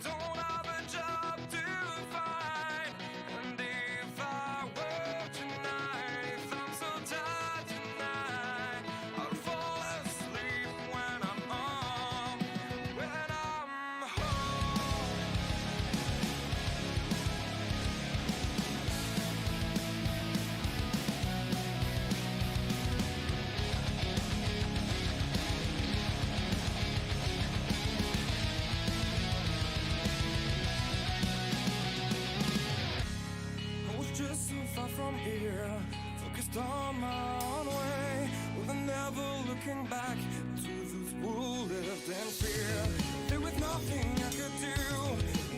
don't have a job to find. And if I were tonight, if I'm so tired tonight, I'll fall asleep when I'm home. When I'm home. I was just so far from here, focused on my own way, with never looking back to those who lived in fear. There was nothing I could do,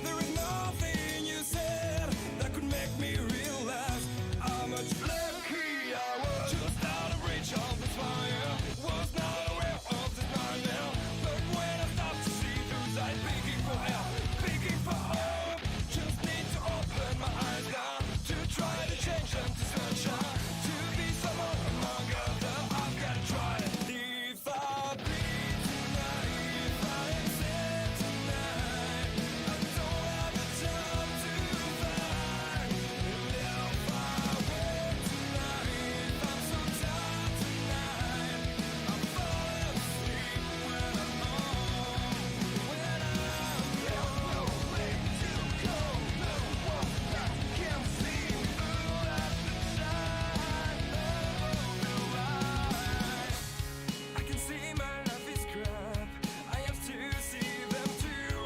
there was nothing you said that could make me realize how much lucky I was. Just out of reach of the fire, was not aware of the nightmare. But when I stopped to see through sight, begging for help, begging for hope, just need to open my eyes now to try to change them to sunshine, to be someone among others. I've got to try it. If I bleed tonight, if I am sad tonight, I don't have a job to find. And if I were tonight, if I'm so tired tonight, I'll fall asleep when I'm home. When I'm home. No way to go, no one that can see through at the side of the light. I can see my life is crap, I have to see them too.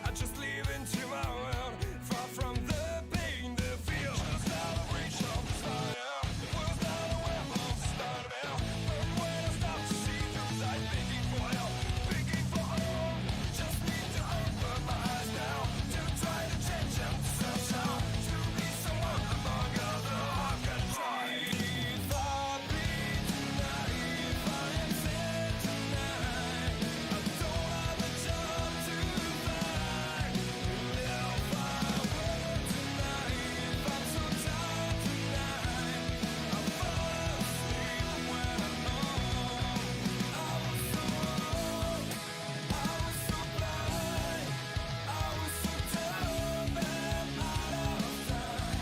I just live into my world, far from the pain, the fear. Just out of reach of the fire, was not aware of the start of hell. But when I stopped to see through sight, begging for help, begging for hope, just need to open my eyes now to try to change them to sunshine, to be someone among others. I've got to try. If I bleed tonight, if I am sad tonight, I don't have a job to find. And if I were tonight, if I'm so tired tonight, I'll fall asleep when I'm home. I was so wrong, I was so blind, I was so dumb and out of time.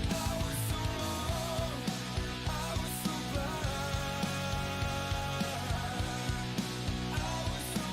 I was so wrong, I was so blind, I was so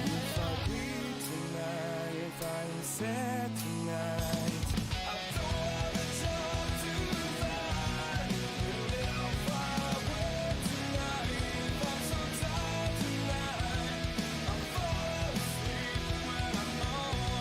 If I bleed tonight, if I am sad tonight, I don't have a job to find. And if I were tonight, if I'm so tired tonight, I'll fall asleep when I'm home.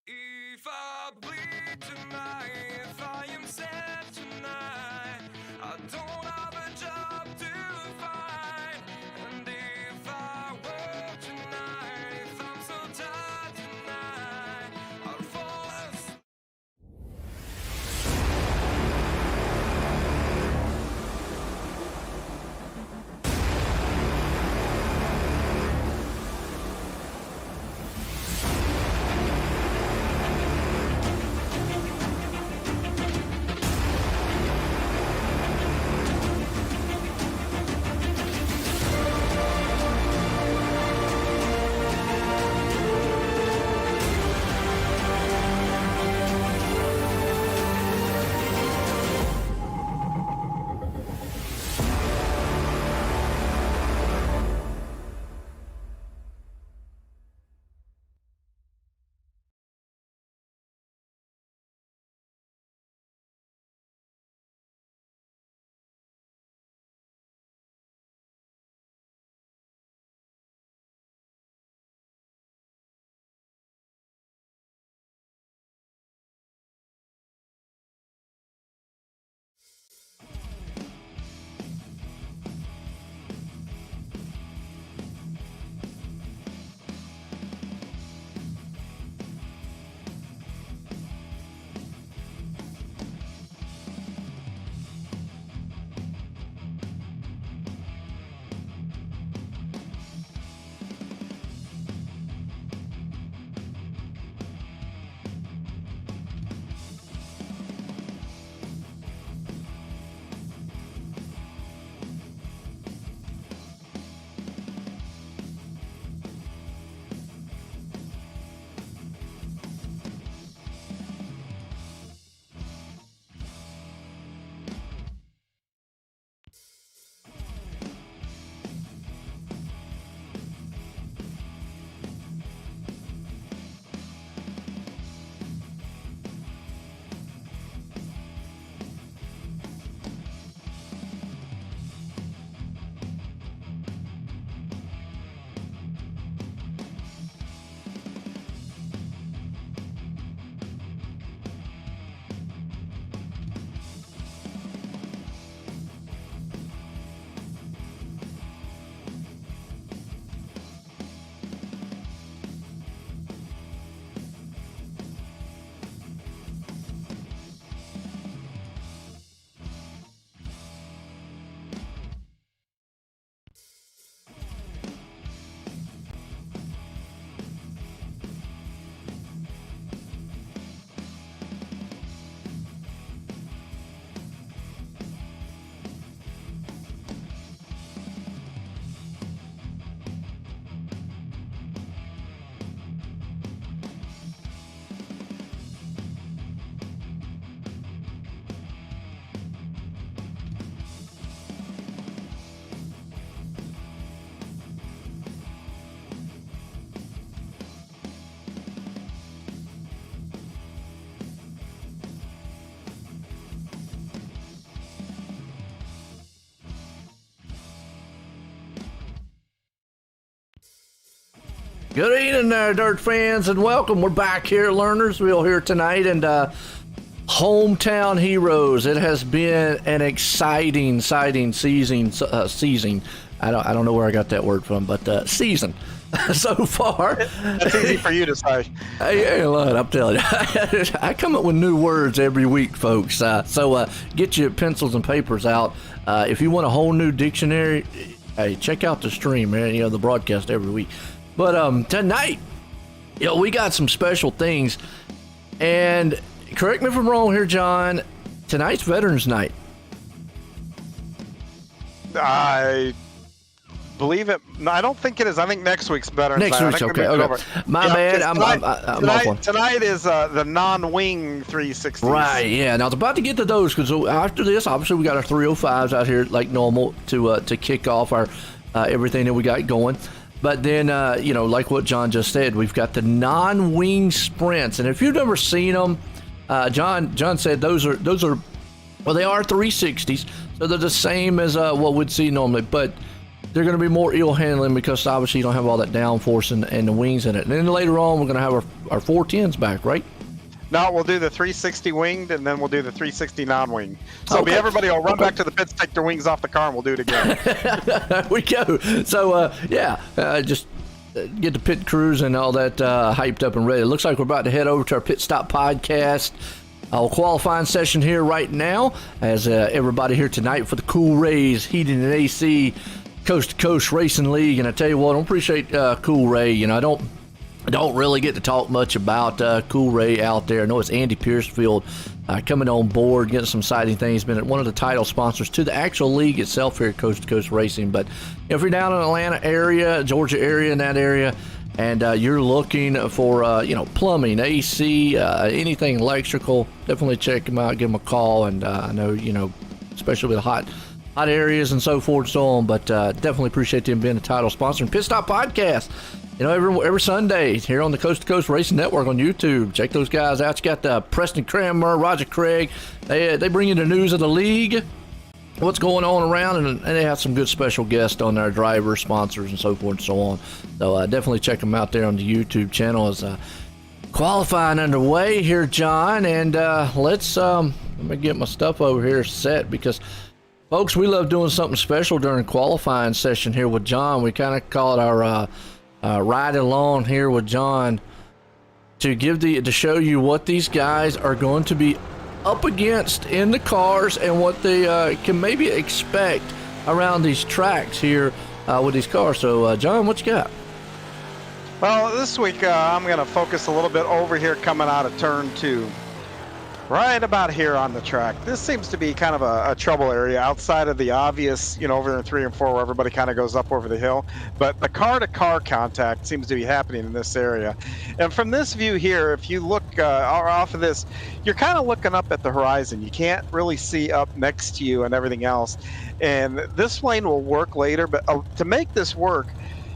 If I bleed tonight, if I am sad tonight, I don't have a job to find. And if I were tonight, if I'm so tired tonight, I'll fall asleep. Good evening there, dirt fans, and welcome. We're back here at Lernerville here tonight, and hometown heroes. It has been an exciting season. I don't know where I got that word from, but season so far. That's easy for you to say. Hey, look, I'm telling you, I come up with new words every week, folks. So get your pencils and papers out. If you want a whole new dictionary, hey, check out the stream, man. The broadcast every week. But tonight, we got some special things. And correct me if I'm wrong here, John. Tonight's Veterans Night. I believe it. No, I don't think it is. I think next week's Veterans Night. Next week's okay. My bad. I'm off one. Tonight is the non-wing 360s. Right. Yeah. Now I was about to get to those because after this, obviously we got our 305s out here like normal to kick off our everything that we got going. But then, like what John just said, we've got the non-wing sprints, and if you've never seen them, John said those are well, they are 360s, so they're the same as what we'd see normally, but they're going to be more ill handling because obviously you don't have all that downforce and the wings in it. And then later on, we're going to have our 410s back, right? No, we'll do the 360 winged, and then we'll do the 360 non-winged. So okay. Everybody will run back to the pits, take their wings off the car, and we'll do it again. There we go. So, just get the pit crews and all that hyped up and ready. It looks like we're about to head over to our Pit Stop podcast. Our qualifying session here right now as everybody here tonight for the Cool Rays Heating and AC Coast2Coast Racing League. And I tell you what, I appreciate Cool Ray. I don't really get to talk much about Cool Ray out there. I know it's Andy Piercefield coming on board, getting some exciting things. Been one of the title sponsors to the actual league itself here at Coast2Coast Racing. But if you're down in the Atlanta area, Georgia area, in that area, and you're looking for plumbing, AC, anything electrical, definitely check them out, give them a call. And I know, especially with hot areas and so forth and so on, but definitely appreciate them being a title sponsor. And Pit Stop Podcast, every Sunday here on the Coast2Coast Racing Network on YouTube. Check those guys out. You got Preston Cranmer, Roger Craig. They bring you the news of the league, what's going on around, and they have some good special guests on there, drivers, sponsors, and so forth and so on. So definitely check them out there on the YouTube channel. As qualifying underway here, John, and let me get my stuff over here set because, folks, we love doing something special during qualifying session here with John. We kind of call it our ride along here with John to show you what these guys are going to be up against in the cars and what they can maybe expect around these tracks here with these cars. So, John, what you got? Well, this week I'm going to focus a little bit over here coming out of turn 2. Right about here on the track. This seems to be kind of a trouble area outside of the obvious, over there in 3 and 4 where everybody kind of goes up over the hill. But the car-to-car contact seems to be happening in this area. And from this view here, if you look off of this, you're kind of looking up at the horizon. You can't really see up next to you and everything else. And this lane will work later, but to make this work,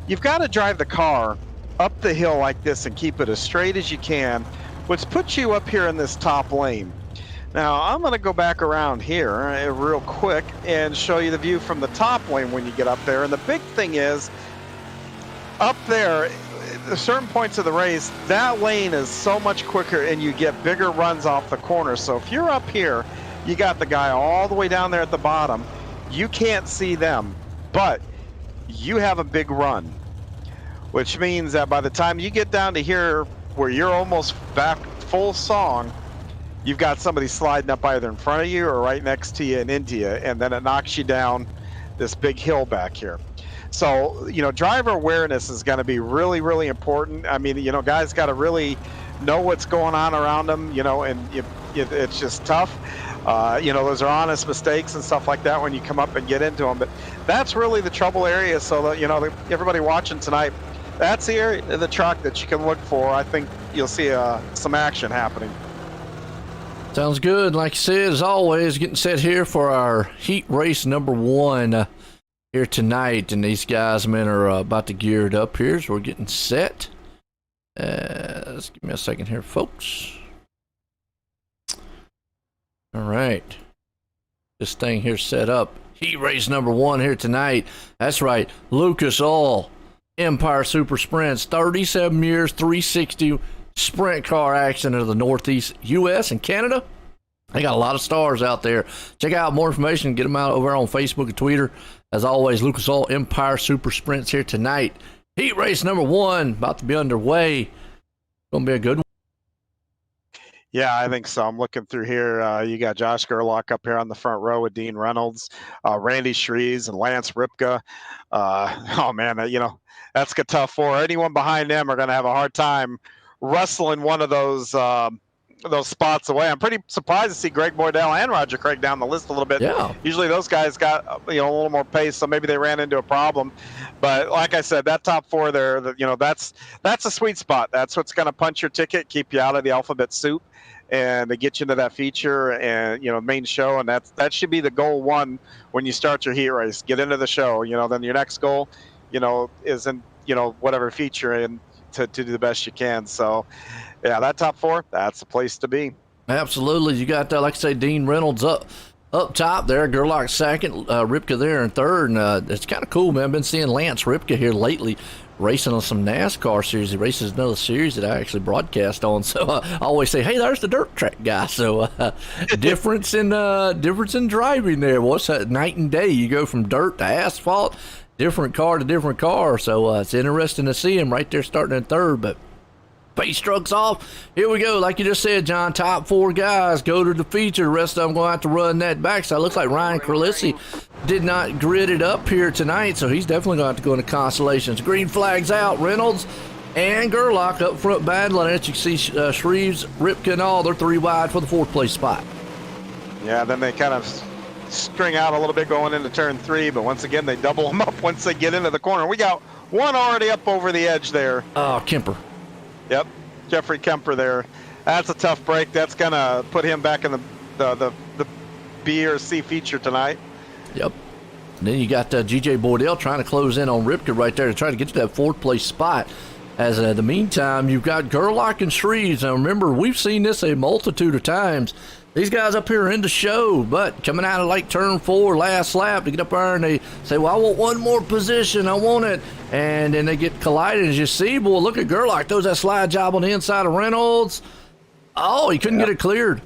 you've got to drive the car up the hill like this and keep it as straight as you can, which puts you up here in this top lane. Now, I'm going to go back around here real quick and show you the view from the top lane when you get up there. And the big thing is, up there, at certain points of the race, that lane is so much quicker and you get bigger runs off the corner. So if you're up here, you got the guy all the way down there at the bottom. You can't see them, but you have a big run, which means that by the time you get down to here, where you're almost back full song, you've got somebody sliding up either in front of you or right next to you and into you, and then it knocks you down this big hill back here. So, driver awareness is going to be really, really important. I mean, guys got to really know what's going on around them, and it's just tough. Those are honest mistakes and stuff like that when you come up and get into them. But that's really the trouble area. So, that, everybody watching tonight, that's the area of the track that you can look for. I think you'll see some action happening. Sounds good. Like you said, as always, getting set here for our heat race number 1 here tonight. And these guys, men, are about to gear it up here. So we're getting set. Just give me a second here, folks. All right. This thing here set up. Heat race number 1 here tonight. That's right. Lucas Oil Empire Super Sprints, 37 years, 360 sprint car action in the Northeast U.S. and Canada. They got a lot of stars out there. Check out more information. Get them out over on Facebook and Twitter. As always, Lucas Oil Empire Super Sprints here tonight. Heat race number 1 about to be underway. Going to be a good one. Yeah, I think so. I'm looking through here. You got Josh Gerlach up here on the front row with Dean Reynolds, Randy Shreves, and Lance Ripka. Oh, man, that's a tough 4. Anyone behind them are going to have a hard time wrestling one of those spots away. I'm pretty surprised to see Greg Boydell and Roger Craig down the list a little bit. Yeah. Usually those guys got a little more pace, so maybe they ran into a problem. But like I said, that top 4 there, that's a sweet spot. That's what's going to punch your ticket, keep you out of the alphabet soup, and to get you into that feature and main show. And that should be the goal 1 when you start your heat race. Get into the show. Then your next goal, is in whatever feature and to do the best you can. So. Yeah, that top 4, that's the place to be. Absolutely. You got, like I say, Dean Reynolds up top there, Gerlach second, Ripka there in third. And it's kind of cool, man. I've been seeing Lance Ripka here lately racing on some NASCAR series. He races another series that I actually broadcast on. So I always say, hey, there's the dirt track guy. So difference in driving there. What's that? Night and day. You go from dirt to asphalt, different car to different car. So it's interesting to see him right there starting in third. But pace trucks off. Here we go. Like you just said, John, top 4 guys go to the feature. The rest of them going to have to run that backside. Looks like Ryan Carlissi did not grid it up here tonight, so he's definitely going to have to go into constellations. Green flags out. Reynolds and Gerlach up front battling. As you can see, Shreves, Ripka, and all, they're 3 wide for the 4th place spot. Yeah, then they kind of string out a little bit going into turn 3, but once again, they double them up once they get into the corner. We got one already up over the edge there. Oh, Kemper. Yep, Jeffrey Kemper there. That's a tough break. That's going to put him back in the B or C feature tonight. Yep. And then you got G.J. Boydell trying to close in on Ripka right there to try to get to that 4th place spot. As in the meantime, you've got Gerlach and Shreves. Now remember, we've seen this a multitude of times. These guys up here are in the show, but coming out of like turn 4, last lap, to get up there and they say, well, I want one more position. I want it. And then they get collided. As you see, boy, look at Gerlach. Throws that slide job on the inside of Reynolds. Oh, he couldn't get it cleared.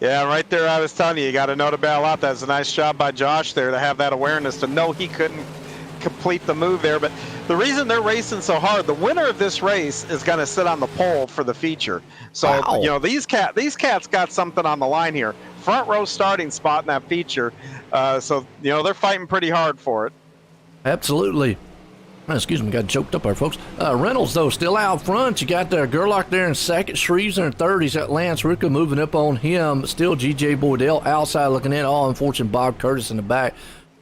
Yeah, right there I was telling you got to know to bail out. That's a nice job by Josh there to have that awareness to know he couldn't complete the move there. But the reason they're racing so hard, the winner of this race is going to sit on the pole for the feature. So, wow. These cats got something on the line here. Front row starting spot in that feature. So, they're fighting pretty hard for it. Absolutely. Excuse me, got choked up there, folks. Reynolds, though, still out front. You got Gerlach there in second, Shreves there in third. He's got Lance Ripka moving up on him. Still G.J. Boydell outside looking in. All unfortunate Bob Curtis in the back.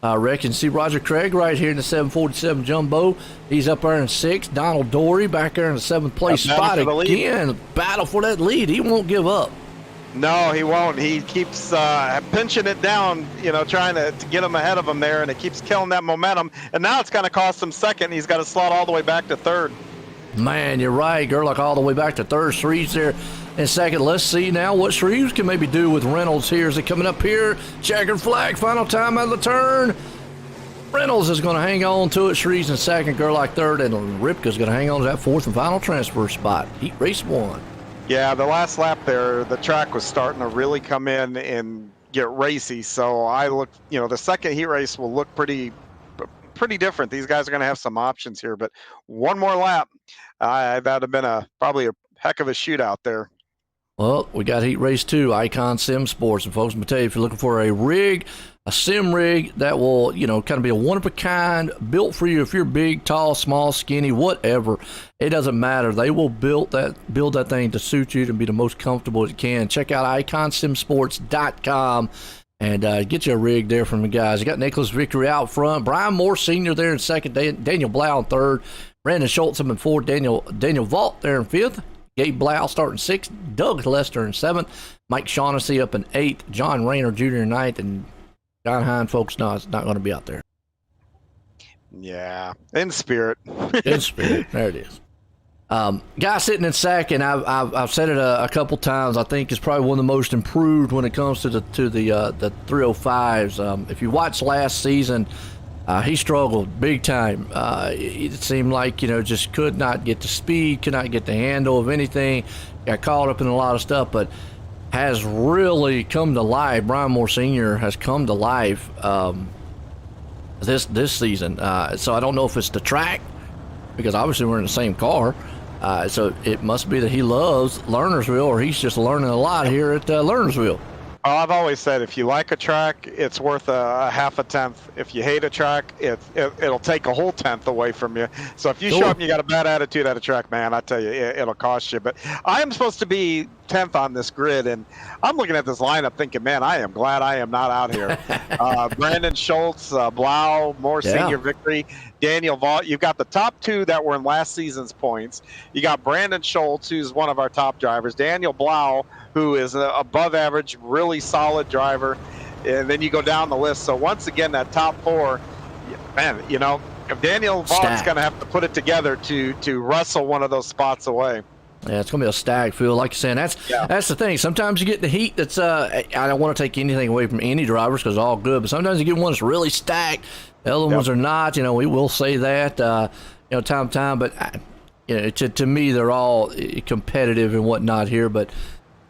Reckon see Roger Craig right here in the 747 Jumbo. He's up there in sixth. Donald Dory back there in the 7th place spot again. Battle for that lead. He won't give up. No, he won't. He keeps pinching it down, trying to get him ahead of him there, and it keeps killing that momentum. And now it's going to cost him second. He's got to slot all the way back to third. Man, you're right. Gerlach all the way back to third. Shreves there in second. Let's see now what Shreves can maybe do with Reynolds here. Is it coming up here? Checkered flag. Final time out of the turn. Reynolds is going to hang on to it. Shreves in second. Gerlach third. And Ripka's going to hang on to that 4th and final transfer spot. Heat race 1. Yeah, the last lap there, the track was starting to really come in and get racy. So I look, the second heat race will look pretty different. These guys are going to have some options here, but one more lap, that would have been probably a heck of a shootout there. Well, we got heat race 2, Icon Sim Sports. And folks, I'm going to tell you, if you're looking for a rig, a sim rig that will, kind of be a one-of-a-kind, built for you if you're big, tall, small, skinny, whatever. It doesn't matter. They will build that thing to suit you to be the most comfortable it can. Check out iconsimsports.com and get you a rig there from the guys. You got Nicholas Victory out front, Brian Moore Sr. there in second, Daniel Blau in third, Brandon Schultz in fourth, Daniel Vault there in fifth, Gabe Blau starting sixth, Doug Lester in seventh, Mike Shaughnessy up in eighth, John Rayner Jr. in ninth, and John Hine, folks, no, it's not going to be out there. Yeah, in spirit. In spirit, there it is. Guy sitting in second, I've said it a couple times. I think is probably one of the most improved when it comes to the 305s. If you watched last season, He struggled big time. It seemed like, just could not get the speed, could not get the handle of anything, got caught up in a lot of stuff, but has really come to life. Brian Moore Sr. has come to life this season. So I don't know if it's the track, because obviously we're in the same car. So it must be that he loves Lernerville, or he's just learning a lot here at Lernerville. I've always said, if you like a track, it's worth a half a tenth. If you hate a track, it'll take a whole tenth away from you. So if you show up and you got a bad attitude at a track, man, I tell you, it'll cost you. But I am supposed to be 10th on this grid, and I'm looking at this lineup thinking, man, I am glad I am not out here. Brandon Schultz, Blau, Moore Senior Victory, Daniel Vaught. You've got the top two that were in last season's points. You got Brandon Schultz, who's one of our top drivers, Daniel Blau, who is an above average, really solid driver. And then you go down the list. So once again, that top four, man, if Daniel Vaught's going to have to put it together to wrestle one of those spots away. Yeah, it's going to be a stag field. Like you're saying, that's the thing. Sometimes you get the heat that's, I don't want to take anything away from any drivers because it's all good, but sometimes you get one that's really stacked. The other ones are not. We will say that, time to time. But, to me, they're all competitive and whatnot here. But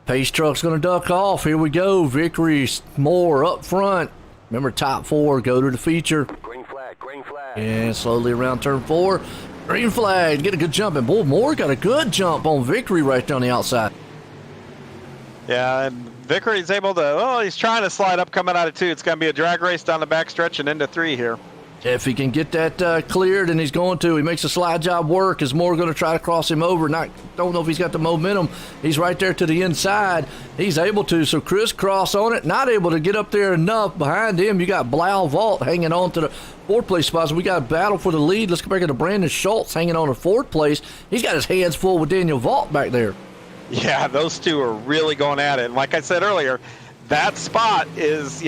Pace Truck's going to duck off. Here we go. Victory Moore up front. Remember, top four go to the feature. Green flag, green flag. And slowly around turn 4. Green flag. Get a good jump. And boy, Moore got a good jump on Victory right there on the outside. Yeah, and Vickery's able to, he's trying to slide up coming out of 2. It's going to be a drag race down the back stretch and into 3 here. If he can get that cleared, and he's going to, he makes the slide job work. Is Moore going to try to cross him over? Don't know if he's got the momentum. He's right there to the inside. He's able to, so crisscross on it. Not able to get up there enough. Behind him, you got Blau Vault hanging on to the 4th place spots. We got a battle for the lead. Let's go back to Brandon Schultz hanging on to 4th place. He's got his hands full with Daniel Vault back there. Yeah, those two are really going at it. And like I said earlier, that spot is,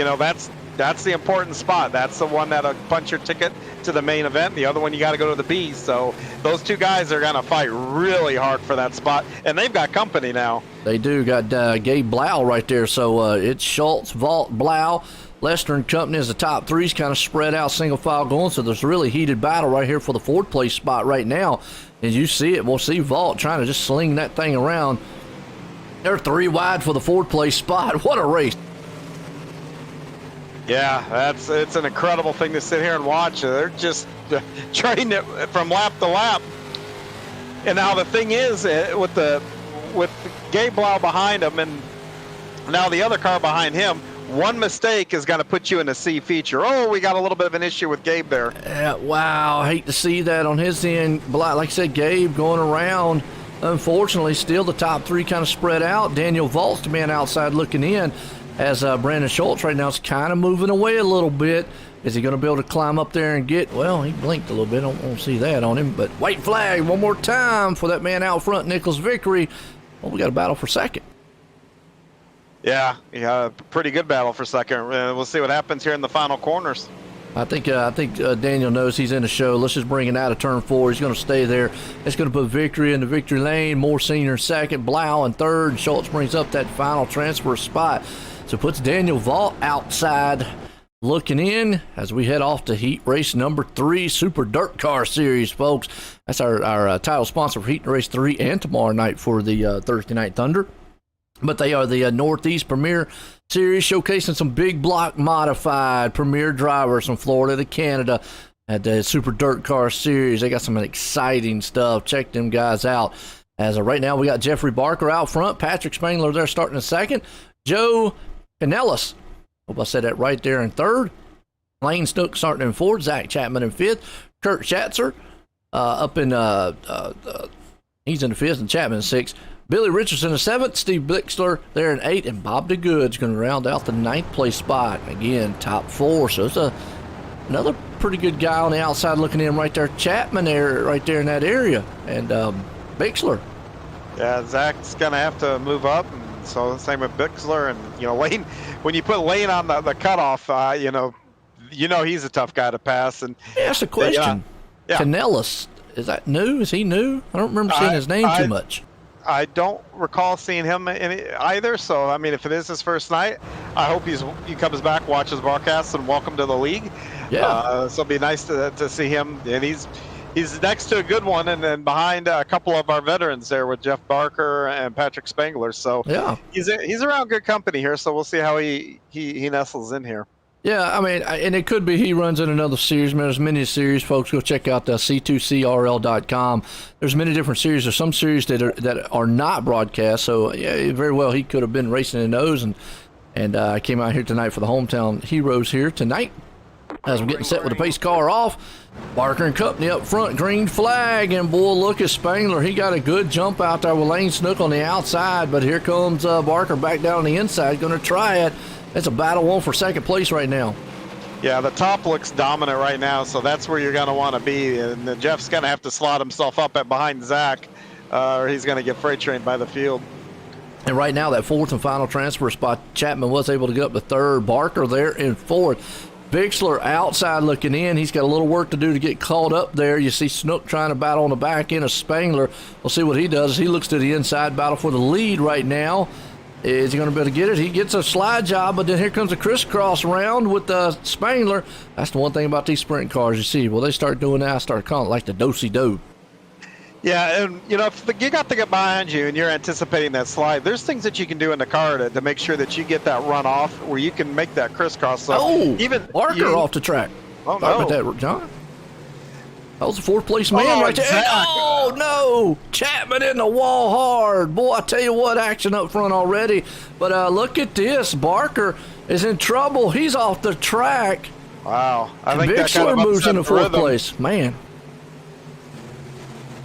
that's the important spot. That's the one that'll punch your ticket to the main event. The other one, you got to go to the B. So those two guys are going to fight really hard for that spot. And they've got company now. They do. Got Gabe Blau right there. So it's Schultz, Vault, Blau. Lester and Company as the top threes kind of spread out, single file going. So there's a really heated battle right here for the 4th place spot right now. As you see it, we'll see Vault trying to just sling that thing around. They're 3 wide for the 4th place spot. What a race. Yeah, it's an incredible thing to sit here and watch. They're just trading it from lap to lap. And now the thing is, with Gabe Blau behind him and now the other car behind him, one mistake is going to put you in a C feature. Oh, we got a little bit of an issue with Gabe there. Yeah, wow, I hate to see that on his end. Like I said, Gabe going around. Unfortunately, still the top 3 kind of spread out. Daniel Vault's the man outside looking in. As Brandon Schultz right now is kind of moving away a little bit. Is he going to be able to climb up there and get, well, he blinked a little bit. I don't see that on him. But white flag one more time for that man out front, Nichols Vickery. Well, we got a battle for second. Yeah, pretty good battle for second. We'll see what happens here in the final corners. I think Daniel knows he's in the show. Let's just bring it out of turn 4. He's going to stay there. It's going to put Victory in the victory lane. Moore Senior in second, Blau in third. And Schultz brings up that final transfer spot. So puts Daniel Vault outside looking in as we head off to heat race number 3, Super Dirt Car Series, folks. That's our title sponsor for heat race 3 and tomorrow night for the Thursday Night Thunder. But they are the Northeast Premier Series, showcasing some big block modified premier drivers from Florida to Canada at the Super Dirt Car Series. They got some exciting stuff. Check them guys out. As of right now, we got Jeffrey Barker out front. Patrick Spangler there starting in second. Joe Canellis, hope I said that right there, in third. Lane Snook starting in fourth. Zach Chapman in fifth. Kurt Schatzer up in he's in the fifth and Chapman in sixth. Billy Richardson in seventh. Steve Bixler there in eighth, and Bob DeGood's going to round out the ninth place spot. Again, top 4. So it's another pretty good guy on the outside looking in right there. Chapman there, right there in that area, and Bixler. Yeah, Zach's going to have to move up. So the same with Bixler, and Lane. When you put Lane on the cutoff, you know he's a tough guy to pass. And that's a question. Yeah. Canellis, is that new? Is he new? I don't remember seeing his name too much. I don't recall seeing him either. So I mean, if it is his first night, I hope he comes back, watches broadcasts, and welcome to the league. Yeah. So it'll be nice to see him, and he's next to a good one, and then behind a couple of our veterans there with Jeff Barker and Patrick Spangler. So Yeah. he's around good company here. So we'll see how he nestles in here. Yeah, I mean, and it could be he runs in another series. Man, there's many series, folks. Go check out the C2CRL.com. There's many different series. There's some series that are not broadcast. So yeah, very well he could have been racing in those. And I came out here tonight for the hometown heroes here tonight. As we're getting set with the pace car off, Barker and company up front, green flag, and boy, look at Spangler. He got a good jump out there with Lane Snook on the outside, but here comes Barker back down on the inside, going to try it. It's a battle one for second place right now. Yeah, the top looks dominant right now, so that's where you're going to want to be. And Jeff's going to have to slot himself up behind Zach, or he's going to get freight trained by the field. And right now, that fourth and final transfer spot, Chapman was able to get up to third. Barker there in fourth. Bixler outside looking in. He's got a little work to do to get caught up there. You see Snook trying to battle on the back end of Spangler. We'll see what he does. He looks to the inside, battle for the lead right now. Is he going to be able to get it? He gets a slide job, but then here comes a crisscross round with Spangler. That's the one thing about these sprint cars you see. Well, they start doing that, I start calling it like the do-si-do. Yeah, and if you got to get behind you and you're anticipating that slide, there's things that you can do in the car to make sure that you get that run off where you can make that crisscross. So Barker off the track. Oh, Sorry no. about that, John. That was a fourth place man right there. Zach. Oh, no. Chapman in the wall hard. Boy, I tell you what, action up front already. But look at this. Barker is in trouble. He's off the track. Wow. I think that Bixler kind of moves into upset the fourth rhythm. place. Man.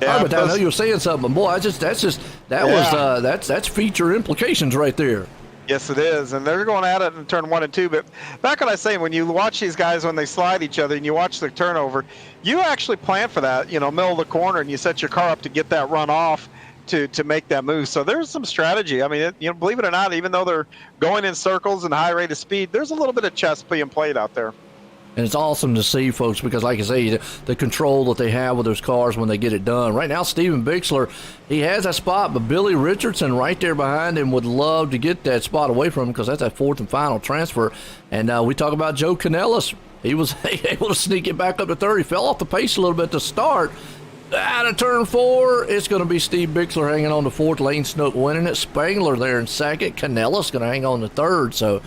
Yeah, But I know you were saying something. Boy, that's feature implications right there. Yes, it is, and they're going at it in turn 1 and 2. But back when I was saying, when you watch these guys when they slide each other and you watch the turnover, you actually plan for that, middle of the corner, and you set your car up to get that run off to make that move. So there's some strategy. I mean, believe it or not, even though they're going in circles and high rate of speed, there's a little bit of chess being played out there. And it's awesome to see, folks, because like I say, the control that they have with those cars when they get it done. Right now, Steven Bixler, he has that spot, but Billy Richardson right there behind him would love to get that spot away from him because that's that fourth and final transfer. And we talk about Joe Canellis. He was able to sneak it back up to third. He fell off the pace a little bit to start. Out of turn 4, it's going to be Steve Bixler hanging on to fourth. Lane Snook winning it. Spangler there in second. Canellis going to hang on to third. So,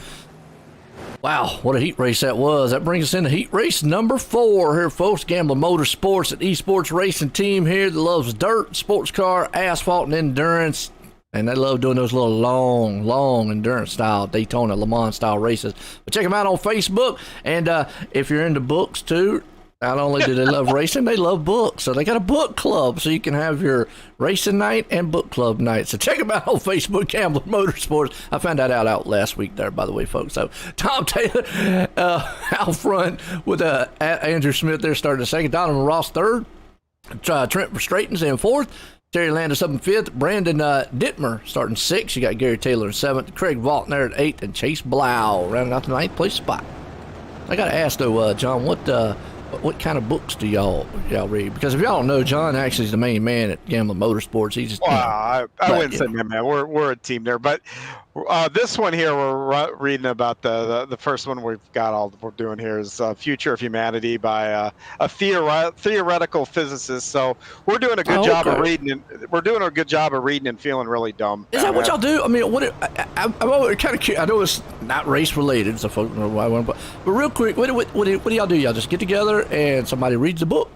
wow, what a heat race that was. That brings us into heat race number 4 here, folks. Gambling Motorsports, an esports racing team here that loves dirt, sports car, asphalt, and endurance. And they love doing those little long endurance style, Daytona, Le Mans style races. But check them out on Facebook. And if you're into books too, not only do they love racing, they love books. So they got a book club, so you can have your racing night and book club night. So check them out on Facebook, Gambling Motorsports. I found that out last week there, by the way, folks. So Tom Taylor out front with Andrew Smith there starting the second. Donovan Ross third. Trent Verstraetens in fourth. Terry Landis up in fifth. Brandon Dittmer starting sixth. You got Gary Taylor in seventh. Craig Vaughn there at eighth. And Chase Blau rounding out the ninth place spot. I got to ask, though, John, what kind of books do y'all read? Because if y'all don't know, John actually is the main man at Gambling Motorsports. He's just I wouldn't say man. We're a team there, but this one here we're reading about the first one we're doing here is Future of Humanity by a theoretical physicist. So we're doing a good job of reading, and we're doing a good job of reading and feeling really dumb. Is that what y'all do? I mean, I'm kind of curious. I know it's not race related, so folks know why I want. But real quick, what do y'all do? Y'all just get together and somebody reads the book?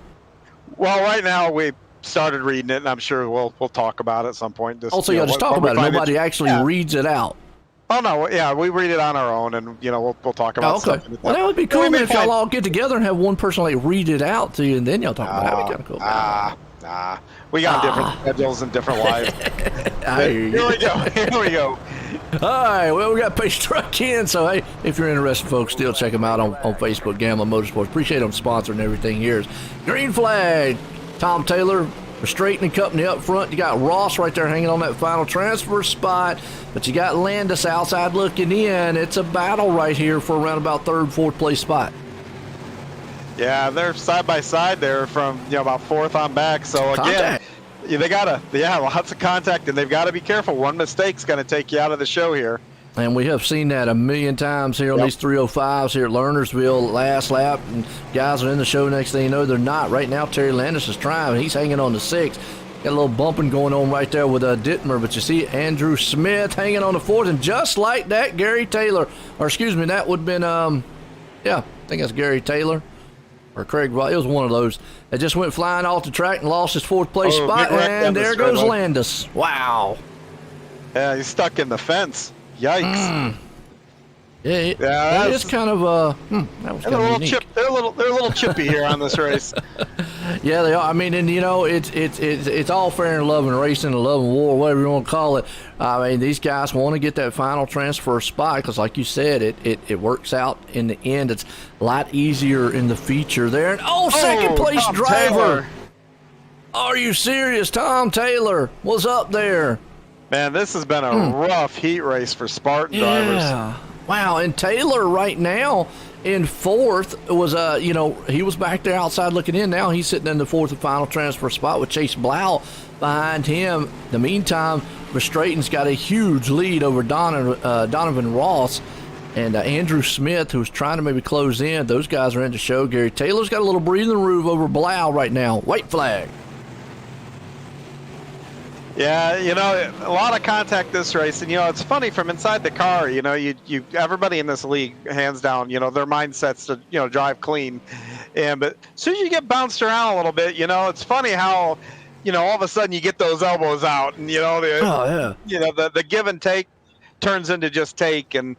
Well, right now we started reading it, and I'm sure we'll talk about it at some point. Also, y'all just talk about it. Nobody actually reads it out. Oh no, yeah, we read it on our own, and we'll talk about stuff. Well, that would be cool if y'all all get together and have one person read it out to you, and then y'all talk about it. That'd be kind of cool. Nah, we got different schedules and different lives. Here we go. All right, well, we got Pace Truck in, so hey, if you're interested, folks, still check them out on Facebook, Gambling Motorsports. Appreciate them sponsoring everything here. Green flag, Tom Taylor, straightening company up front. You got Ross right there hanging on that final transfer spot, but you got Landis outside looking in. It's a battle right here for around about third, fourth place spot. Yeah, they're side by side there from about fourth on back. So again, they gotta lots of contact, and they've got to be careful. One mistake's going to take you out of the show here. And we have seen that a million times here on these 305s here at Lernerville last lap. And guys are in the show, next thing you know, they're not. Right now, Terry Landis is trying. He's hanging on to 6. Got a little bumping going on right there with Dittmer. But you see Andrew Smith hanging on the 4th. And just like that, Gary Taylor, or excuse me, that would have been, I think that's Gary Taylor. Or Craig, it was one of those that just went flying off the track and lost his 4th place spot. And there goes Landis. Wow. Yeah, he's stuck in the fence. Yikes. Yeah, it is kind of that was kind of unique. They're a little chippy here on this race. Yeah, they are. I mean, and you know, it's all fair and love and racing and love and war, whatever you want to call it. I mean, these guys want to get that final transfer spot because, like you said, it works out in the end. It's a lot easier in the feature there. And second place Tom driver. Taylor. Are you serious? Tom Taylor was up there. Man, this has been a rough heat race for Spartan drivers. Wow, and Taylor right now in 4th was, he was back there outside looking in. Now he's sitting in the 4th and final transfer spot with Chase Blau behind him. In the meantime, Verstraeten's got a huge lead over Donovan Ross and Andrew Smith, who's trying to maybe close in. Those guys are in the show. Gary Taylor's got a little breathing room over Blau right now. White flag. Yeah, a lot of contact this race, and it's funny from inside the car. You everybody in this league, hands down, their mindsets to drive clean, but as soon as you get bounced around a little bit, it's funny how all of a sudden you get those elbows out, and the give and take turns into just take, and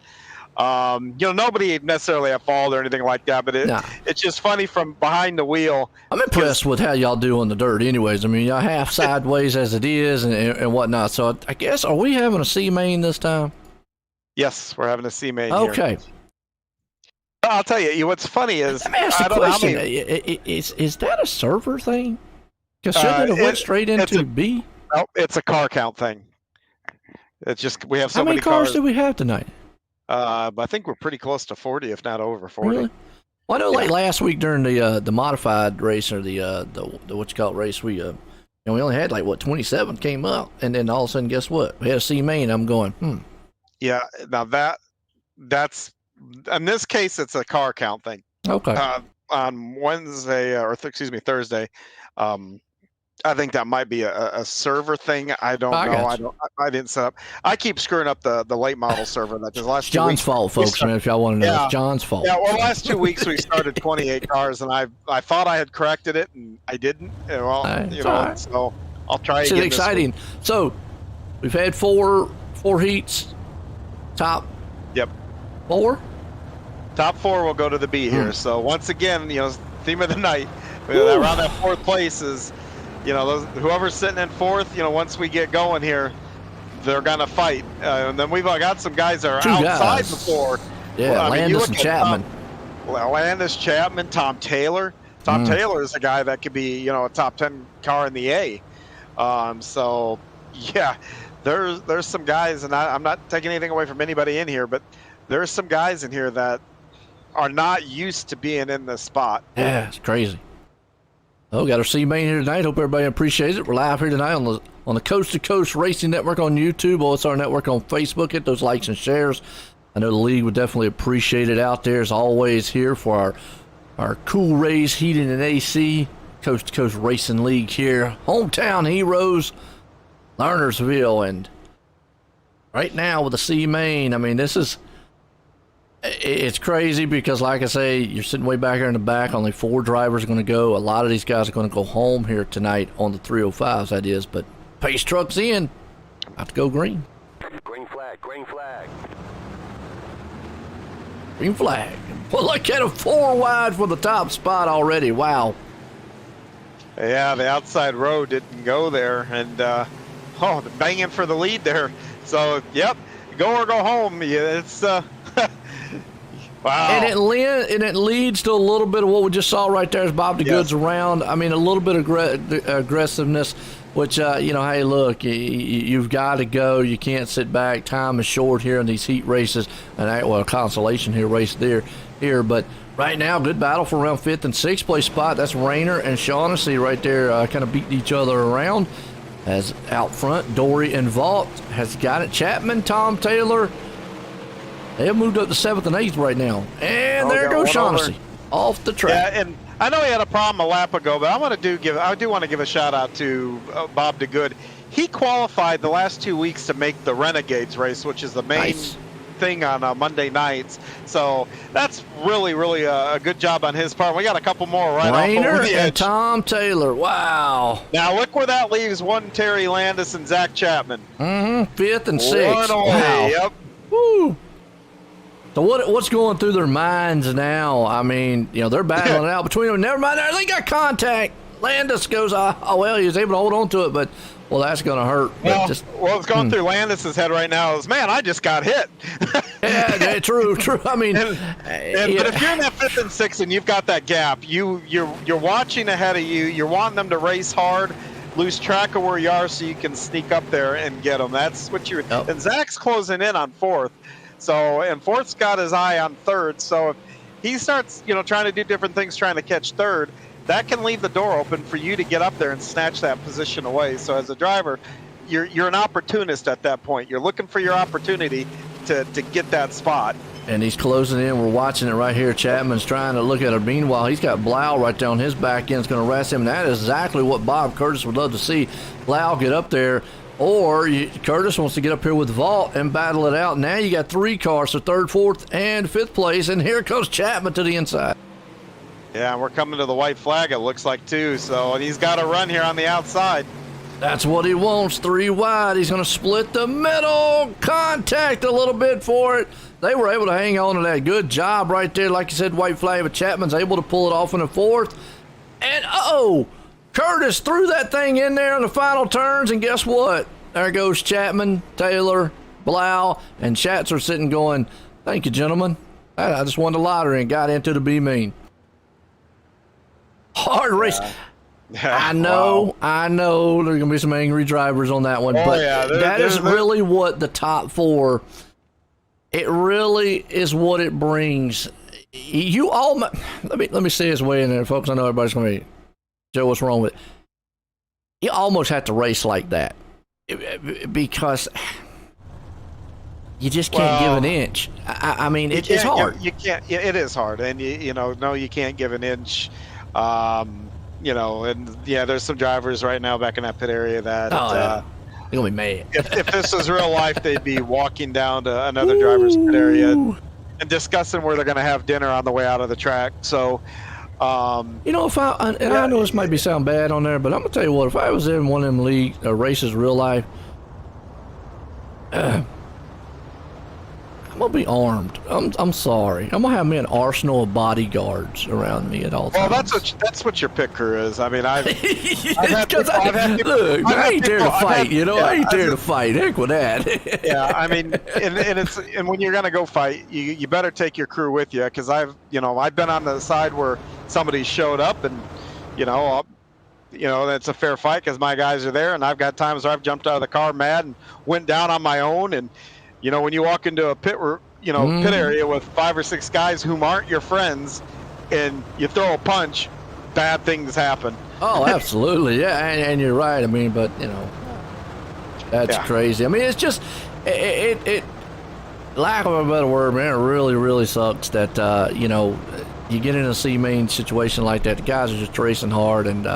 nobody necessarily at fault or anything like that, but it's just funny from behind the wheel. I'm impressed with how y'all do on the dirt anyways. I mean, y'all half sideways as it is and whatnot. So I guess, are we having a C main this time? Yes, we're having a C main Okay. Here. I'll tell you, what's funny is... Let me ask you a question. Is that a server thing? Because shouldn't it have went straight into B? No, it's a car count thing. It's just, we have so many cars do we have tonight? I think we're pretty close to 40, if not over 40. Really? Well, I know, like last week during the modified race or the what you call it race, we only had 27 came up, and then all of a sudden, guess what? We had a C main. I'm going, Yeah. Now that's in this case, it's a car count thing. Okay. On Wednesday Thursday, I think that might be a server thing. I don't know. I didn't set up. I keep screwing up the late model server. That's the last 2 weeks. John's fault, folks. Man, if y'all want to know, it's John's fault. Yeah. Well, the last 2 weeks we started 28 cars, and I thought I had corrected it, and I didn't. Right. So I'll try again. It's exciting. So we've had four heats. Top. Yep. 4. Top 4 will go to the B here. So once again, theme of the night. Around that 4th place is. Whoever's sitting in 4th, once we get going here, they're gonna fight. And then we've got some guys that are outside before. Yeah, Landis and Chapman. Landis, Chapman, Tom Taylor. Tom Taylor is a guy that could be, a top 10 car in the A. So yeah, there's some guys, and I'm not taking anything away from anybody in here, but there's some guys in here that are not used to being in this spot. Yeah, it's crazy. Oh, got our C main here tonight. Hope everybody appreciates it. We're live here tonight on the Coast2Coast Racing Network on YouTube. It's our network on Facebook. Hit those likes and shares. I know the league would definitely appreciate it out there. As always, here for our cool Rays heating and AC. Coast2Coast Racing League here. Hometown heroes, Lernerville. And right now with the C main, I mean, it's crazy because, like I say, you're sitting way back here in the back. Only 4 drivers are going to go. A lot of these guys are going to go home here tonight on the 305s, that is. But pace truck's in. About to go green. Green flag, green flag. Green flag. Well, look at a 4 wide for the top spot already. Wow. Yeah, the outside row didn't go there. And, they're banging for the lead there. So, yep, go or go home. Yeah, it's... Wow. And it leads to a little bit of what we just saw right there as Bob the Goods around. I mean, a little bit of aggressiveness, which, hey, look, you've got to go. You can't sit back. Time is short here in these heat races. And, consolation here, race here. But right now, good battle for around 5th and 6th place spot. That's Rayner and Shaughnessy right there kind of beating each other around. As out front, Dory and Vault has got it. Chapman, Tom Taylor, They have moved up to 7th and 8th right now. And there got goes one Shaughnessy over. off the track. Yeah, and I know he had a problem a lap ago, but I do want to give a shout out to Bob DeGood. He qualified the last 2 weeks to make the Renegades race, which is the main Nice. thing on Monday nights. So that's really, really a good job on his part. We got a couple more right off Rayner over the and edge. Tom Taylor. Wow. Now look where that leaves one Terry Landis and Zach Chapman. 5th and 6th. One away. Wow. Yep. Woo. So what's going through their minds now? I mean, they're battling it out between them. Never mind, they got contact. Landis goes, oh, well, he was able to hold on to it, but, well, that's going to hurt. Well, But what's going through Landis's head right now is, man, I just got hit. yeah, true. I mean, But if you're in that 5th and 6th and you've got that gap, you're watching ahead of you. You're wanting them to race hard, lose track of where you are, so you can sneak up there and get them. That's what you're. Yep. And Zach's closing in on 4th, and 4th's got his eye on 3rd. So if he starts, trying to do different things, trying to catch 3rd, that can leave the door open for you to get up there and snatch that position away. So as a driver, you're an opportunist at that point. You're looking for your opportunity to get that spot. and he's closing in. We're watching it right here. Chapman's trying to look at it. Meanwhile, he's got Blau right there on his back end. It's going to arrest him. And that is exactly what Bob Curtis would love to see. Blau get up there. Or Curtis wants to get up here with Vault and battle it out. Now you got 3 cars, so 3rd, 4th, and 5th place. And here comes Chapman to the inside. Yeah, and we're coming to the white flag, it looks like, too. So, and he's got a run here on the outside. That's what he wants, 3 wide. He's going to split the middle. Contact a little bit for it. They were able to hang on to that. Good job right there. Like you said, white flag, but Chapman's able to pull it off in the 4th. And, Curtis threw that thing in there in the final turns, and guess what? There goes Chapman, Taylor, Blau, and Schatzer sitting going, thank you, gentlemen. I just won the lottery and got into the B-Mean. Hard race. I know there's going to be some angry drivers on that one, but that is really what the top 4, it really is what it brings. You all, let me say this way in there, folks. I know everybody's going to be, Joe, what's wrong with it? You almost have to race like that because you just can't give an inch. I mean, it's hard. You can't. It is hard, and you can't give an inch. And yeah, there's some drivers right now back in that pit area that they're gonna be mad. if this was real life, they'd be walking down to another driver's pit area and discussing where they're going to have dinner on the way out of the track. So. I know this might sound bad on there, but I'm gonna tell you what. If I was in one of them league races, real life, I'm gonna be armed. I'm sorry. I'm gonna have me an arsenal of bodyguards around me at all times. Well, that's what your pit crew is. I mean, I ain't there to fight. I ain't there to fight. Heck with that. Yeah, I mean, and when you're gonna go fight, you better take your crew with you, because I've been on the side where somebody showed up, and that's a fair fight because my guys are there, and I've got times where I've jumped out of the car mad and went down on my own. And when you walk into a pit area with 5 or 6 guys who aren't your friends, and you throw a punch, bad things happen. Oh, absolutely, yeah, and you're right. I mean, but that's crazy. I mean, it's just it lack of a better word, man. It really, really sucks that you get in a C-main situation like that. The guys are just racing hard, and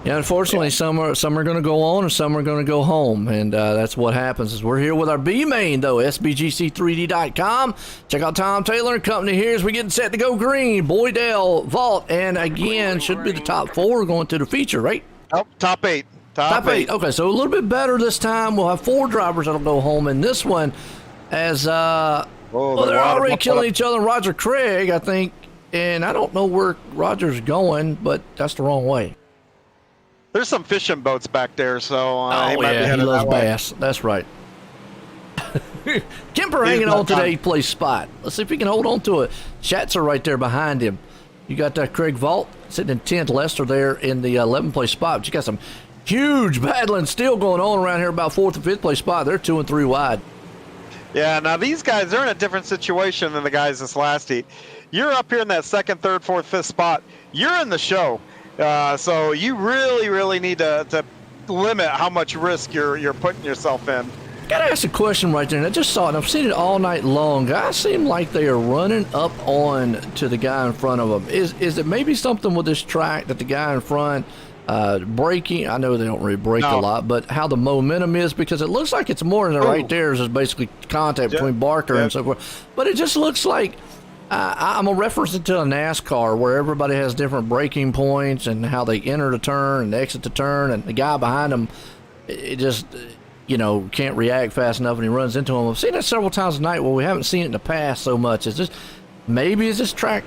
unfortunately, some are going to go on and some are going to go home, and that's what happens. Is we're here with our B-main, though, SBGC3D.com. Check out Tom Taylor and company here as we're getting set to go green. Boydell, Vault, and again, should be the top 4 going to the feature, right? Oh, top 8. Top 8. Okay, so a little bit better this time. We'll have 4 drivers that'll go home in this one, as they're already killing each other. Roger Craig, I think, and I don't know where Roger's going, but that's the wrong way. There's some fishing boats back there, so he might be he headed loves that way. bass. That's right. Kemper hanging on to the 8th place spot. Let's see if he can hold on to it. Schatzer right there behind him. You got Craig Vault sitting in 10th. Lester there in the 11th place spot. But you got some huge battling still going on around here about 4th and 5th place spot. They're 2 and 3 wide. Yeah, now these guys, they're in a different situation than the guys this last heat. You're up here in that 2nd, 3rd, 4th, 5th spot. You're in the show. So you really, really need to limit how much risk you're putting yourself in. Gotta ask a question right there, and I just saw it, and I've seen it all night long. Guys seem like they are running up on to the guy in front of them. Is it maybe something with this track that the guy in front braking? I know they don't really brake a lot, but how the momentum is, because it looks like it's more than right there is basically contact between Barker and so forth. But it just looks like I'm going to reference it to a NASCAR where everybody has different braking points and how they enter the turn and exit the turn, and the guy behind them, it just, can't react fast enough and he runs into him. I've seen that several times tonight where we haven't seen it in the past so much. Is this track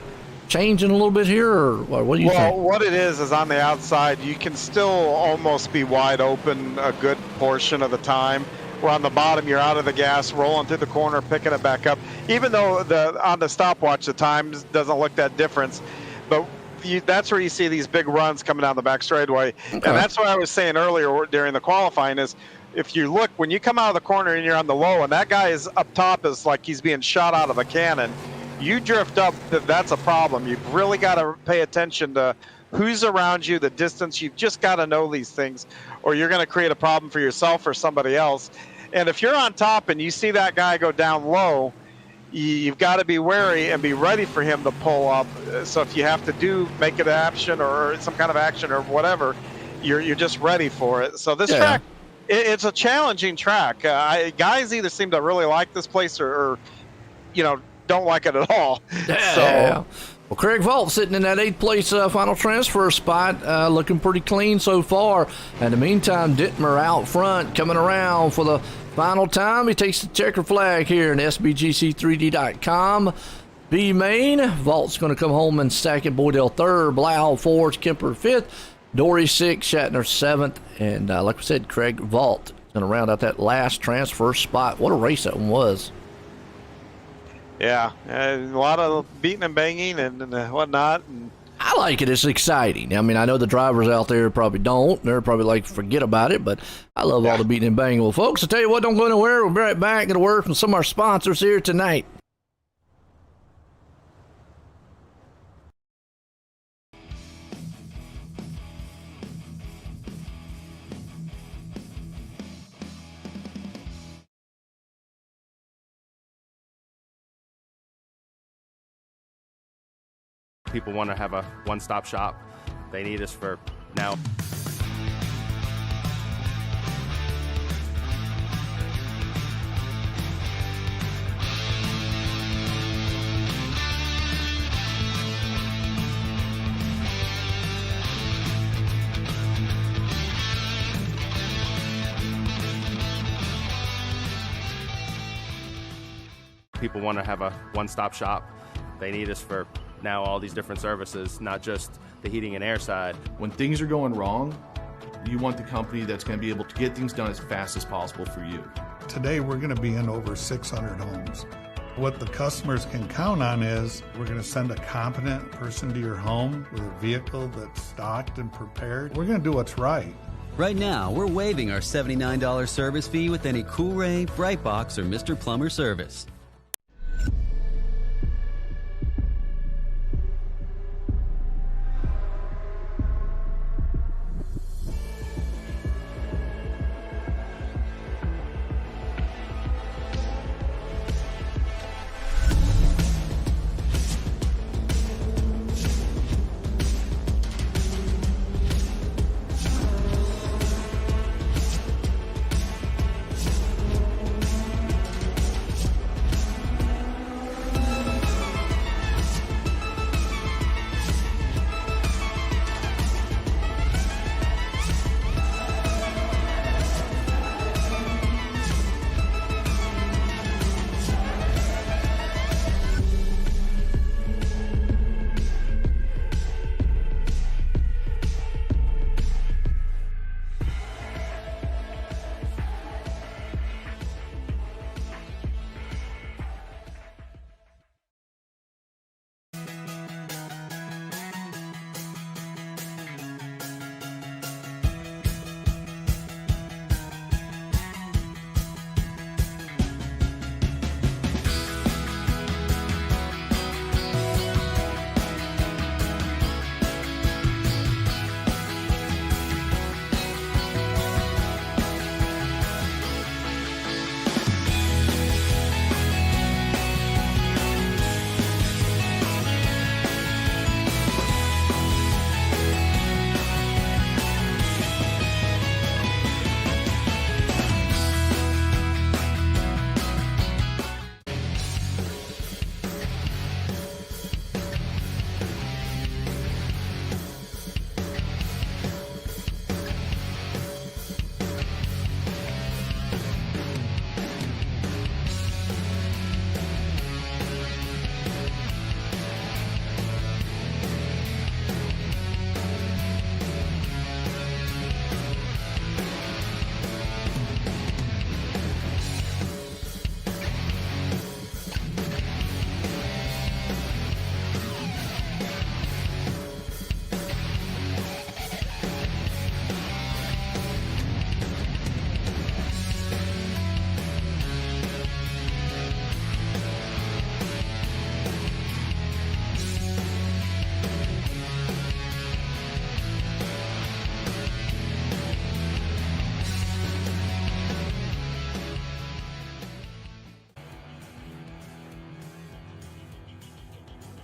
changing a little bit here, or what do you think? Well, what it is on the outside, you can still almost be wide open a good portion of the time. Where on the bottom, you're out of the gas, rolling through the corner, picking it back up. Even though on the stopwatch, the time doesn't look that difference, but that's where you see these big runs coming down the back straightaway. Okay. And that's what I was saying earlier during the qualifying is, if you look, when you come out of the corner and you're on the low, and that guy is up top is like he's being shot out of a cannon, you drift up, that's a problem. You've really got to pay attention to who's around you, the distance. You've just got to know these things, or you're going to create a problem for yourself or somebody else. And if you're on top and you see that guy go down low, you've got to be wary and be ready for him to pull up. So if you have to make it action or some kind of action or whatever, you're just ready for it. So this track, it's a challenging track. Guys either seem to really like this place or don't like it at all. Yeah. Well, Craig Vault sitting in that 8th place final transfer spot, looking pretty clean so far. In the meantime, Dittmer out front, coming around for the final time. He takes the checker flag here in SBGC3D.com. B main, Vault's going to come home in 2nd, Boydell 3rd, Blau 4th, Kemper 5th, Dory 6th, Shatner 7th, and like we said, Craig Vault going to round out that last transfer spot. What a race that one was. Yeah, a lot of beating and banging and whatnot. And I like it. It's exciting. I mean, I know the drivers out there probably don't. They're probably like, forget about it, but I love all the beating and banging. Well, folks, I'll tell you what, don't go anywhere. We'll be right back. Get a word from some of our sponsors here tonight. People want to have a one-stop shop. They need us for now. People want to have a one-stop shop. They need us for now all these different services, not just the heating and air side. When things are going wrong, you want the company that's going to be able to get things done as fast as possible for you. Today we're going to be in over 600 homes. What the customers can count on is we're going to send a competent person to your home with a vehicle that's stocked and prepared. We're going to do what's right. Right now, we're waiving our $79 service fee with any Cool-Ray, Brightbox, or Mr. Plumber service.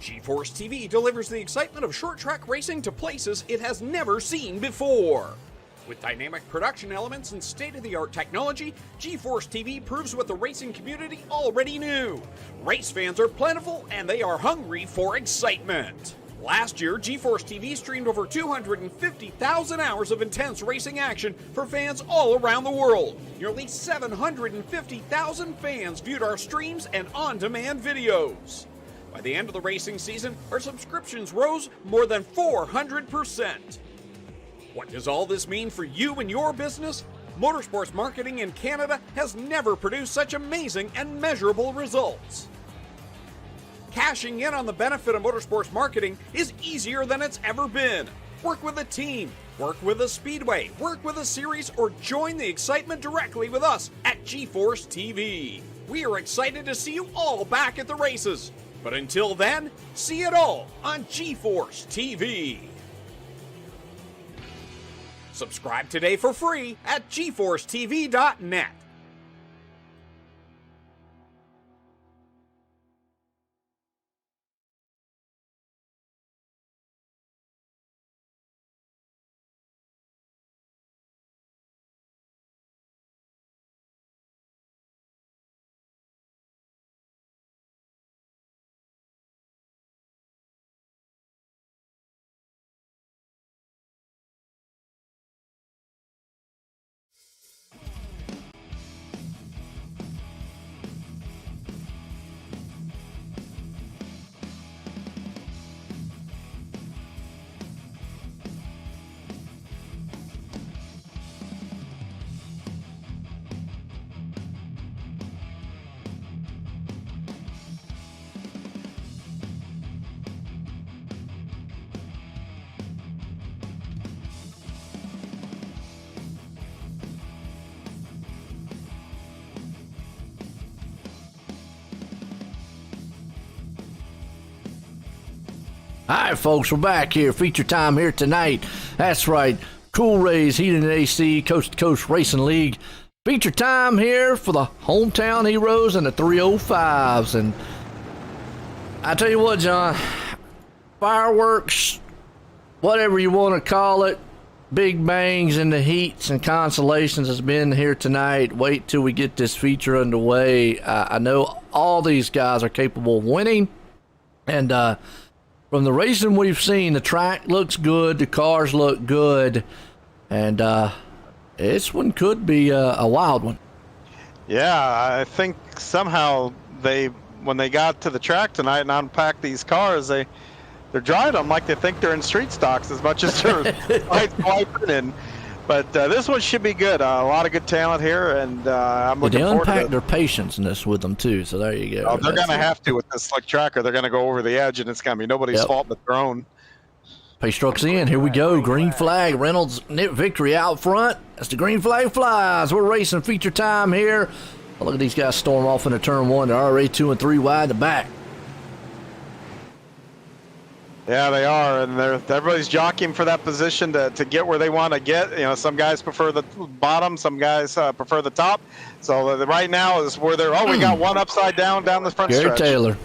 GeForce TV delivers the excitement of short track racing to places it has never seen before. With dynamic production elements and state-of-the-art technology, GeForce TV proves what the racing community already knew. Race fans are plentiful and they are hungry for excitement. Last year, GeForce TV streamed over 250,000 hours of intense racing action for fans all around the world. Nearly 750,000 fans viewed our streams and on-demand videos. By the end of the racing season, our subscriptions rose more than 400%. What does all this mean for you and your business? Motorsports marketing in Canada has never produced such amazing and measurable results. Cashing in on the benefit of motorsports marketing is easier than it's ever been. Work with a team, work with a speedway, work with a series, or join the excitement directly with us at GeForce TV. We are excited to see you all back at the races. But until then, see it all on GeForce TV. Subscribe today for free at GeForceTV.net. All right, folks, we're back here. Feature time here tonight. That's right. Cool Rays, Heating and AC, Coast to Coast Racing League. Feature time here for the hometown heroes and the 305s. And I tell you what, John, fireworks, whatever you want to call it, big bangs and the heats and consolations has been here tonight. Wait till we get this feature underway. I know all these guys are capable of winning. And, from the racing we've seen, the track looks good, the cars look good, and this one could be a wild one. Yeah, I think somehow when they got to the track tonight and unpacked these cars, they're driving them like they think they're in street stocks as much as they're swiping in. But this one should be good. A lot of good talent here, and I'm looking forward to it. They unpacked their patience in this with them, too, so there you go. Oh, they're going to have to with this slick tracker. They're going to go over the edge, and it's going to be nobody's fault but their own. Pace truck's in. Here we go. Green flag. Reynolds nip victory out front. As the green flag flies, we're racing feature time here. Oh, look at these guys storm off into turn one. They're already 2 and 3 wide in the back. Yeah, they are, and everybody's jockeying for that position to get where they want to get. You know, some guys prefer the bottom, some guys prefer the top. So right now is where they're. Oh, we got one upside down the front Gary stretch. Taylor.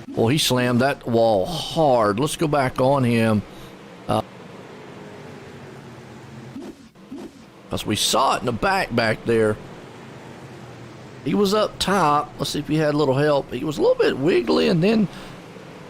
Well, he slammed that wall hard. Let's go back on him. Because we saw it in the back there. He was up top. Let's see if he had a little help. He was a little bit wiggly, and then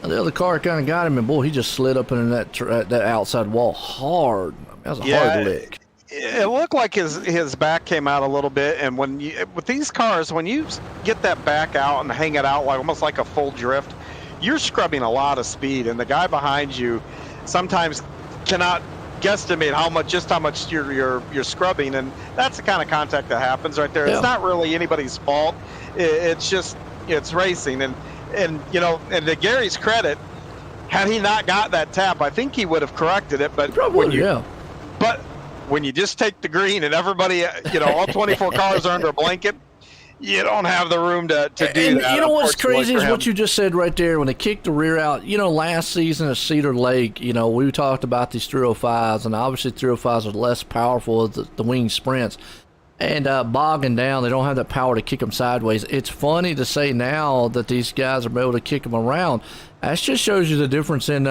the other car kind of got him, and boy, he just slid up into that outside wall hard. That was a hard lick. It looked like his back came out a little bit, and with these cars, when you get that back out and hang it out like almost like a full drift, you're scrubbing a lot of speed, and the guy behind you sometimes cannot guesstimate how much you're scrubbing, and that's the kind of contact that happens right there. Yeah. It's not really anybody's fault. It's just it's racing, and you know, and to Gary's credit, had he not got that tap, I think he would have corrected it. But but when you just take the green and everybody, you know, all 24 cars are under a blanket, you don't have the room to do that. You know what's crazy is what you just said right there. When they kicked the rear out, you know, last season at Cedar Lake, you know, we talked about these 305s, and obviously 305s are less powerful as the wing sprints. and bogging down. They don't have that power to kick them sideways. It's funny to say now that these guys are able to kick them around. That just shows you the difference in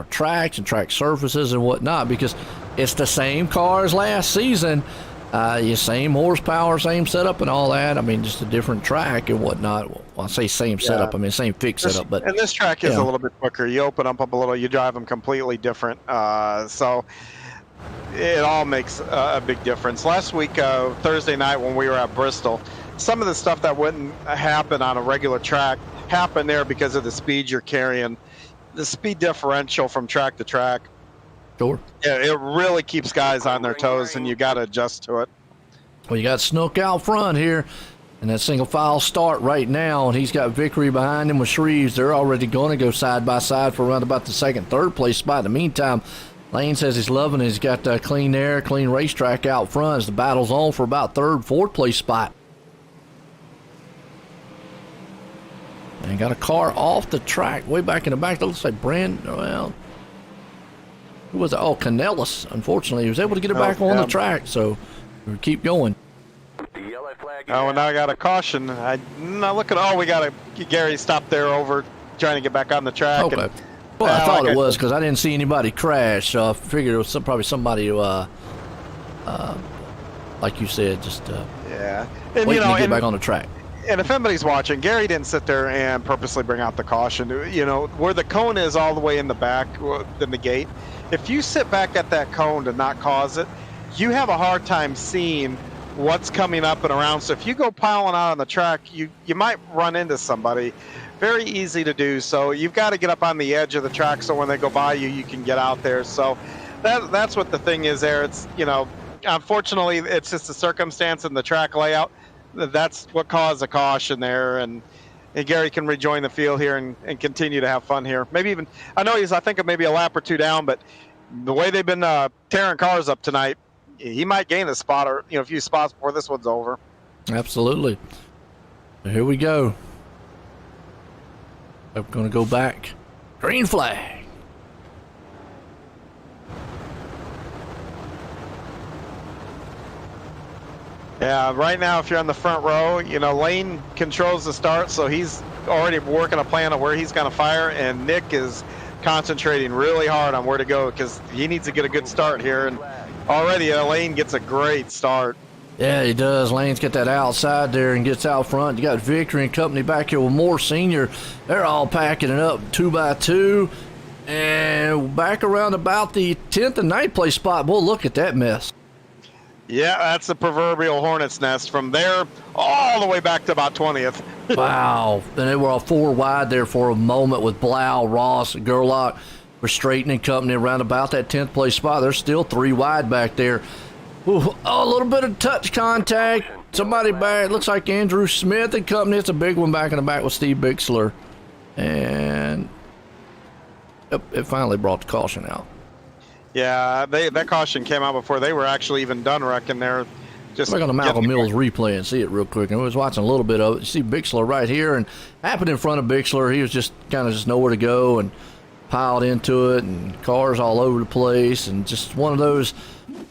tracks and track surfaces and whatnot, because it's the same car as last season. Same horsepower, same setup and all that. I mean, just a different track and whatnot. Well, I say same setup. I mean, same fixed setup. But and this track is a little bit quicker. You open up a little, you drive them completely different. So it all makes a big difference. Last week, Thursday night when we were at Bristol, some of the stuff that wouldn't happen on a regular track happened there because of the speed you're carrying. The speed differential from track to track. Sure. Yeah, it really keeps guys on their toes, and you got to adjust to it. Well, you got Snook out front here, and that single file start right now, and he's got Vickery behind him with Shreves. They're already going to go side by side for around about the second, third place spot. In the meantime, Lane says he's loving it. He's got clean air, clean racetrack out front as the battle's on for about third, fourth place spot. And got a car off the track way back in the back. That looks like who was it? Oh, Canellis. Unfortunately, he was able to get it back on the track, so we keep going. Oh, and now I got a caution. We got Gary stopped there over trying to get back on the track. Okay. And, well, I thought it was because I didn't see anybody crash, so I figured it was probably somebody who, like you said, just waiting to get back on the track. And if anybody's watching, Gary didn't sit there and purposely bring out the caution. You know, where the cone is all the way in the back, in the gate, if you sit back at that cone to not cause it, you have a hard time seeing what's coming up and around. So if you go piling out on the track, you might run into somebody. Very easy to do. So you've got to get up on the edge of the track so when they go by you, you can get out there. So that's what the thing is there. It's, unfortunately, it's just a circumstance in the track layout. That's what caused the caution there. And Gary can rejoin the field here and continue to have fun here. Maybe even, I know I think maybe a lap or two down, but the way they've been tearing cars up tonight, he might gain a spot or a few spots before this one's over. Absolutely. Here we go. I'm going to go back. Green flag. Yeah, right now, if you're on the front row, Lane controls the start, so he's already working a plan of where he's going to fire, and Nick is concentrating really hard on where to go because he needs to get a good start here. And already Lane gets a great start. Yeah, he does. Lane's got that outside there and gets out front. You got Victory and company back here with Moore Senior. They're all packing it up 2 by 2. And back around about the 10th and 9th place spot. Boy, look at that mess. Yeah, that's the proverbial hornet's nest from there all the way back to about 20th. Wow. And they were all 4 wide there for a moment with Blau, Ross, Gerlach for straightening company around about that 10th place spot. They're still 3 wide back there. Ooh, a little bit of touch contact. Somebody back. Looks like Andrew Smith and company. It's a big one back in the back with Steve Bixler. And it finally brought the caution out. Yeah, that caution came out before they were actually even done wrecking there. Just we're going to Malcolm Mills replay and see it real quick. And I was watching a little bit of it. You see Bixler right here, and happened in front of Bixler. He was just kind of nowhere to go and piled into it, and cars all over the place, and just one of those.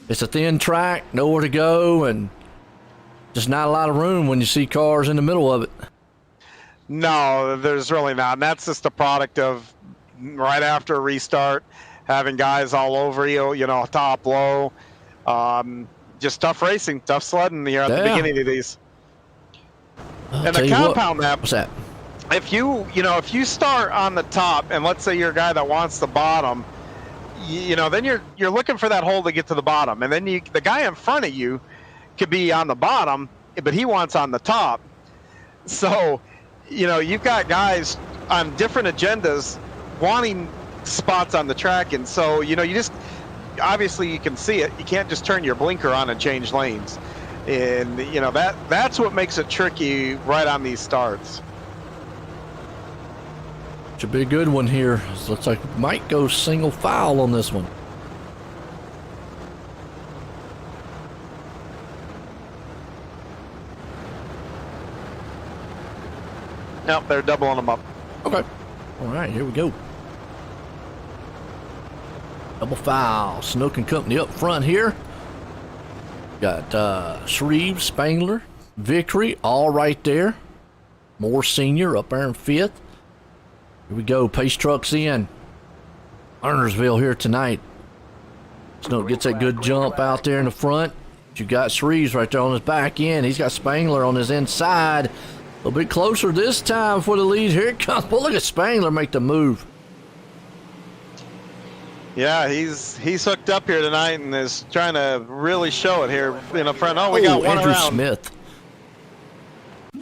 It's a thin track, nowhere to go, and just not a lot of room when you see cars in the middle of it. No, there's really not. And that's just a product of right after a restart, having guys all over you, top, low. Just tough racing, tough sledding here at the beginning of these. And the compound map. What's that? If you start on the top, and let's say you're a guy that wants the bottom, then you're looking for that hole to get to the bottom, and then the guy in front of you could be on the bottom, but he wants on the top. So, you've got guys on different agendas wanting spots on the track, and so you just obviously you can see it. You can't just turn your blinker on and change lanes, and that's what makes it tricky right on these starts. Should be a good one here. This looks like we might go single file on this one. Nope, they're doubling them up. Okay. All right, here we go. Double foul. Snook and company up front here. Got Shreve, Spangler, Victory, all right there. Moore Senior up there in 5th. Here we go. Pace trucks in. Lernerville here tonight. Snook gets that good jump out there in the front. You got Shreves right there on his back end. He's got Spangler on his inside. A little bit closer this time for the lead. Here it comes. Well, look at Spangler make the move. Yeah, he's hooked up here tonight and is trying to really show it here in the front. Oh, we got one Andrew around. Smith.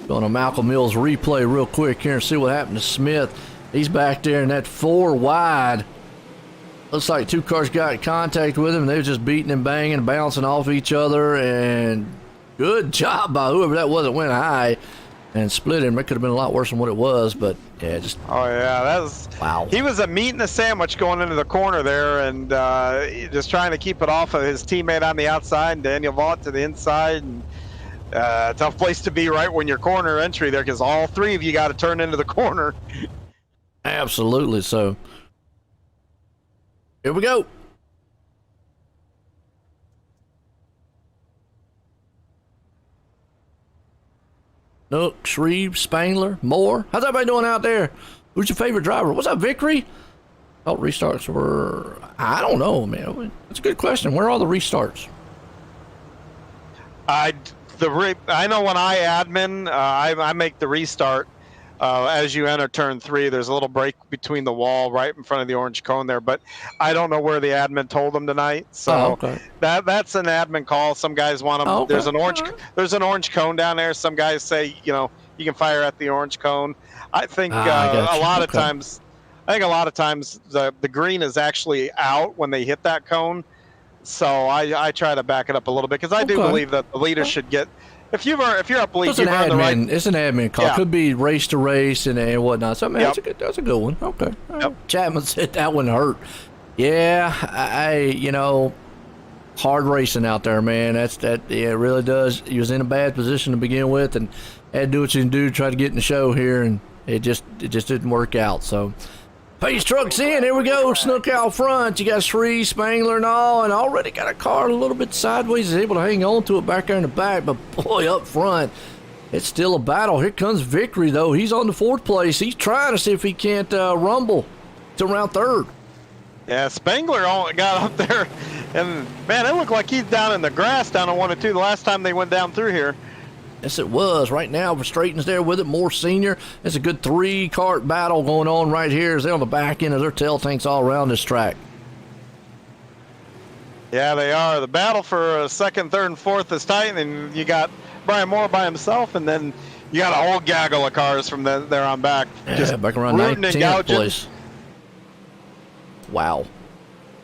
Going to Malcolm Mills replay real quick here and see what happened to Smith. He's back there in that 4 wide. Looks like 2 cars got in contact with him. They were just beating and banging, bouncing off each other, and good job by whoever that was that went high and split him. It could have been a lot worse than what it was, but yeah, just. Oh yeah, that was. Wow. He was a meat and a sandwich going into the corner there, and just trying to keep it off of his teammate on the outside, and Daniel Vaught to the inside. And tough place to be right when your corner entry there, because all 3 of you got to turn into the corner. Absolutely. So. Here we go. Nook, Shreve, Spangler, Moore. How's everybody doing out there? Who's your favorite driver? What's up, Victory? Oh, restarts were... I don't know, man. That's a good question. Where are all the restarts? I know when I admin, I make the restart. As you enter turn 3, there's a little break between the wall right in front of the orange cone there, but I don't know where the admin told them tonight. So that's an admin call. Some guys want them. Okay. There's an orange cone down there. Some guys say, you can fire at the orange cone. I think a lot of times the green is actually out when they hit that cone. So I try to back it up a little bit, because I do believe that the leader should get. If you're up lead, it's an admin call. Yeah. Could be race to race and whatnot. So, man, that's a good one. Okay. Yep. Chapman said that one hurt. Yeah, hard racing out there, man. Yeah, it really does. He was in a bad position to begin with, and had to do what you can do to try to get in the show here, and it just didn't work out. So, pace trucks in. Here we go. Snook out front. You got Shree, Spangler, and all, and already got a car a little bit sideways. He's able to hang on to it back there in the back, but boy, up front, it's still a battle. Here comes Victory, though. He's on the 4th place. He's trying to see if he can't rumble to round 3rd. Yeah, Spangler got up there, and man, it looked like he's down in the grass down on 1 and 2 the last time they went down through here. Yes, it was. Right now, Verstraeten's there with it. Moore Senior. It's a good 3-cart battle going on right here as they're on the back end of their tail tanks all around this track. Yeah, they are. The battle for 2nd, 3rd, and 4th is tight, and you got Brian Moore by himself, and then you got a whole gaggle of cars from there on back. Yeah, back around 19th place. Wow.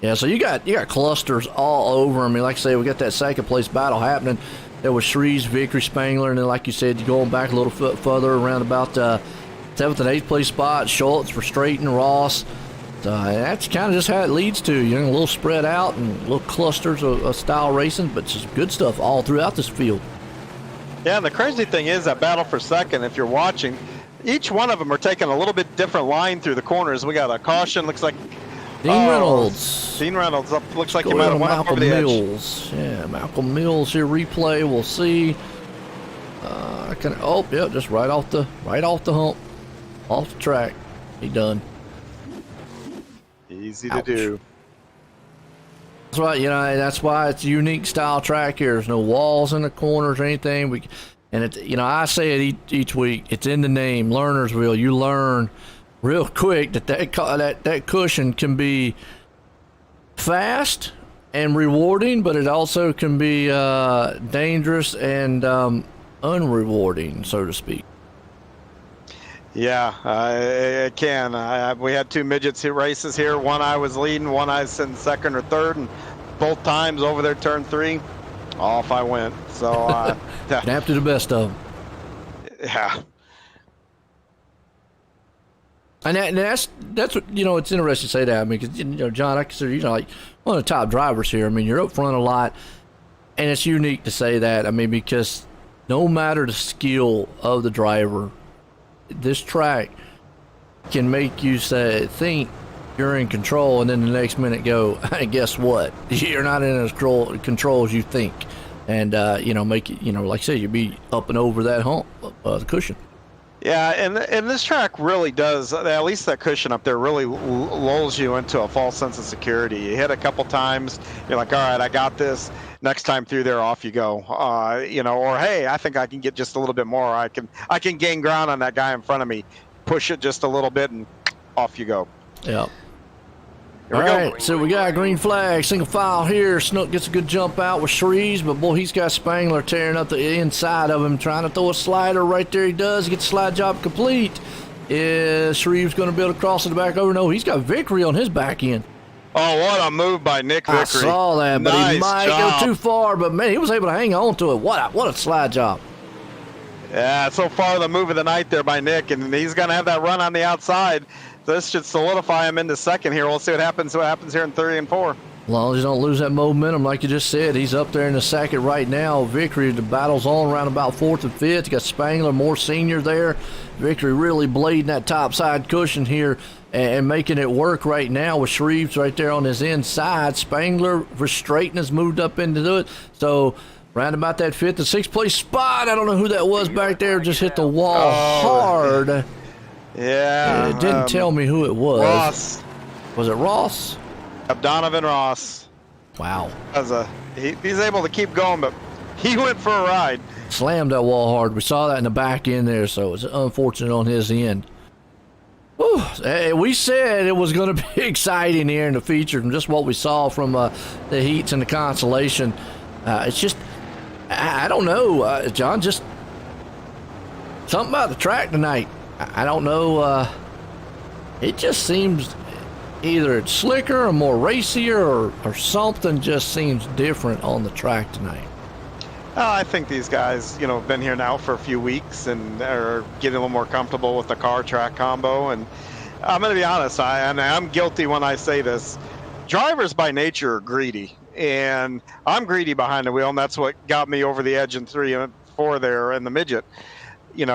Yeah, so you got clusters all over. I mean, like I say, we got that 2nd place battle happening. There was Shreves, Victory, Spangler, and then, like you said, you're going back a little further around about 7th and 8th place spot. Schultz, Verstraeten, Ross. That's kind of just how it leads to. A little spread out and little clusters of style racing, but just good stuff all throughout this field. Yeah, and the crazy thing is that battle for 2nd, if you're watching, each one of them are taking a little bit different line through the corners. We got a caution, looks like Dean Reynolds. Dean Reynolds looks like he might have went over the Mills. edge. Yeah, Malcolm Mills here. Replay. We'll see. Just right off the hump, off the track. He done. Easy to do. That's right. That's why it's a unique style track here. There's no walls in the corners or anything. I say it each week. It's in the name, Lernerville. You learn real quick that cushion can be fast and rewarding, but it also can be dangerous and unrewarding, so to speak. Yeah, it can. We had 2 midgets races here. One I was leading, one I was in 2nd or 3rd, and both times over there turn 3, off I went. So snap to the best of them. Yeah. And that's what, it's interesting to say that. I mean, because, John, I consider you like one of the top drivers here. I mean, you're up front a lot, and it's unique to say that. I mean, because no matter the skill of the driver, this track can make you think you're in control, and then the next minute go, hey, guess what? You're not in as control as you think. and make it, like I said, you'd be up and over that hump, the cushion. Yeah, and this track really does, at least that cushion up there really lulls you into a false sense of security. You hit a couple times, you're like, all right, I got this. Next time through there, off you go. Or hey, I think I can get just a little bit more. I can gain ground on that guy in front of me. Push it just a little bit, and off you go. Yeah. Here we All go. right, so we got a green flag, single file here. Snook gets a good jump out with Shreves, but boy, he's got Spangler tearing up the inside of him, trying to throw a slider right there. He does get the slide job complete. Is Shreves going to be able to cross to the back over? No, he's got Vickery on his back end. Oh, what a move by Nick Vickery. I saw that, but nice he might job. go too far, but man, he was able to hang on to it. What a slide job. Yeah, so far the move of the night there by Nick, and he's going to have that run on the outside. This should solidify him into second here. We'll see what happens here in 3 and 4. As long as you don't lose that momentum, like you just said, he's up there in the second right now. Vickery, the battle's on around about 4th and 5th. You got Spangler, more senior there. Vickery really blading that top side cushion here and making it work right now with Shreves right there on his inside. Spangler for straighten has moved up into it. So round about that 5th and 6th place spot. I don't know who that was back there. Just hit the wall hard. Yeah. It didn't tell me who it was. Ross. Was it Ross? Donovan Ross. Wow. He's able to keep going, but he went for a ride. Slammed that wall hard. We saw that in the back end there, so it was unfortunate on his end. Whew. Hey, we said it was going to be exciting here in the feature from just what we saw from the heats and the consolation. It's just, I don't know, John, just something about the track tonight. I don't know. It just seems either it's slicker or more racier or something just seems different on the track tonight. I think these guys, have been here now for a few weeks and are getting a little more comfortable with the car track combo. And I'm going to be honest, I'm guilty when I say this. Drivers by nature are greedy, and I'm greedy behind the wheel, and that's what got me over the edge in 3 and 4 there in the midget. You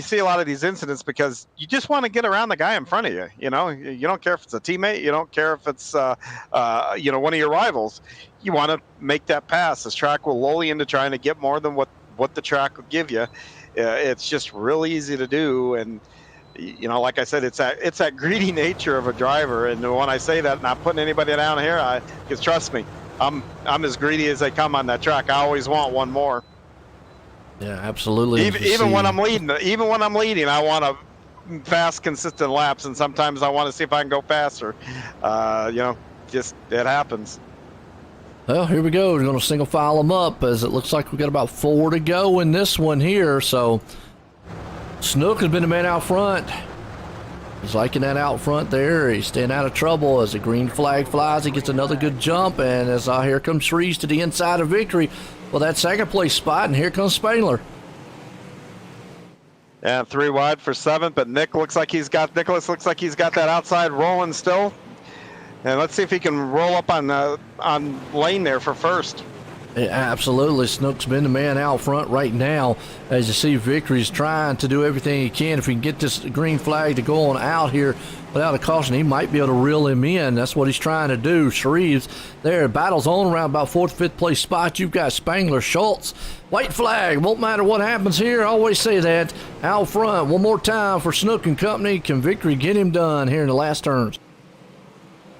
see a lot of these incidents because you just want to get around the guy in front of you. You don't care if it's a teammate. You don't care if it's, one of your rivals. You want to make that pass. This track will lull you into trying to get more than what the track will give you. It's just real easy to do. And, like I said, it's that greedy nature of a driver. And when I say that, not putting anybody down here, because trust me, I'm as greedy as they come on that track. I always want one more. Yeah, absolutely. Even when I'm leading, I want a fast, consistent laps, and sometimes I want to see if I can go faster. Just it happens. Well, here we go. We're going to single file them up as it looks like we've got about 4 to go in this one here. So Snook has been the man out front. He's liking that out front there. He's staying out of trouble as the green flag flies. He gets another good jump, and as here comes Shreves to the inside of Vickery. Well, that second place spot, and here comes Spangler. And 3 wide for 7th, but Nicholas looks like he's got that outside rolling still. And let's see if he can roll up on lane there for first. Yeah, absolutely. Snook's been the man out front right now. As you see, Vickery's trying to do everything he can. If he can get this green flag to go on out here without a caution, he might be able to reel him in. That's what he's trying to do. Shreves there. Battle's on around about 4th, 5th place spot. You've got Spangler, Schultz. White flag. Won't matter what happens here. I always say that. Out front. One more time for Snook and company. Can Vickery get him done here in the last turns?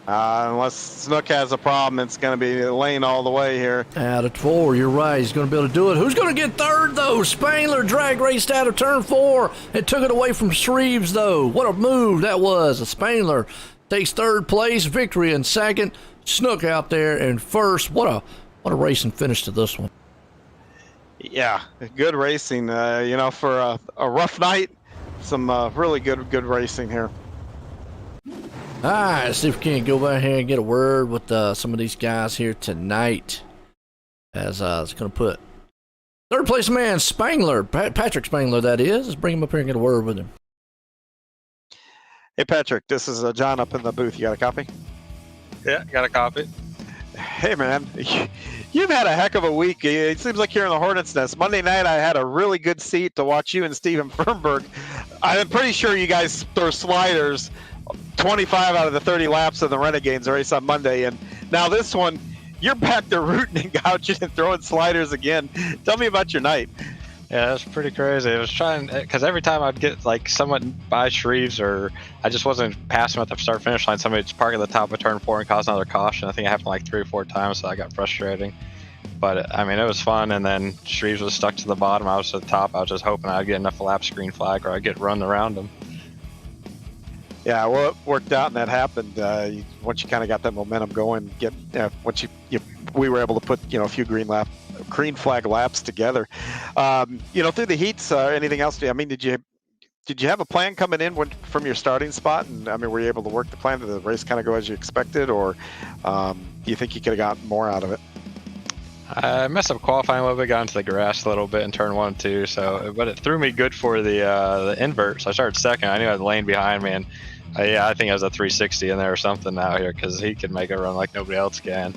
Unless Snook has a problem, it's going to be lane all the way here. Out of 4, you're right. He's going to be able to do it. Who's going to get third, though? Spangler drag raced out of turn 4 and took it away from Shreves, though. What a move that was. Spangler takes 3rd place, Vickery in 2nd, Snook out there in 1st. What a racing finish to this one. Yeah, good racing. For a rough night, some really good racing here. All right, let's see if we can go back here and get a word with some of these guys here tonight. As it's going to put 3rd place man Spangler, Patrick Spangler, that is. Let's bring him up here and get a word with him. Hey, Patrick, this is John up in the booth. You got a copy? Yeah, got a copy. Hey, man, you've had a heck of a week. It seems like you're in the Hornet's Nest. Monday night, I had a really good seat to watch you and Steven Fernberg. I'm pretty sure you guys throw sliders 25 out of the 30 laps of the Renegades race on Monday. And now this one, you're back to rooting and gouging and throwing sliders again. Tell me about your night. Yeah, that's pretty crazy. I was trying, because every time I'd get like someone by Shreves, or I just wasn't passing at the start finish line, somebody just park at the top of turn 4 and cause another caution. I think it happened like 3 or 4 times, so I got frustrating. But I mean, it was fun. And then Shreves was stuck to the bottom. I was at the top. I was just hoping I'd get enough laps green flag, or I'd get run around him. Yeah, well, it worked out, and that happened. Once you kind of got that momentum going, once we were able to put a few green flag laps together. Through the heats, anything else? I mean, did you have a plan coming in from your starting spot? And I mean, were you able to work the plan? Did the race kind of go as you expected, or do you think you could have gotten more out of it? I messed up qualifying a little bit, got into the grass a little bit in turn 1 and 2. But it threw me good for the invert. So I started second. I knew I had the lane behind me, and I think I was a 360 in there or something out here, because he can make a run like nobody else can.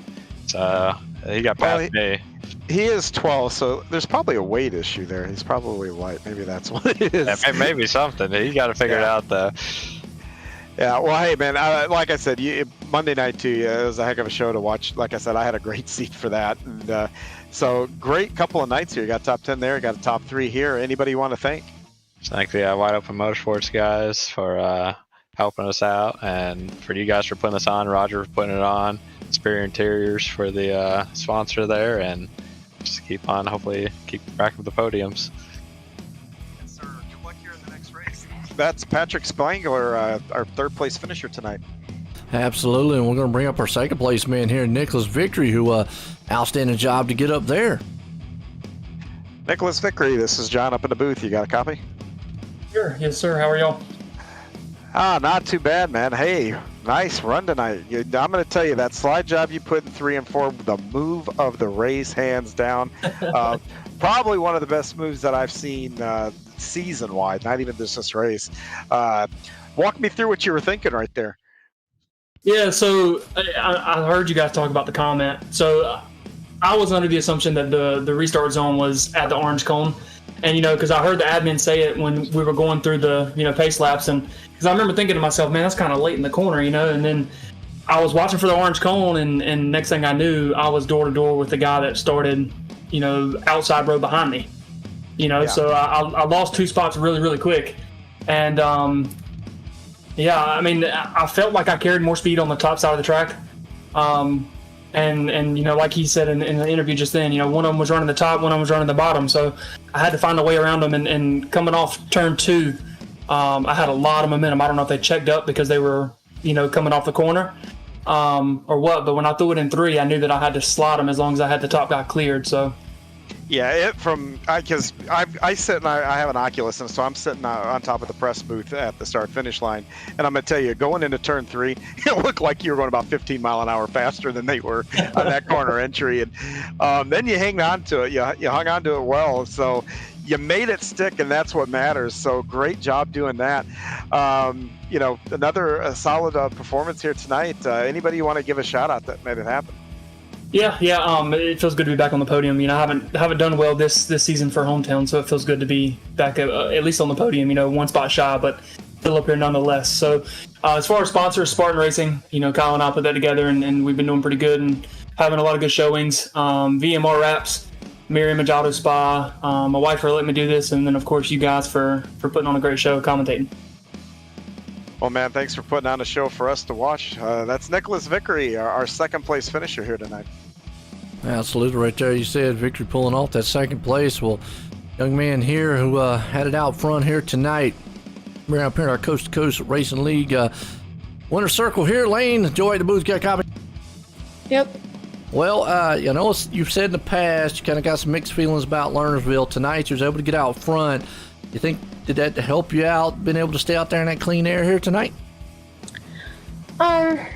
So he got past me. He is 12, so there's probably a weight issue there. He's probably light. Maybe that's what it is. Yeah, maybe something. You got to figure it out, though. Yeah, well, hey, man, like I said, Monday night, too, it was a heck of a show to watch. Like I said, I had a great seat for that. And so great couple of nights here. You got top 10 there, you got a top 3 here. Anybody you want to thank? Thank the Wide Open Motorsports guys for helping us out, and for you guys for putting this on, Roger for putting it on, Superior Interiors for the sponsor there, and just keep on, hopefully keep racking the podiums. Yes, sir. Good luck here in the next race. That's Patrick Spangler, our 3rd place finisher tonight. Absolutely, and we're going to bring up our 2nd place man here, Nicholas Victory, who outstanding job to get up there. Nicholas Vickery, this is John up in the booth. You got a copy? Sure. Yes, sir. How are y'all? Not too bad, man. Hey, nice run tonight. I'm going to tell you, that slide job you put in 3 and 4, the move of the race, hands down. Probably one of the best moves that I've seen season-wide, not even just this race. Walk me through what you were thinking right there. Yeah, so I heard you guys talk about the comment. So I was under the assumption that the restart zone was at the orange cone. And, because I heard the admin say it when we were going through the, pace laps. And because I remember thinking to myself, man, that's kind of late in the corner, and then I was watching for the orange cone, and next thing I knew, I was door to door with the guy that started, outside row behind me, so I lost 2 spots really, really quick. And, I felt like I carried more speed on the top side of the track. And like he said in the interview just then, one of them was running the top, one of them was running the bottom. So I had to find a way around them. And coming off turn 2, I had a lot of momentum. I don't know if they checked up because they were, coming off the corner or what. But when I threw it in 3, I knew that I had to slide them as long as I had the top guy cleared. So. Yeah, because I sit and I have an Oculus, and so I'm sitting on top of the press booth at the start-finish line, and I'm going to tell you, going into turn 3, it looked like you were going about 15 mile an hour faster than they were on that corner entry, and then you hang on to it. You hung on to it well, so you made it stick, and that's what matters. So great job doing that. Another solid performance here tonight. Anybody you want to give a shout out that made it happen? Yeah. It feels good to be back on the podium. I haven't done well this season for hometown, so it feels good to be back at least on the podium. 1 spot shy, but still up here nonetheless. So as far as sponsors, Spartan Racing, Kyle and I put that together, and we've been doing pretty good and having a lot of good showings. VMR Wraps, Miriam Majado Spa, my wife for letting me do this, and then of course you guys for putting on a great show, commentating. Well, man, thanks for putting on a show for us to watch. That's Nicholas Vickery, our 2nd place finisher here tonight. Absolutely, right there. You said Victory pulling off that 2nd place. Well, young man here who had it out front here tonight. We're up here in our Coast2Coast Racing League winner circle here. Lane, Joy at the booth, got a copy? Yep. Well, you've said in the past you kind of got some mixed feelings about Lernerville. Tonight you was able to get out front. You think, did that help you out, being able to stay out there in that clean air here tonight? I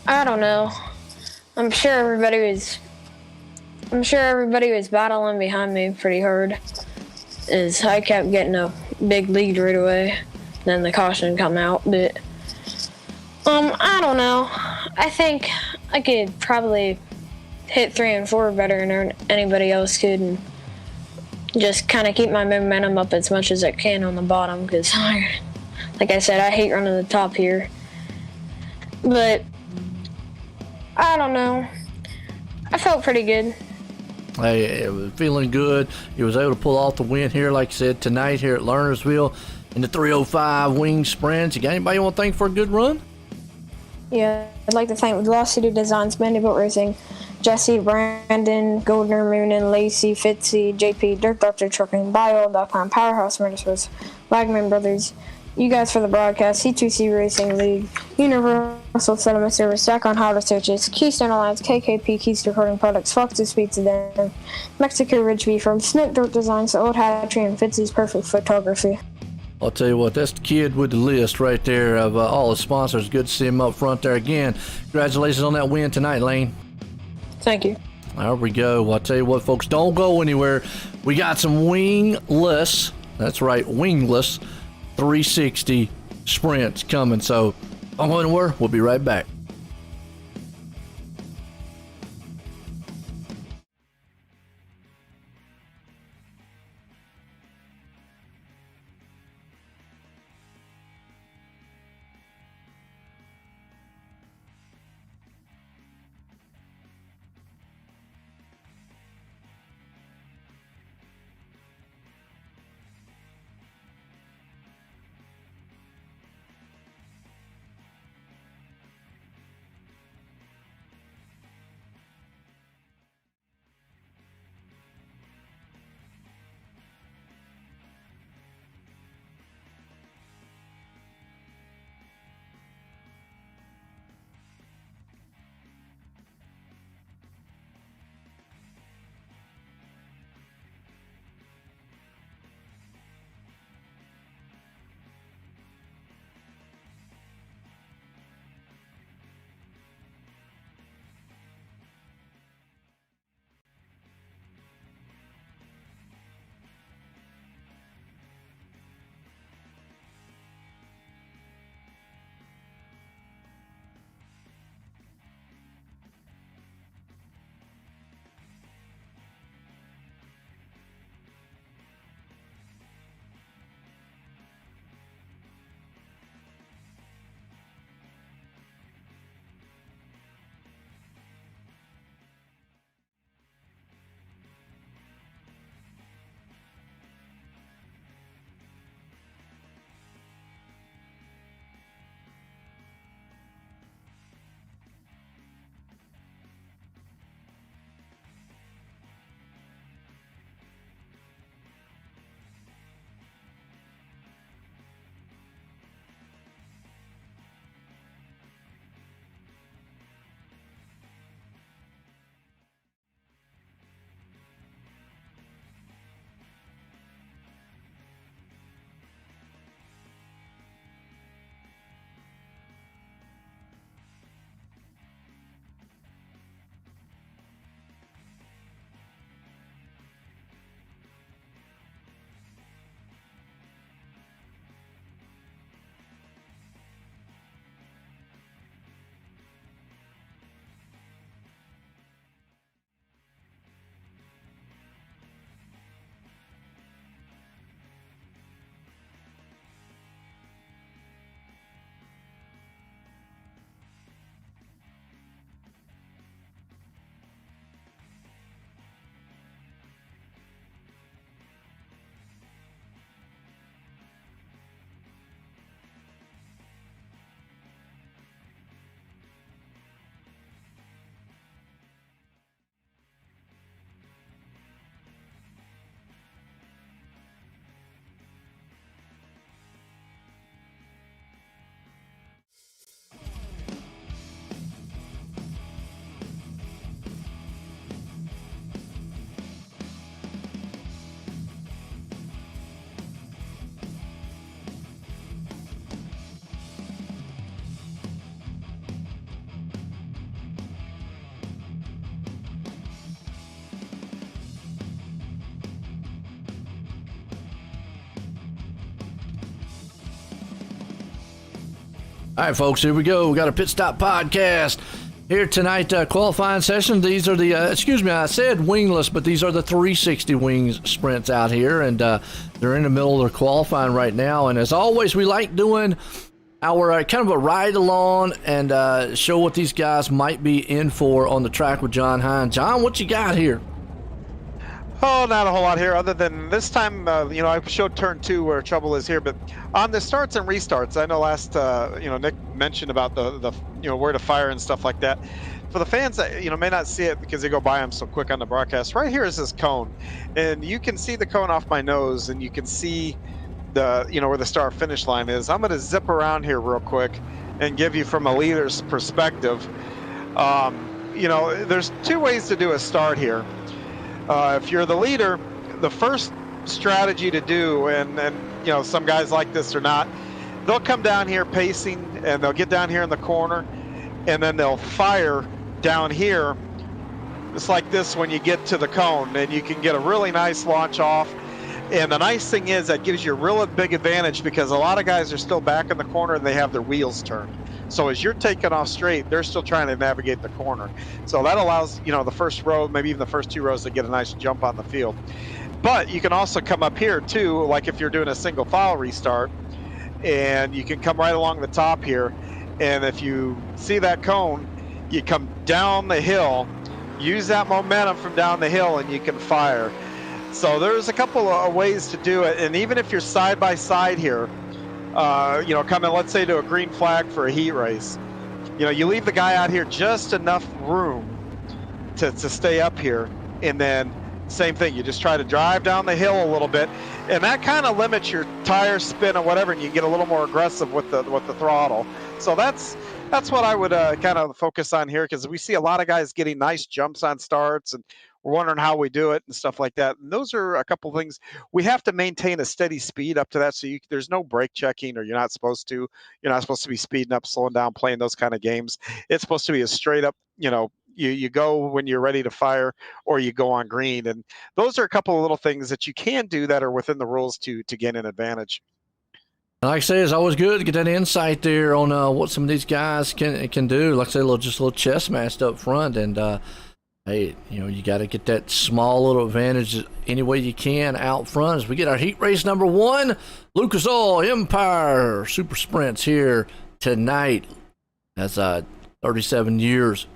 don't know. I'm sure everybody was battling behind me pretty hard, as I kept getting a big lead right away. Then the caution come out, but I don't know. I think I could probably hit 3 and 4 better than anybody else could, and just kind of keep my momentum up as much as I can on the bottom, because like I said, I hate running the top here. But I don't know. felt pretty good. Hey, it was feeling good. He was able to pull off the win here, like I said, tonight here at Lernerville in the 305 wing sprints. You got anybody you want to thank for a good run? Yeah, I'd like to thank Velocity Designs, Vanderbilt Racing, Jesse, Brandon, Goldner, Moonin, Lacey, Fitzy, JP, Dirt Doctor Trucking, Bio.com, Powerhouse Motorsports, Wagman Brothers, you guys for the broadcast, C2C Racing League, Universal Settlement Service, Jack on How to Searches, Keystone Alliance, KKP, Keys Recording Products, Fox's Pizza Den, Mexico Ridge Beef from Snip Dirt Designs, Old Hatchery, and Fitzy's Perfect Photography. I'll tell you what, that's the kid with the list right there of all the sponsors. Good to see him up front there again. Congratulations on that win tonight, Lane. Thank you. There we go. I'll tell you what, folks, don't go anywhere. We got some wingless, that's right, wingless 360 sprints coming. So don't go anywhere. We'll be right back. All right, folks, here we go. We got a Pit Stop Podcast here tonight, qualifying session. These are the, I said wingless, but these are the 360 wings sprints out here, and they're in the middle of their qualifying right now. And as always, we like doing our kind of a ride along and show what these guys might be in for on the track with John Hine. John, what you got here? Oh, not a whole lot here other than this time, I showed turn 2 where trouble is here, but on the starts and restarts, I know last, Nick mentioned about the where to fire and stuff like that. For the fans that, may not see it because they go by them so quick on the broadcast, right here is this cone. And you can see the cone off my nose and you can see the, where the start finish line is. I'm going to zip around here real quick and give you from a leader's perspective. There's 2 ways to do a start here. If you're the leader, the first strategy to do, and some guys like this or not, they'll come down here pacing and they'll get down here in the corner and then they'll fire down here just like this when you get to the cone, and you can get a really nice launch off. And the nice thing is that gives you a real big advantage because a lot of guys are still back in the corner and they have their wheels turned. So as you're taking off straight, they're still trying to navigate the corner. So that allows, the first row, maybe even the first 2 rows to get a nice jump on the field. But you can also come up here too, like if you're doing a single file restart, and you can come right along the top here. And if you see that cone, you come down the hill, use that momentum from down the hill, and you can fire. So there's a couple of ways to do it. And even if you're side by side here, coming, let's say, to a green flag for a heat race, you leave the guy out here just enough room to stay up here. And then same thing, you just try to drive down the hill a little bit. And that kind of limits your tire spin or whatever, and you get a little more aggressive with the throttle. So that's what I would kind of focus on here, because we see a lot of guys getting nice jumps on starts, and we're wondering how we do it and stuff like that. And those are a couple things. We have to maintain a steady speed up to that, so there's no brake checking, or you're not supposed to. You're not supposed to be speeding up, slowing down, playing those kind of games. It's supposed to be a straight up, you go when you're ready to fire, or you go on green. And those are a couple of little ththings that you can do that are within the rules to gain an advantage. Like I say, it's always good to get that insight there on what some of these guys can do. Like I say, just a little chess match up front, and hey, you got to get that small little advantage any way you can out front. As we get our heat race number 1, Lucas Oil Empire Super Sprints here tonight. That's 37 years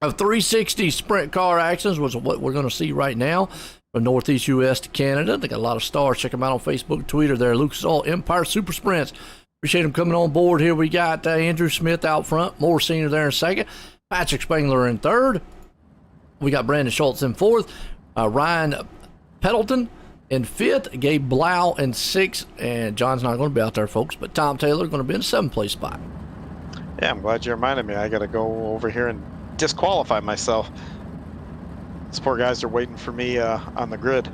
of 360 sprint car actions, was what we're going to see right now. From Northeast U.S. to Canada. They got a lot of stars. Check them out on Facebook, Twitter there. Lucas Oil Empire Super Sprints. Appreciate them coming on board here. We got Andrew Smith out front. Moore Sr. there in second. Patrick Spangler in third. We got Brandon Schultz in fourth. Ryan Peddleton in fifth. Gabe Blau in sixth. And John's not going to be out there, folks, but Tom Taylor going to be in the 7th place spot. Yeah, I'm glad you reminded me. I got to go over here and disqualify myself. These poor guys are waiting for me on the grid.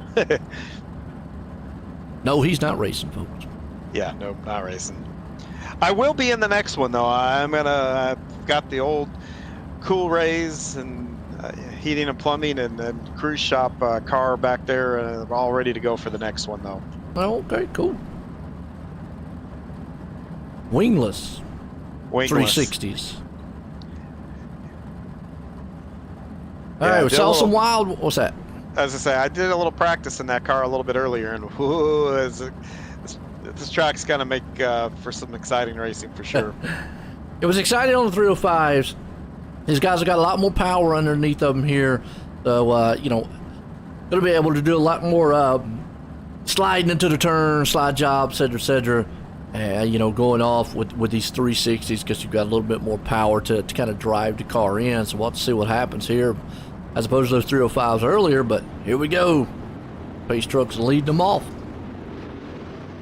No, he's not racing, folks. Yeah, no, not racing. I will be in the next one, though. I've got the old Cool Rays and heating and plumbing and cruise shop car back there, and I'm all ready to go for the next one, though. Oh, okay, cool. Wingless. 360s. All right, we saw some wild. What's that? As I say, I did a little practice in that car a little bit earlier, and this track's going to make for some exciting racing for sure. It was exciting on the 305s. These guys have got a lot more power underneath them here. So, going to be able to do a lot more sliding into the turn, slide jobs, et cetera, et cetera. Going off with these 360s, because you've got a little bit more power to kind of drive the car in. So we'll have to see what happens here, as opposed to those 305s earlier. But here we go. Pace trucks leading them off.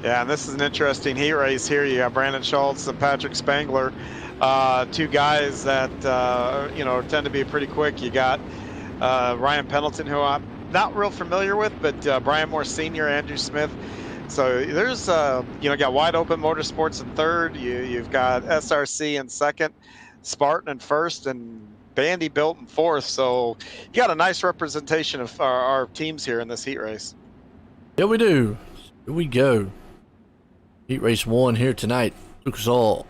Yeah, and this is an interesting heat race here. You got Brandon Schultz and Patrick Spangler, 2 guys that tend to be pretty quick. You got Ryan Pendleton, who I'm not real familiar with, but Brian Moore Sr., Andrew Smith. So there's, got Wide Open Motorsports in third. You've got SRC in second, Spartan in first, and Bandy Built in fourth. So you got a nice representation of our teams here in this heat race. Yeah, we do. Here we go. Heat race 1 here tonight. Lucas Oil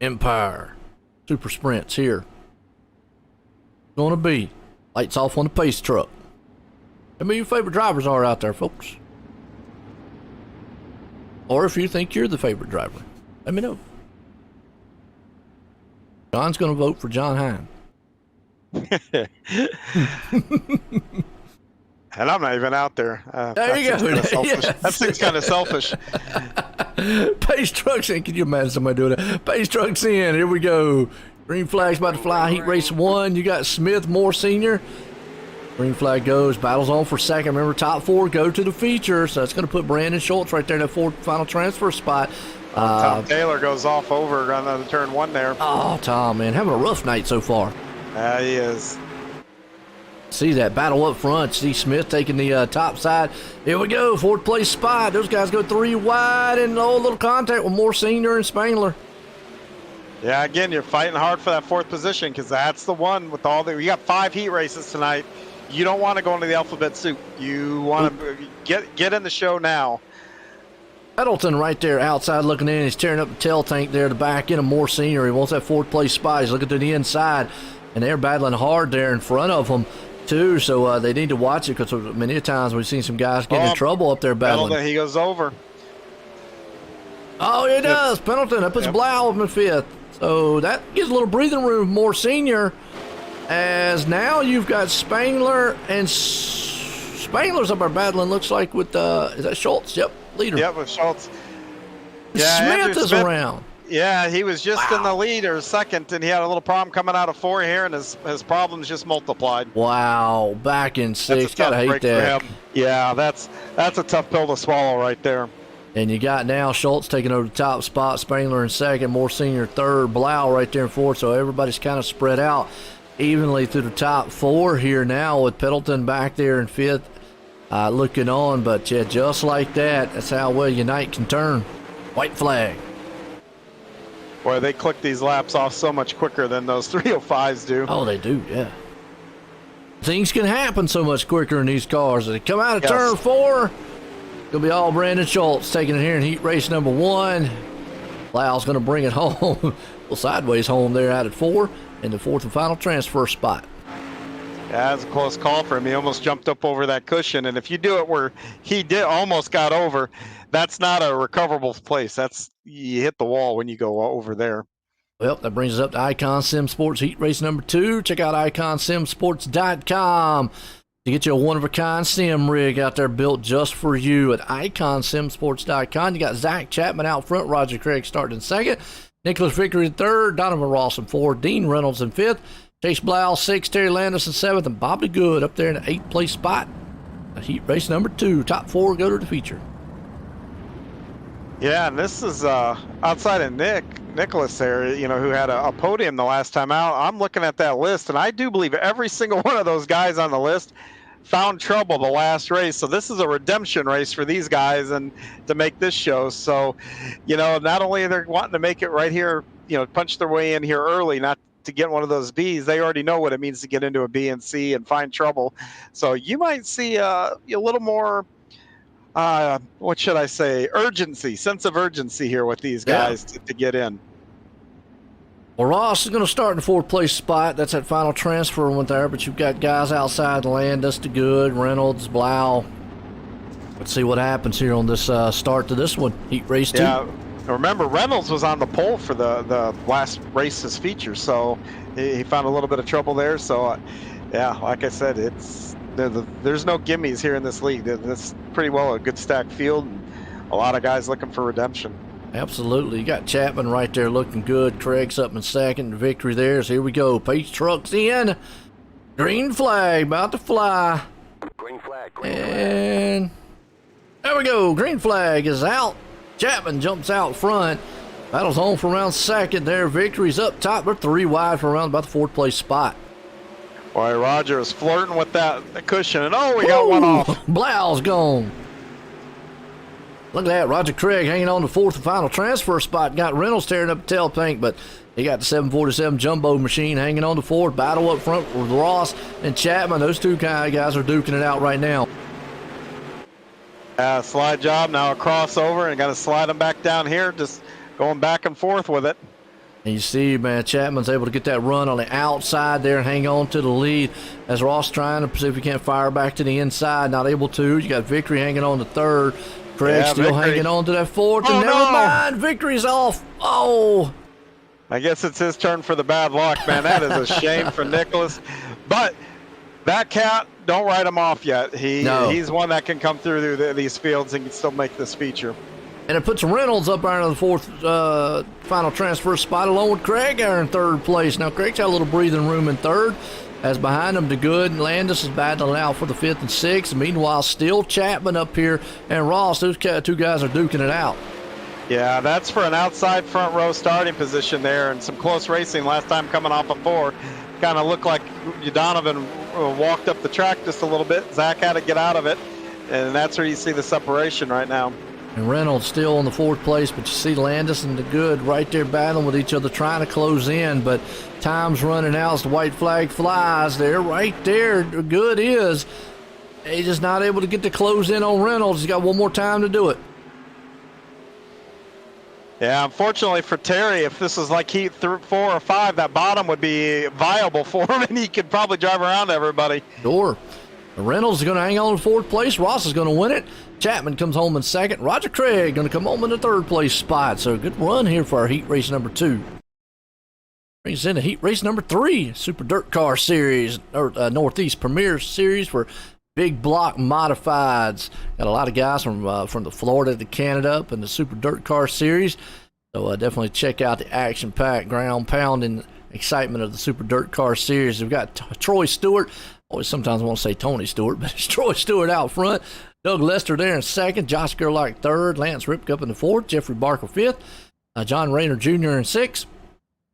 Empire Super Sprints here. Going to be lights off on the pace truck. How many of your favorite drivers are out there, folks? Or if you think you're the favorite driver. Let me know. John's going to vote for John Hine. And I'm not even out there. There you go. Yes. That seems kind of selfish. Pace trucks in. Can you imagine somebody doing that? Pace trucks in. Here we go. Green flag's about to fly. Heat race 1. You got Smith, Moore Sr. Green flag goes. Battle's on for second. Remember, top 4 go to the feature. So that's going to put Brandon Schultz right there in that 4th final transfer spot. Tom Taylor goes off over on the turn 1 there. Oh, Tom, man. Having a rough night so far. He is. See that battle up front. See Smith taking the top side. Here we go. 4th place spot. Those guys go 3 wide and a little contact with Moore Sr. and Spangler. Yeah, again, you're fighting hard for that 4th position because that's the one with all the. You got 5 heat races tonight. You don't want to go into the alphabet soup. You want to get in the show now. Pendleton right there outside looking in. He's tearing up the tail tank there to back in a Moore Sr. He wants that 4th place spot. He's looking to the inside, and they're battling hard there in front of him too. So they need to watch it because many times we've seen some guys get in trouble up there battling. Pendleton, he goes over. Oh, he does. Pendleton. That puts Blau up in 5th. So that gives a little breathing room for Moore Sr. As now you've got Spangler and Spangler's up there battling. Looks like with is that Schultz? Yep, leader. Yep, with Schultz. Yeah, Smith is around. Yeah, he was just in the lead or second, and he had a little problem coming out of 4 here, and his problems just multiplied. Wow, back in 6. Gotta hate that. Yeah, that's a tough pill to swallow right there. And you got now Schultz taking over the top spot, Spangler in 2nd, Moore Sr. 3rd, Blau right there in 4th. So everybody's kind of spread out evenly through the top 4 here now with Pendleton back there in 5th looking on. But yeah, just like that, that's how well Unite can turn. White flag. Boy, they click these laps off so much quicker than those 305s do. Oh, they do, yeah. Things can happen so much quicker in these cars. They come out of turn 4. It'll be all Brandon Schultz taking it here in heat race number 1. Lau's going to bring it home. Well, sideways home there out at 4 in the 4th and final transfer spot. Yeah, that's a close call for him. He almost jumped up over that cushion. And if you do it where he almost got over, that's not a recoverable place. You hit the wall when you go over there. Well, that brings us up to Icon Sim Sports heat race number 2. Check out iconsimsports.com. to get you a one-of-a-kind sim rig out there built just for you at iconsimsports.com. You got Zach Chapman out front, Roger Craig starting in 2nd, Nicholas Vickery in 3rd, Donovan Ross in 4th, Dean Reynolds in 5th, Chase Blau 6th, Terry Landis in 7th, and Bobby Good up there in the 8th place spot. Heat race number 2. Top 4 go to the feature. Yeah, and this is outside of Nicholas there, who had a podium the last time out. I'm looking at that list, and I do believe every single one of those guys on the list found trouble the last race. So this is a redemption race for these guys and to make this show. So, not only are they wanting to make it right here, punch their way in here early, not to get one of those Bs, they already know what it means to get into a B and C and find trouble. So you might see a little more what should I say, sense of urgency here with these guys to get in. Well, Ross is going to start in the 4th place spot. That's that final transfer one there, but you've got guys outside the Landis to Good, Reynolds, Blau. Let's see what happens here on this start to this one, heat race 2. Yeah, remember Reynolds was on the pole for the last race's feature, so he found a little bit of trouble there. So, like I said, there's no gimmies here in this league. It's pretty well a good stacked field, and a lot of guys looking for redemption. Absolutely. You got Chapman right there looking good. Craig's up in 2nd. Victory there. So here we go. Pace trucks in. Green flag about to fly. Green flag. And there we go. Green flag is out. Chapman jumps out front. Battles home for around 2nd there. Victory's up top. They're 3 wide for around about the 4th place spot. Boy, Roger is flirting with that cushion, and we got one off. Blau's gone. Look at that. Roger Craig hanging on the 4th and final transfer spot. Got Reynolds tearing up the tail tank, but he got the 747 jumbo machine hanging on the 4th. Battle up front with Ross and Chapman. Those two guys are duking it out right now. Slide job, now a crossover, and got to slide them back down here, just going back and forth with it. And you see, man, Chapman's able to get that run on the outside there and hang on to the lead as Ross trying to see if he can't fire back to the inside. Not able to. You got Vickery hanging on the 3rd. Craig still Victory. hanging on to that fourth, Oh, and never no. mind, victory's off. Oh, I guess it's his turn for the bad luck, man. That is a shame for Nicholas. But that cat, don't write him off yet. He's one that can come through these fields and can still make this feature. and it puts Reynolds up there in the fourth final transfer spot, along with Craig there in third place. Now, Craig's got a little breathing room in third, as behind him DeGood and Landis is battling out for the fifth and sixth. Meanwhile, still Chapman up here and Ross. Those two guys are duking it out. Yeah, that's for an outside front row starting position there, and some close racing last time coming off of 4. Kind of looked like Donovan walked up the track just a little bit. Zach had to get out of it, and that's where you see the separation right now. And Reynolds still in the fourth place, but you see Landis and DeGood right there battling with each other, trying to close in, but time's running out as the white flag flies there. Right there, DeGood is. He's just not able to get the close in on Reynolds. He's got one more time to do it. Yeah, unfortunately for Terry, if this was like heat 4 or 5, that bottom would be viable for him, and he could probably drive around everybody. Sure. Reynolds is going to hang on in fourth place. Ross is going to win it. Chapman comes home in second. Roger Craig going to come home in the third place spot. So good run here for our heat race number 2. Brings in the heat race number 3, Super Dirt Car Series, or Northeast Premier Series for big block modifieds. Got a lot of guys from the Florida to Canada up in the Super Dirt Car Series. So definitely check out the action-packed, ground-pounding excitement of the Super Dirt Car Series. We've got Troy Stewart. Always sometimes I want to say Tony Stewart, but it's Troy Stewart out front. Doug Lester there in second. Josh Gerlach third. Lance Ripke up in the fourth. Jeffrey Barker fifth. John Rayner Jr. in sixth.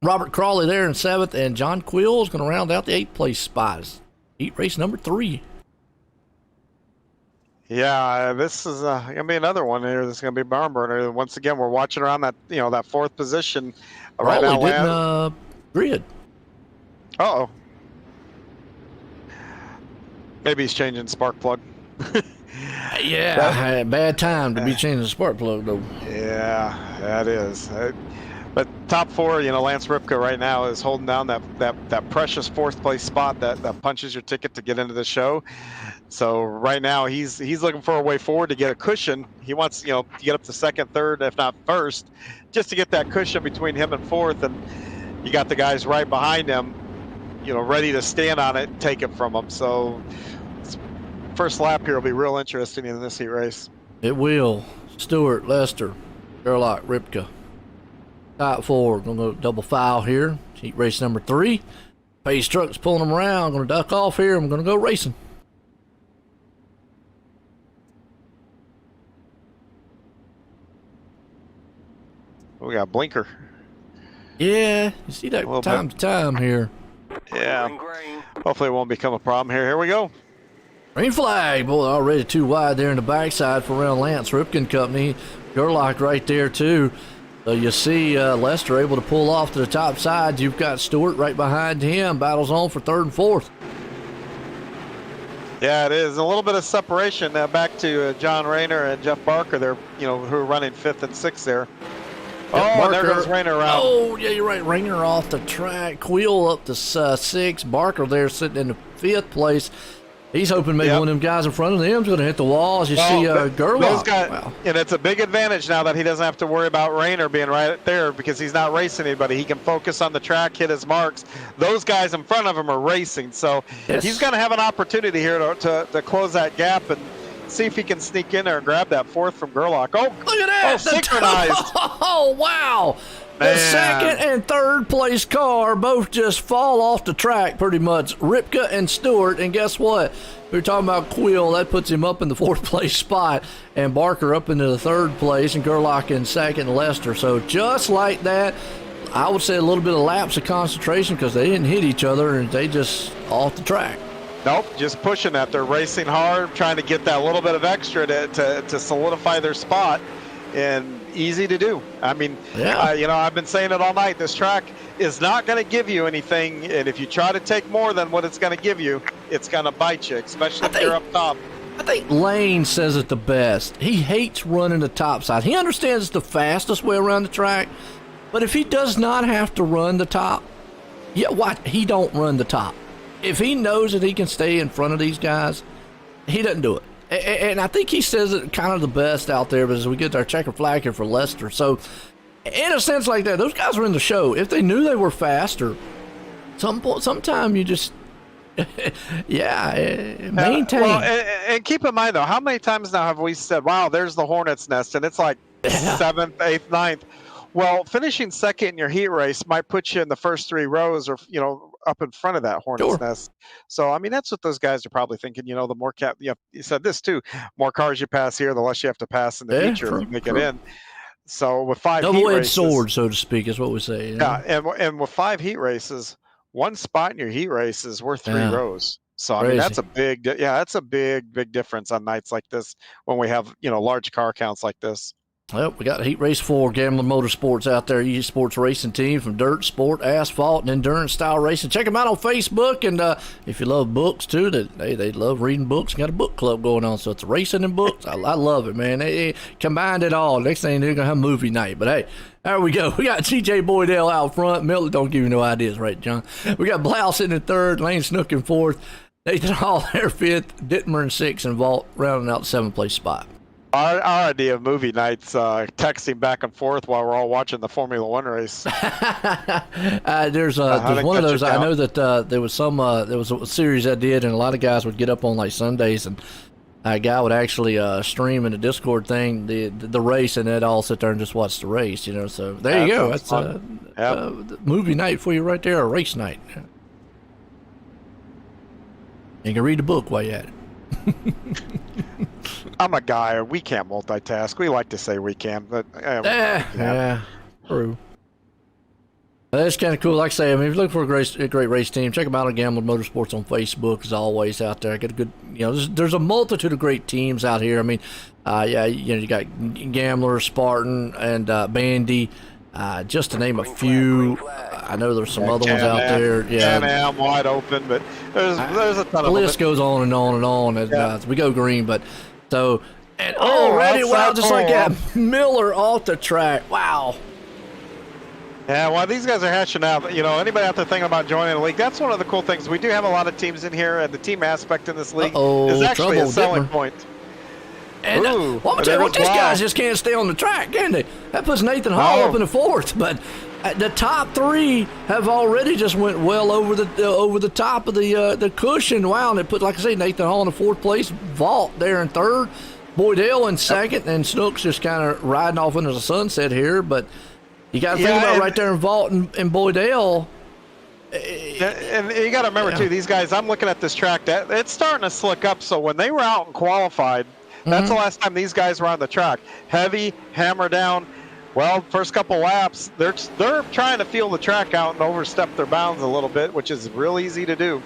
Robert Crawley there in seventh. And John Quill is going to round out the 8th place spot. Heat race number 3. Yeah, this is going to be another one here. This is going to be barn burner. Once again, we're watching around that that 4th position right now. Didn't grid. Uh-oh. Maybe he's changing spark plug. Yeah, bad time to be changing the spark plug, though. Yeah, that is. But top 4, Lance Ripke right now is holding down that precious 4th place spot that punches your ticket to get into the show. So right now he's looking for a way forward to get a cushion. He wants to get up to second, third, if not first, just to get that cushion between him and 4th. And you got the guys right behind him, ready to stand on it and take it from him. So first lap here will be real interesting in this heat race. It will. Stewart, Lester, Gerlach, Ripke. Top 4, going to go double file here. Heat race number 3. Pace truck's pulling them around. Going to duck off here. I'm going to go racing. We got blinker. Yeah, you see that time to time here. Yeah. Hopefully it won't become a problem here. Here we go. Green flag. Boy, already too wide there in the backside for around Lance Ripke and company. Gerlach right there, too. So you see Lester able to pull off to the top side. You've got Stewart right behind him. Battles on for 3rd and 4th. Yeah, it is. A little bit of separation back to John Rayner and Jeff Barker there, who are running 5th and 6th there. And there goes Rayner around. Oh, yeah, you're right. Rayner off the track. Quill up to 6th. Barker there sitting in the 5th place. He's hoping maybe one of them guys in front of him is going to hit the wall. As you see Gerlach. Wow. And it's a big advantage now that he doesn't have to worry about Rayner being right there because he's not racing anybody. He can focus on the track, hit his marks. Those guys in front of him are racing. So he's going to have an opportunity here to close that gap and see if he can sneak in there and grab that 4th from Gerlach. Oh, look at that. Oh, synchronized. Oh, wow. The 2nd and 3rd place car both just fall off the track pretty much. Ripke and Stewart. And guess what? We were talking about Quill. That puts him up in the 4th place spot. And Barker up into the 3rd place. And Gerlach in 2nd, Lester. So just like that, I would say a little bit of lapse of concentration because they didn't hit each other and they just off the track. Nope, just pushing that. They're racing hard, trying to get that little bit of extra to solidify their spot. And easy to do. I mean, I've been saying it all night. This track is not going to give you anything, and if you try to take more than what it's going to give you, it's going to bite you, especially if you're up top. I think Lane says it the best. He hates running the top side. He understands it's the fastest way around the track, but if he does not have to run the top, he don't run the top. If he knows that he can stay in front of these guys, he doesn't do it. And I think he says it kind of the best out there, but as we get our checker flag here for Lester. So, in a sense like that, those guys were in the show. If they knew they were faster, sometime you just, maintain. Well, and keep in mind, though, how many times now have we said, wow, there's the Hornet's Nest, and it's like 7th, 8th, 9th. Well, finishing second in your heat race might put you in the first 3 rows or, up in front of that Hornet's Nest. So, I mean, that's what those guys are probably thinking. The more you said this too, more cars you pass here, the less you have to pass in the future if you make it in. So with 5 heat double-edged races, sword, so to speak, is what we say. Yeah, and with 5 heat races, 1 spot in your heat race is worth 3 rows. So I mean, that's a big difference on nights like this when we have large car counts like this. Well, we got Heat Race 4, Gambling Motorsports out there, eSports racing team from dirt, sport, asphalt, and endurance style racing. Check them out on Facebook, and if you love books too, they love reading books. Got a book club going on, so it's racing and books. I love it, man. They combined it all. Next thing they're gonna have movie night. But hey, there we go. We got TJ Boydell out front. Miller don't give you no ideas, right, John? We got Blau sitting in 3rd, Lane Snook in 4th, Nathan Hall there 5th, Dittmer in 6th, and Vault rounding out the 7th place spot. Our idea of movie nights, texting back and forth while we're all watching the Formula One race. There's one of those. I know that there was a series I did, and a lot of guys would get up on like Sundays, and a guy would actually stream in the Discord thing the race, and they'd all sit there and just watch the race. So there you go. That's movie night for you right there, a race night. You can read the book while you're at it. I'm a guy. We can't multitask. We like to say we can, but yeah, true. That's kind of cool. Like I say, if you're looking for a great race team, check them out on Gambling Motorsports on Facebook. As always, out there, get a good. There's a multitude of great teams out here. I mean, you got Gambler, Spartan, and Bandy. Just to name a few. I know there's some other ones out there. Yeah, Can-Am wide open, but there's a ton of them. The list goes on and on and on as we go green. But so and already, wow, just like that, Miller off the track. Wow. Yeah, while these guys are hashing out, anybody out there thinking about joining the league, that's one of the cool things. We do have a lot of teams in here, and the team aspect in this league is actually a selling point. And I'm telling you what, these guys just can't stay on the track, can they? That puts Nathan Hall up in the 4th, but the top 3 have already just went well over the top of the cushion. Wow, and they put, like I say, Nathan Hall in the 4th place, Vault there in 3rd, Boydell in 2nd, and Snooks just kind of riding off into the sunset here. But you got to think about right there in Vault and Boydell. And you got to remember too, these guys. I'm looking at this track. It's starting to slick up. So when they were out and qualified. That's the last time these guys were on the track. Heavy, hammer down. Well, first couple laps, they're trying to feel the track out and overstep their bounds a little bit, which is real easy to do.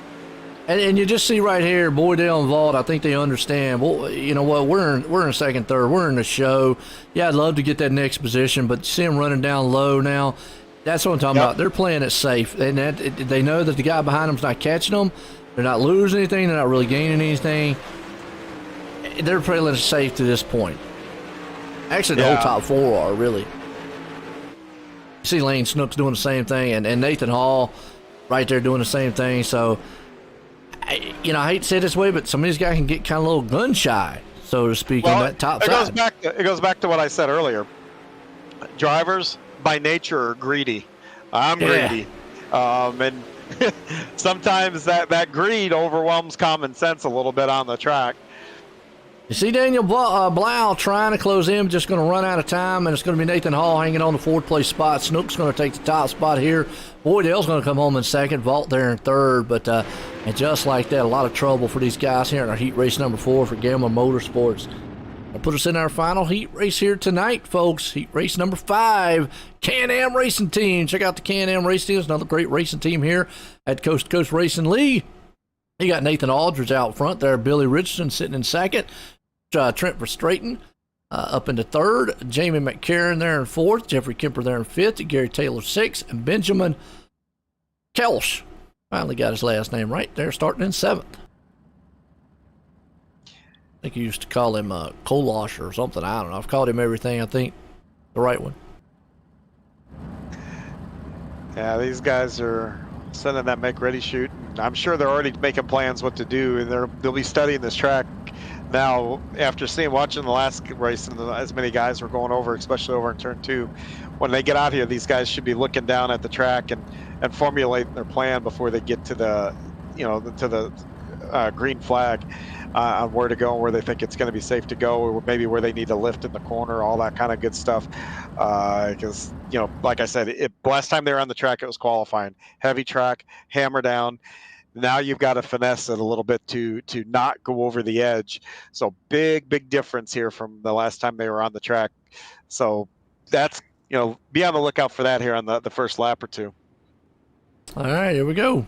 And you just see right here, Boydell and Vault, I think they understand. Well, you know what, we're in 2nd, 3rd. We're in the show. Yeah, I'd love to get that next position, but see them running down low now. That's what I'm talking about. They're playing it safe. And they know that the guy behind them's not catching them. They're not losing anything. They're not really gaining anything. They're playing it safe to this point. Actually, the whole top 4 are, really. You see Lane Snooks doing the same thing, and Nathan Hall right there doing the same thing. So, I hate to say it this way, but some of these guys can get kind of a little gun shy, so to speak, on that top side. It goes back to what I said earlier. Drivers, by nature, are greedy. I'm greedy. And sometimes that greed overwhelms common sense a little bit on the track. You see Daniel Blau trying to close in, just going to run out of time, and it's going to be Nathan Hall hanging on the 4th place spot. Snook's going to take the top spot here. Boydell's going to come home in 2nd, Vault there in 3rd, but and just like that, a lot of trouble for these guys here in our heat race number 4 for Gambling Motorsports. That'll put us in our final heat race here tonight, folks. Heat race number 5, Can-Am Racing Team. Check out the Can-Am Racing Team. It's another great racing team here at Coast2Coast Racing League. You got Nathan Aldridge out front there, Billy Richardson sitting in 2nd, Trent Verstraeten up into 3rd, Jamie McCarron there in 4th, Jeffrey Kemper there in 5th, Gary Taylor 6th, and Benjamin Kelsch finally got his last name right there, starting in 7th. I think you used to call him Kolosh or something. I don't know. I've called him everything. I think the right one. Yeah, these guys are sending that make ready shoot. I'm sure they're already making plans what to do, and they'll be studying this track Now, after watching the last race, and as many guys were going over, especially over in turn 2, when they get out here, these guys should be looking down at the track and formulating their plan before they get to the, to the green flag on where to go and where they think it's going to be safe to go, or maybe where they need to lift in the corner, all that kind of good stuff. Because, like I said, last time they were on the track, it was qualifying. Heavy track, hammer down. Now you've got to finesse it a little bit to not go over the edge. So big difference here from the last time they were on the track. So that's, be on the lookout for that here on the first lap or two. All right, here we go.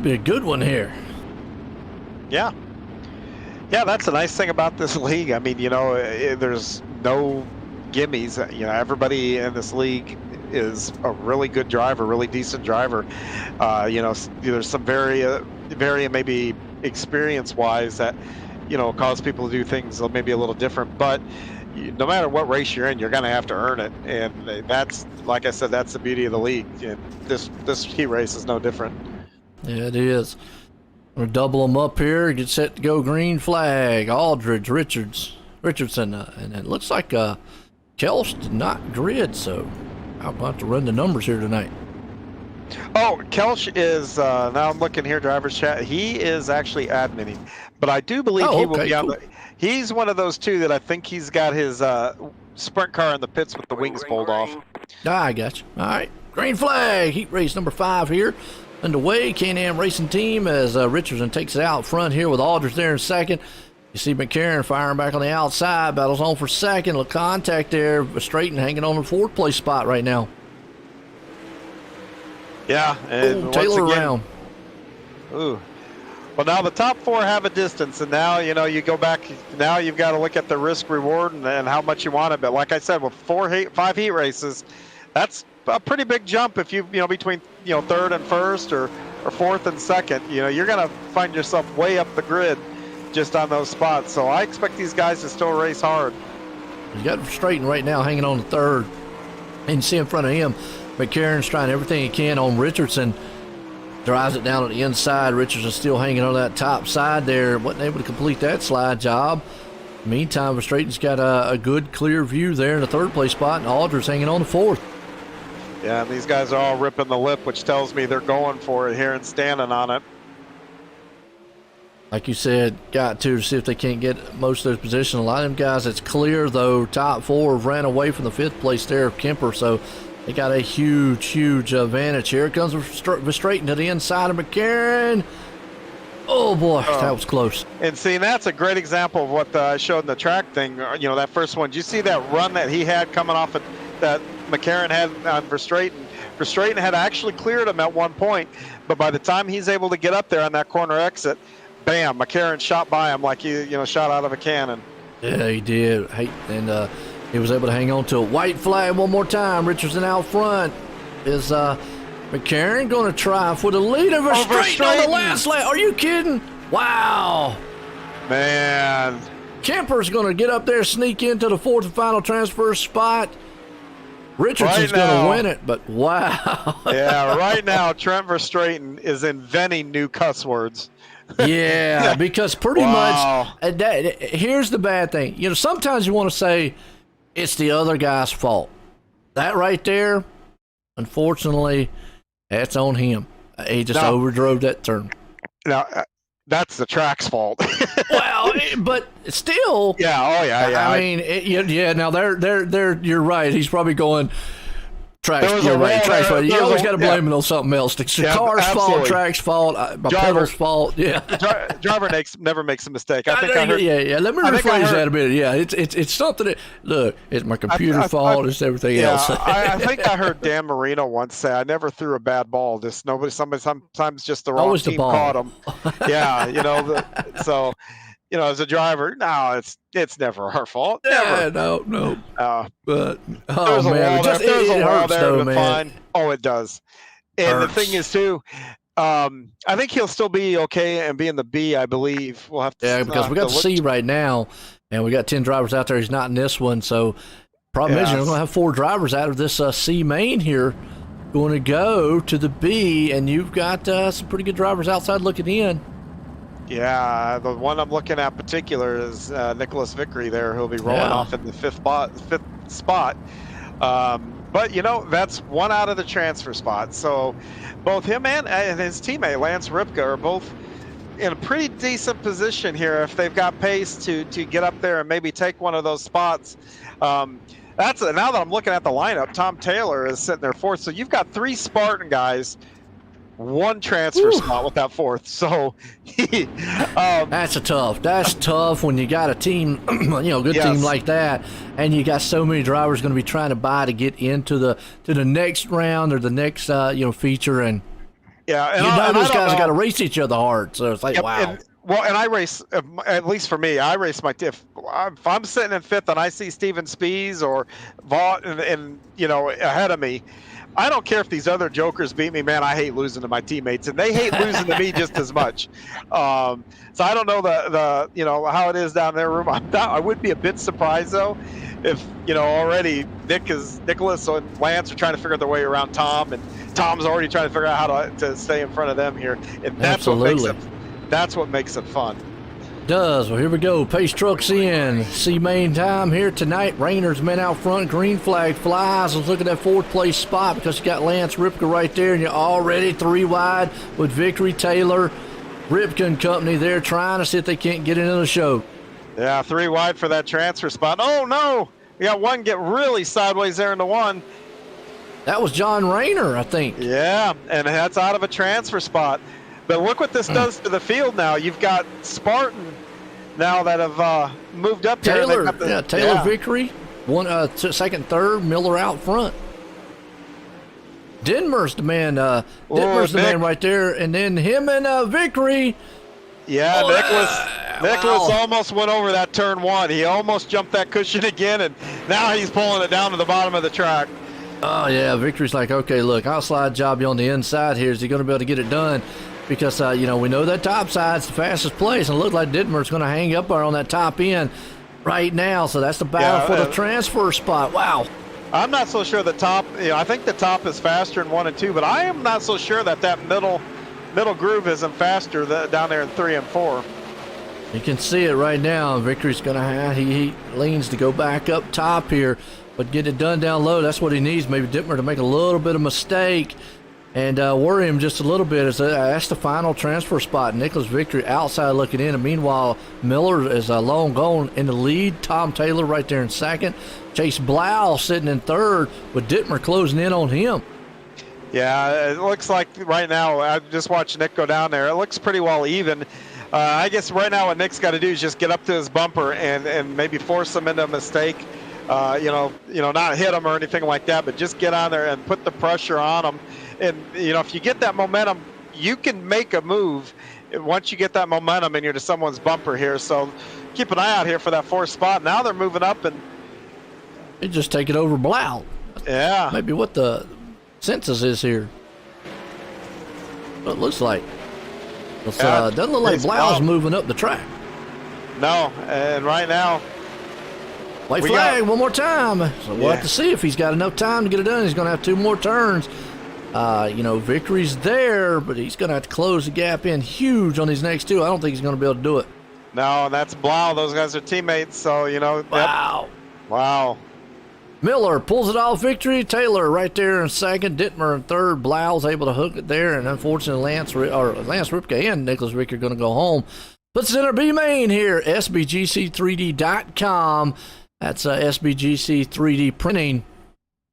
Be a good one here. Yeah, that's the nice thing about this league. I mean, there's no gimmies. Everybody in this league is a really good driver, really decent driver. There's some very maybe experience-wise that, cause people to do things maybe a little different. But no matter what race you're in, you're going to have to earn it. And that's, like I said, that's the beauty of the league. And this heat race is no different. Yeah, it is. We're gonna double them up here. Get set to go. Green flag. Aldridge, Richardson, and it looks like Kelch did not grid. So I'm about to run the numbers here tonight. Oh, Kelch is now I'm looking here. Driver's chat. He is actually adminning, but I do believe he will be on the. He's one of those two that I think he's got his sprint car in the pits with the wings pulled off. I got you. All right. Green flag. Heat race number 5 here. Underway, Can-Am Racing Team as Richardson takes it out front here with Aldridge there in second. You see McCarron firing back on the outside. Battles on for second. Little contact there. Straighten hanging on the 4th place spot right now. Yeah, and Taylor once again, around. Ooh. Well, now the top 4 have a distance, and now, you go back. Now you've got to look at the risk reward and how much you want it. But like I said, with 5 heat races, that's a pretty big jump if between 3rd and 1st or 4th and 2nd. You're gonna find yourself way up the grid just on those spots. So I expect these guys to still race hard. You got Straighten right now hanging on the 3rd, and you see in front of him McCarron's trying everything he can on Richardson. Drives it down at the inside. Richardson's still hanging on that top side there. Wasn't able to complete that slide job. Meantime, Straighten's got a good clear view there in the 3rd place spot, and Aldridge hanging on the 4th. Yeah, and these guys are all ripping the lip, which tells me they're going for it here and standing on it. Like you said, got to see if they can't get most of those positions. A lot of them guys, it's clear, though, top 4 have ran away from the 5th place there of Kemper, so they got a huge advantage. Here it comes Straighten to the inside of McCarron. Oh, boy, that was close. And see, that's a great example of what I showed in the track thing. That first one. Did you see that run that he had coming off of that McCarron had on Verstraeten? Verstraeten had actually cleared him at one point, but by the time he's able to get up there on that corner exit, bam, McCarron shot by him like he, shot out of a cannon. Yeah, he did. And he was able to hang on to a white flag one more time. Richardson out front. Is McCarron going to try for the lead of Verstraeten on the last lap? Are you kidding? Wow. Man. Kemper's going to get up there, sneak into the 4th and final transfer spot. Richardson's going to win it, but wow. Yeah, right now, Trent Verstraeten is inventing new cuss words. Yeah, because pretty much, here's the bad thing. Sometimes you want to say it's the other guy's fault. That right there, unfortunately, that's on him. He just overdrove that turn. Now, that's the track's fault. Well, but still. Yeah. Oh, yeah. I mean, now they're. You're right. He's probably going. Track's, you're right. Track's fault. You always got to blame it on something else. The car's fault, track's fault, my pedal's fault. Yeah. Driver never makes a mistake. I think I heard. Yeah. Let me rephrase that a bit. Yeah, it's something that, look, it's my computer fault. It's everything else. I think I heard Dan Marino once say, "I never threw a bad ball. Sometimes just the wrong team caught him." Yeah, so. As a driver, no, it's never our fault. Yeah, never. No. But oh man, it hurts though, man. Fine. Oh, it does. And the thing is too, I think he'll still be okay and be in the B. I believe we'll have to. Yeah, because we got the C right now, and we got 10 drivers out there. He's not in this one, so Problem is, you're going to have 4 drivers out of this C main here going to go to the B, and you've got some pretty good drivers outside looking in. Yeah, the one I'm looking at particular is Nicholas Vickery there, who'll be rolling off in the fifth spot. But, you know, that's one out of the transfer spot. So both him and his teammate, Lance Ripka, are both in a pretty decent position here if they've got pace to get up there and maybe take one of those spots. Now that I'm looking at the lineup, Tom Taylor is sitting there 4th. So you've got 3 Spartan guys, 1 transfer spot with that 4th. So that's tough when you got a team, good team like that, and you got so many drivers going to be trying to buy to get into the next round or the next feature, and those guys got to race each other hard. So it's like, wow. And I race, at least for me, I race if I'm sitting in 5th and I see Steven Spies or Vaught and ahead of me, I don't care if these other jokers beat me, man. I hate losing to my teammates, and they hate losing to me just as much. So I don't know how it is down there room. I would be a bit surprised though, if already Nicholas and Lance are trying to figure their way around Tom, and Tom's already trying to figure out how to stay in front of them here, and that's what makes it fun. Does. Well, here we go. Pace trucks in. C main time here tonight. Rainer's men out front. Green flag flies. Let's look at that 4th place spot because you got Lance Ripka right there, and you're already 3 wide with Vickery, Taylor, Ripka and company there trying to see if they can't get into the show. Yeah, 3 wide for that transfer spot. Oh, no. We got one get really sideways there into one. That was John Rayner, I think. Yeah, and that's out of a transfer spot. But look what this does to the field now. You've got Spartan now that have moved up Taylor, here. Taylor Vickery, 2nd, 3rd, Miller out front. Denmer's the man. Denmer's the man right there, and then him and Vickery. Yeah, Nicholas almost went over that turn 1. He almost jumped that cushion again, and now he's pulling it down to the bottom of the track. Oh yeah, Vickery's like, okay, look, I'll slide job you on the inside here. Is he going to be able to get it done? Because, we know that top side's the fastest place, and it looks like Ditmer's going to hang up there on that top end right now. So that's the battle for the transfer spot. Wow. I'm not so sure the top, I think the top is faster in 1 and 2, but I am not so sure that middle groove isn't faster down there in 3 and 4. You can see it right now. Vickery's going to have, he leans to go back up top here, but get it done down low. That's what he needs. Maybe Ditmer to make a little bit of mistake and worry him just a little bit. That's the final transfer spot. Nicholas Vickery outside looking in, and meanwhile Miller is long gone in the lead. Tom Taylor right there in 2nd. Chase Blau sitting in 3rd with Ditmer closing in on him. Yeah, it looks like right now, I just watched Nick go down there. It looks pretty well even. I guess right now what Nick's got to do is just get up to his bumper and maybe force him into a mistake. Not hit him or anything like that, but just get on there and put the pressure on him. And, if you get that momentum, you can make a move once you get that momentum and you're to someone's bumper here. So keep an eye out here for that 4th spot. Now they're moving up, and they just take it over Blau. Yeah. Maybe what the census is here. What it looks like. Doesn't look like Blau's moving up the track. No, and right now, white flag one more time. So we'll have to see if he's got enough time to get it done. He's going to have 2 more turns. Vickery's there, but he's going to have to close the gap in huge on these next 2. I don't think he's going to be able to do it. No, that's Blau. Those guys are teammates, so, Wow. Yep. Wow. Miller pulls it off. Victory. Taylor right there in 2nd. Ditmer in 3rd. Blau's able to hook it there, and unfortunately Lance Ripka and Nicholas Vickery are going to go home. Let's enter B main here. SBGC3D.com. That's SBGC 3D printing.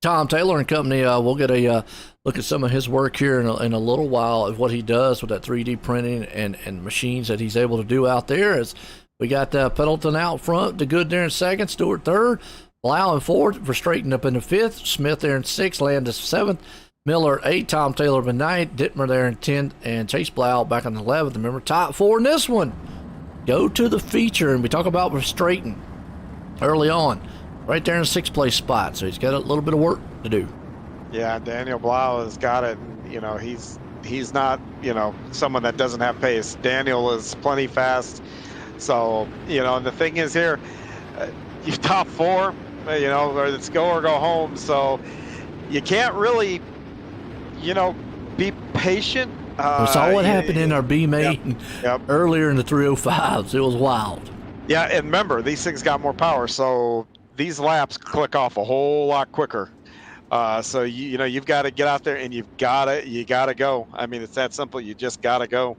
Tom Taylor and company. We'll get a look at some of his work here in a little while of what he does with that 3D printing and machines that he's able to do out there. As we got Pendleton out front, the good there in 2nd, Stewart 3rd, Blau in 4th, Verstraeten up in the 5th, Smith there in 6th, Landis 7th, Miller 8th, Tom Taylor in 9th, Ditmer there in 10th, and Chase Blau back in 11th. Remember, top 4 in this one. Go to the feature, and we talk about Verstraeten early on, right there in the 6th place spot. So he's got a little bit of work to do. Yeah, Daniel Blau has got it. He's not, someone that doesn't have pace. Daniel is plenty fast. So, and the thing is here, you top 4, or it's go or go home. So you can't really, be patient. We saw what happened in our B main earlier in the 305s. It was wild. Yeah, and remember, these things got more power, so these laps click off a whole lot quicker. So you've got to get out there and you gotta go. I mean, it's that simple. You just gotta go.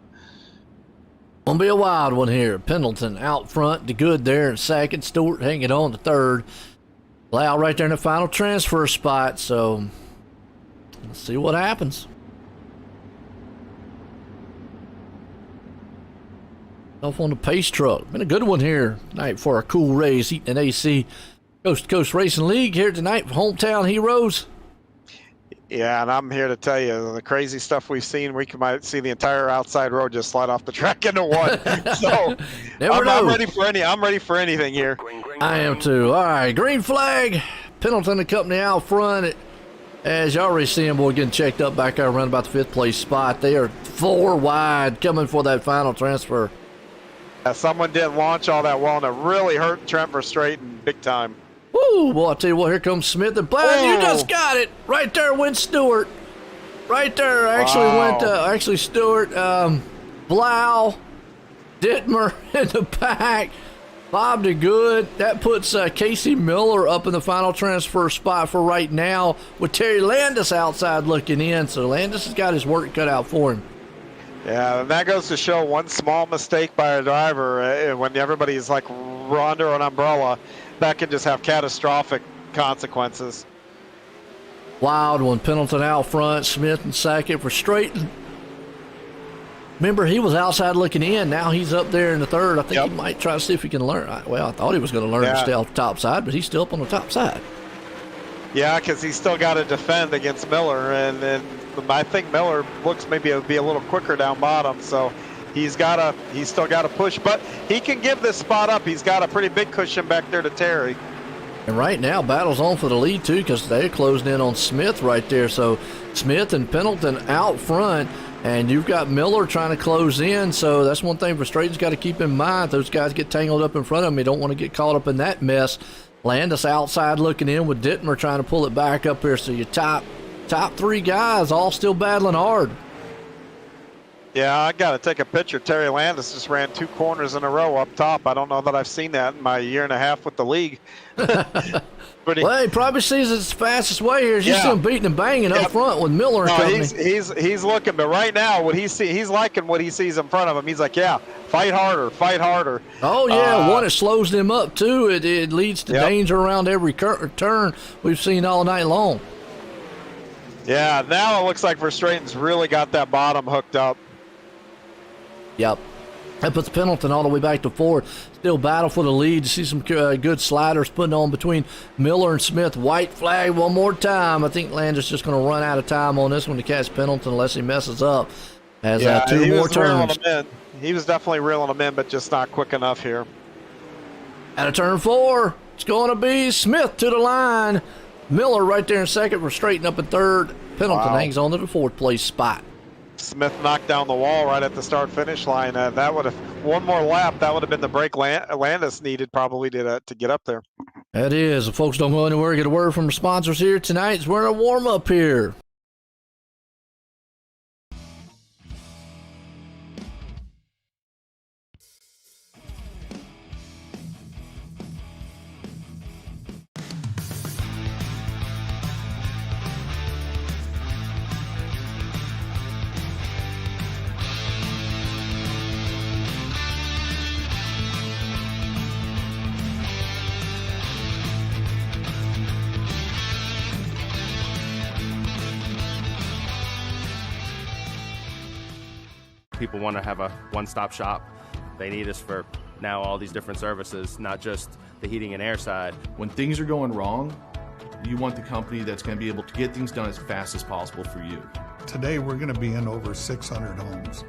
Gonna be a wild one here. Pendleton out front, DeGood there in second, Stewart hanging on to third. Lau right there in the final transfer spot. So let's see what happens. Off on the pace truck. Been a good one here tonight for a cool race. Eating an AC Coast2Coast Racing League here tonight for Hometown Heroes. Yeah, and I'm here to tell you the crazy stuff we've seen. We might see the entire outside road just slide off the track into one. So I'm ready for anything here. I am too. All right, green flag. Pendleton and company out front. As you already see them, boy, getting checked up back there around about the 5th place spot. They are 4 wide coming for that final transfer. Someone didn't launch all that well, and it really hurt Trent Verstraeten big time. Woo! Well, I'll tell you what, here comes Smith. And you just got it. Right there went Stewart. Right there actually Stewart, Blau, Dittmer in the back. Bob DeGood. That puts Casey Miller up in the final transfer spot for right now with Terry Landis outside looking in. So Landis has got his work cut out for him. Yeah, and that goes to show one small mistake by a driver when everybody's like under an umbrella, that can just have catastrophic consequences. Wild one. Pendleton out front, Smith in second for Straighten. Remember, he was outside looking in. Now he's up there in the third. I think he might try to see if he can learn. Well, I thought he was going to learn to stay off the top side, but he's still up on the top side. Yeah, because he's still got to defend against Miller, and then I think Miller looks maybe it'll be a little quicker down bottom, so he's still got to push, but he can give this spot up. He's got a pretty big cushion back there to Terry. And right now, battle's on for the lead, too, because they're closing in on Smith right there. So Smith and Pendleton out front, and you've got Miller trying to close in. So that's one thing Verstraeten's got to keep in mind. Those guys get tangled up in front of them. You don't want to get caught up in that mess. Landis outside looking in with Dittmer trying to pull it back up here. So your top 3 guys all still battling hard. Yeah, I got to take a picture. Terry Landis just ran 2 corners in a row up top. I don't know that I've seen that in my year and a half with the league. Well, he probably sees it's the fastest way here. You see him beating and banging up front with Miller and company. He's looking, but right now, what he's liking what he sees in front of him. He's like, yeah, fight harder, fight harder. Oh yeah, one, it slows them up too. It leads to danger around every turn we've seen all night long. Yeah, now it looks like Verstraeten's really got that bottom hooked up. Yep. That puts Pendleton all the way back to 4. Still battle for the lead. You see some good sliders putting on between Miller and Smith. White flag one more time. I think Landis just going to run out of time on this one to catch Pendleton unless he messes up. Has 2 more turns. He was definitely reeling them in, but just not quick enough here. Out of turn 4, it's going to be Smith to the line. Miller right there in second, Verstraeten up in third. Pendleton hangs on to the 4th place spot. Smith knocked down the wall right at the start-finish line. That would have one more lap. That would have been the break Landis needed probably to get up there. That is. If folks don't go anywhere, get a word from the sponsors here tonight. We're in a warm-up here. People want to have a one-stop shop. They need us for now all these different services, not just the heating and air side. When things are going wrong, you want the company that's going to be able to get things done as fast as possible for you. Today we're going to be in over 600 homes.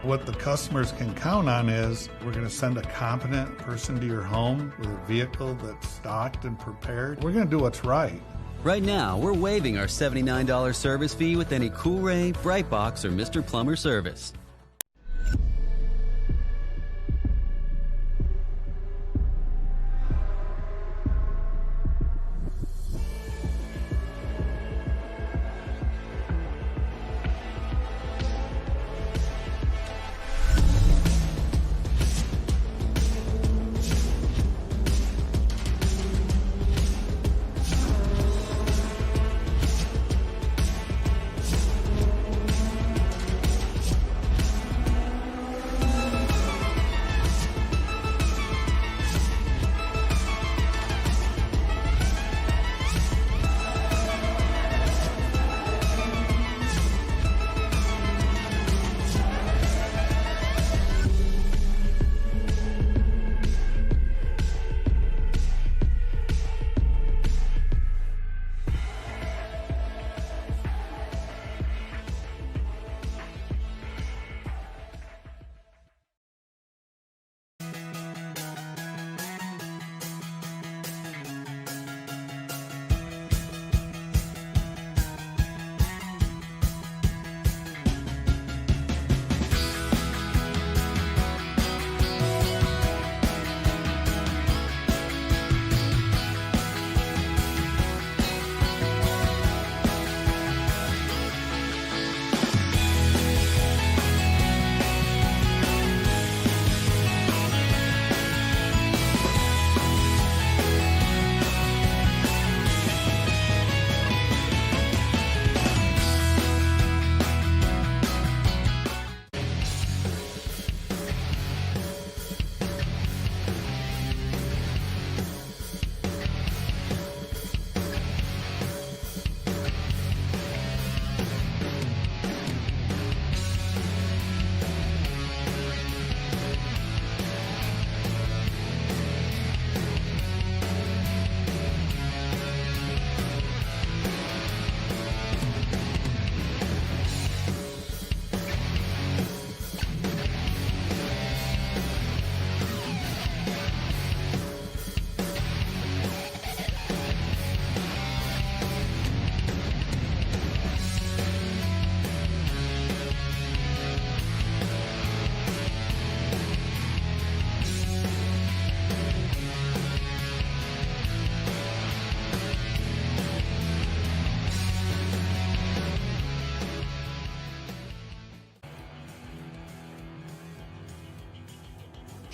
What the customers can count on is we're going to send a competent person to your home with a vehicle that's stocked and prepared. We're going to do what's right. Right now, we're waiving our $79 service fee with any Cool-Ray, Brightbox, or Mr. Plumber service.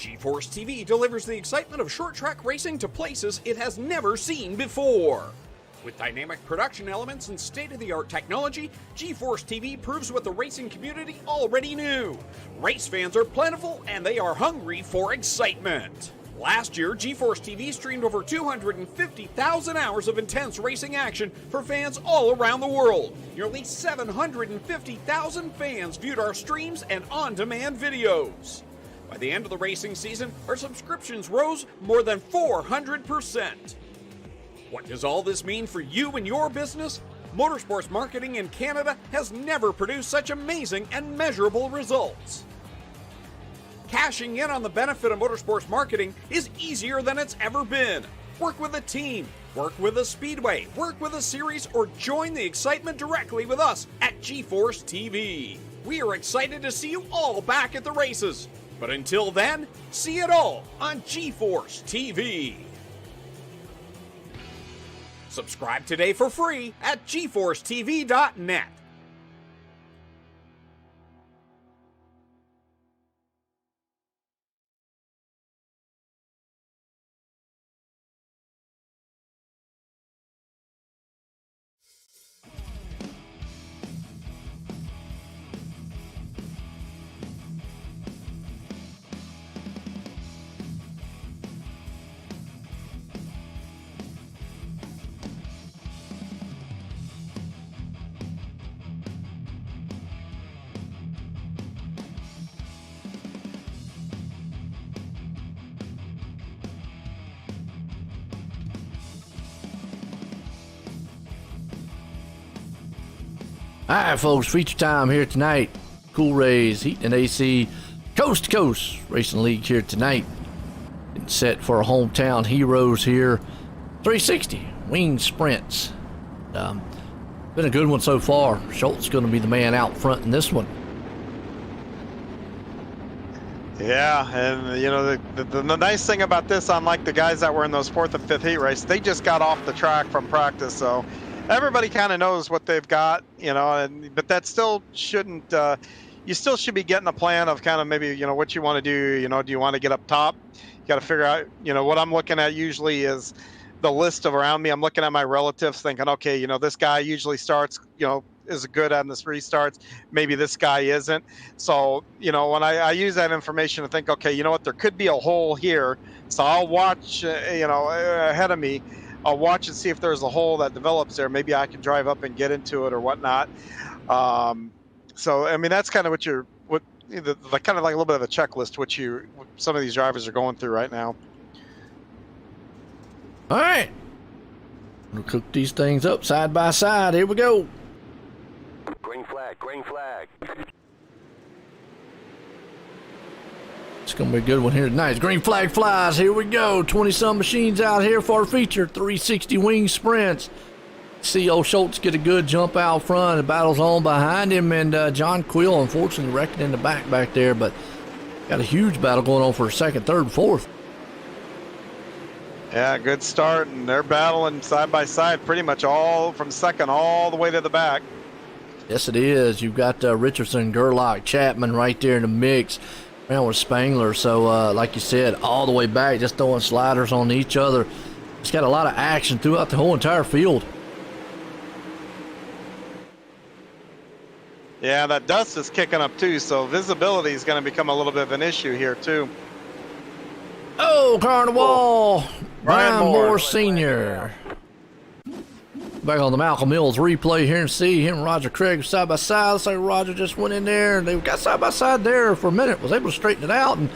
GeForce TV delivers the excitement of short track racing to places it has never seen before. With dynamic production elements and state-of-the-art technology, GeForce TV proves what the racing community already knew. Race fans are plentiful and they are hungry for excitement. Last year, GeForce TV streamed over 250,000 hours of intense racing action for fans all around the world. Nearly 750,000 fans viewed our streams and on-demand videos. By the end of the racing season, our subscriptions rose more than 400%. What does all this mean for you and your business? Motorsports marketing in Canada has never produced such amazing and measurable results. Cashing in on the benefit of motorsports marketing is easier than it's ever been. Work with a team, work with a speedway, work with a series, or join the excitement directly with us at GeForce TV. We are excited to see you all back at the races. But until then, see it all on GeForce TV. Subscribe today for free at GeForceTV.net. All right, folks, feature time here tonight. Cool Rays, Heat and AC, Coast to Coast Racing League here tonight. Getting set for our hometown heroes here. 360 wing sprints. Been a good one so far. Schultz going to be the man out front in this one. Yeah, and you know the nice thing about this, unlike the guys that were in those fourth and fifth heat race, they just got off the track from practice, so everybody kind of knows what they've got, you know. But that still shouldn't. You still should be getting a plan of kind of maybe what you want to do. Do you want to get up top? You got to figure out. What I'm looking at usually is the list of around me. I'm looking at my relatives, thinking, okay, this guy usually starts, is good on this restarts. Maybe this guy isn't. So, when I use that information to think, okay, you know what, there could be a hole here. So I'll watch, ahead of me. I'll watch and see if there's a hole that develops there. Maybe I can drive up and get into it or whatnot. So, I mean, that's kind of what kind of like a little bit of a checklist, what some of these drivers are going through right now. All right. We'll cook these things up side by side. Here we go. Green flag, green flag. It's going to be a good one here tonight. Green flag flies. Here we go. 20-some machines out here for our feature. 360 wing sprints. See old Schultz get a good jump out front. The battle's on behind him. And John Quill, unfortunately, wrecked in the back there. But got a huge battle going on for second, third, fourth. Yeah, good start. And they're battling side by side pretty much all from second all the way to the back. Yes, it is. You've got Richardson, Gerlach, Chapman right there in the mix. Around with Spangler, so like you said, all the way back, just throwing sliders on each other. It's got a lot of action throughout the whole entire field. Yeah, that dust is kicking up too, so visibility is going to become a little bit of an issue here too. Oh, Carnival! Brian Moore Sr. Back on the Malcolm Mills replay here and see him and Roger Craig side by side. Looks like Roger just went in there and they got side by side there for a minute. Was able to straighten it out, and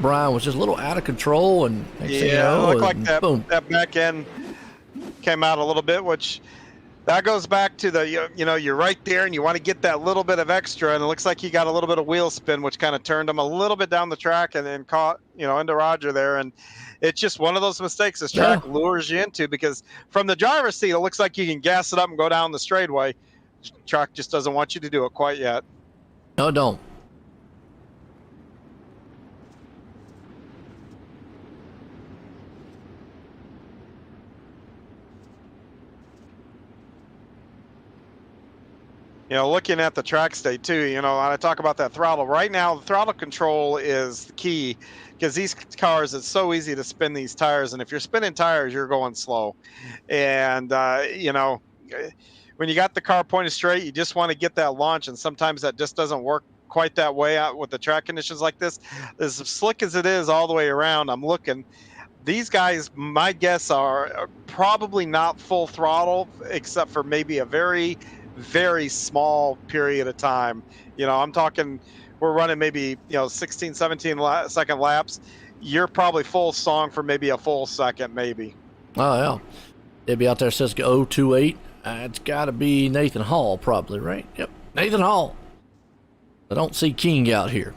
Brian was just a little out of control. And it looked like that back end came out a little bit, which that goes back to the you're right there and you want to get that little bit of extra, and it looks like he got a little bit of wheel spin, which kind of turned him a little bit down the track and then caught into Roger there. And it's just one of those mistakes this track lures you into, because from the driver's seat, it looks like you can gas it up and go down the straightaway. The track just doesn't want you to do it quite yet. No, it don't. looking at the track state too, when I talk about that throttle, right now the throttle control is the key, because these cars, it's so easy to spin these tires, and if you're spinning tires, you're going slow. And when you got the car pointed straight, you just want to get that launch, and sometimes that just doesn't work quite that way out with the track conditions like this. As slick as it is all the way around, I'm looking, these guys, my guess, are probably not full throttle, except for maybe a very, very small period of time. I'm talking, we're running maybe 16, 17 second laps. You're probably full song for maybe a full second, maybe. Oh yeah, they'd be out there. Says 028. It's got to be Nathan Hall, probably, right? Yep, Nathan Hall. I don't see King out here.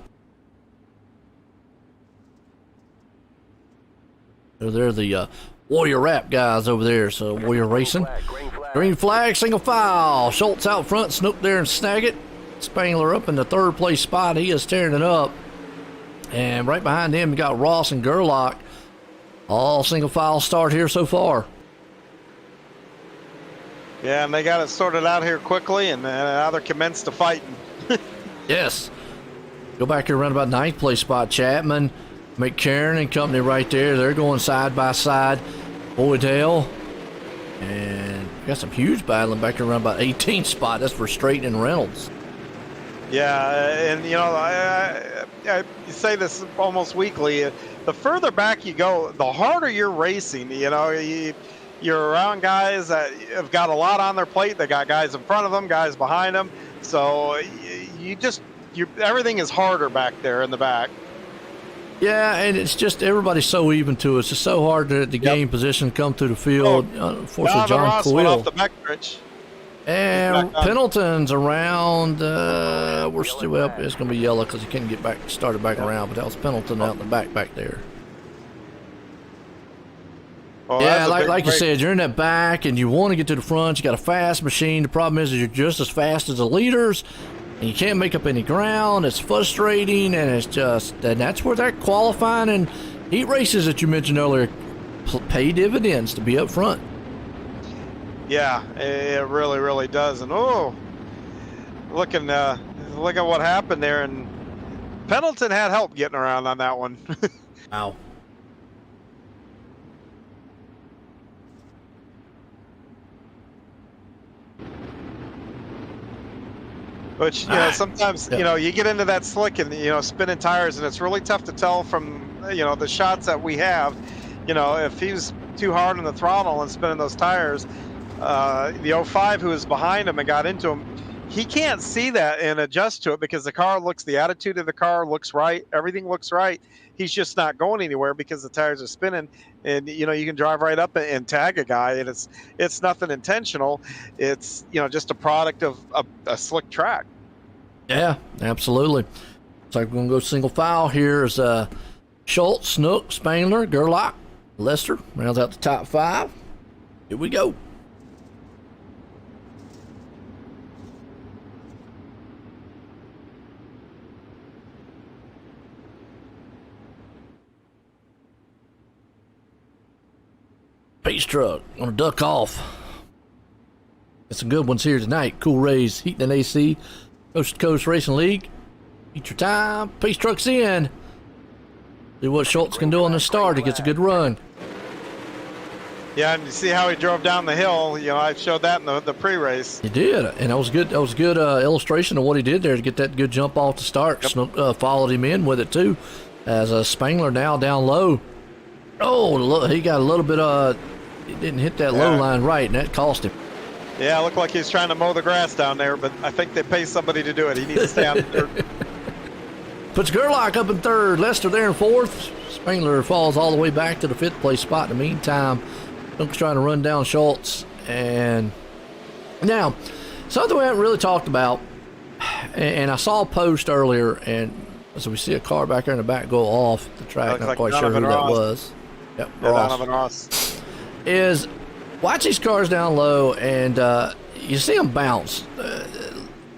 They're the Warrior Rap guys over there. So Warrior Racing. Green flag, single file. Schultz out front, Snook there and snag it. Spangler up in the third place spot. He is tearing it up. And right behind him, you got Ross and Gerlach. All single file start here so far. Yeah, and they got it sorted out here quickly, and now they're commenced to fighting. Yes. Go back here around about ninth place spot. Chapman, McCarron and company right there. They're going side by side. Boydell. And we got some huge battling back here around about 18th spot. That's for Straight and Reynolds. Yeah, and I say this almost weekly. The further back you go, the harder you're racing. You're around guys that have got a lot on their plate. They got guys in front of them, guys behind them. So everything is harder back there in the back. Yeah, and it's just everybody's so even to it. It's just so hard to gain position, come through the field. Unfortunately, John Ross went Coyle. off the back stretch. And Pendleton's around. We're still up. It's going to be yellow because he couldn't get started back around. But that was Pendleton out in the back there. Oh, yeah, like you said, you're in that back and you want to get to the front. You got a fast machine. The problem is you're just as fast as the leaders, and you can't make up any ground. It's frustrating, and and that's where that qualifying and heat races that you mentioned earlier pay dividends to be up front. Yeah, it really, really does. And look at what happened there. And Pendleton had help getting around on that one. Wow. Which, sometimes, you get into that slick and, spinning tires, and it's really tough to tell from, the shots that we have, if he was too hard on the throttle and spinning those tires, the 05 who was behind him and got into him, he can't see that and adjust to it because the attitude of the car looks right. Everything looks right. He's just not going anywhere because the tires are spinning, and, you can drive right up and tag a guy, and it's nothing intentional. It's, just a product of a slick track. Yeah, absolutely. So we're going to go single file here is Schultz, Snook, Spangler, Gerlach, Lester rounds out the top 5. Here we go. Pace truck on a duck off. Got some good ones here tonight. Cool Rays, Heating and AC, Coast2Coast Racing League. Eat your time. Pace truck's in. See what Schultz can do on the start. He gets a good run. Yeah, and you see how he drove down the hill. I showed that in the pre-race. He did, and that was good. That was a good illustration of what he did there to get that good jump off the start. Yep. Snook followed him in with it too, as Spangler now down low. Oh, look, he got a little bit he didn't hit that low line right, and that cost him. Yeah, it looked like he was trying to mow the grass down there, but I think they pay somebody to do it. He needs to stay on third. Puts Gerlach up in third, Lester there in fourth. Spangler falls all the way back to the 5th place spot. In the meantime, Snook's trying to run down Schultz. And now, something we haven't really talked about, and I saw a post earlier, and so we see a car back there in the back go off the track. Not quite sure who that was. Yep, Donovan Ross. Is watch these cars down low, and you see them bounce.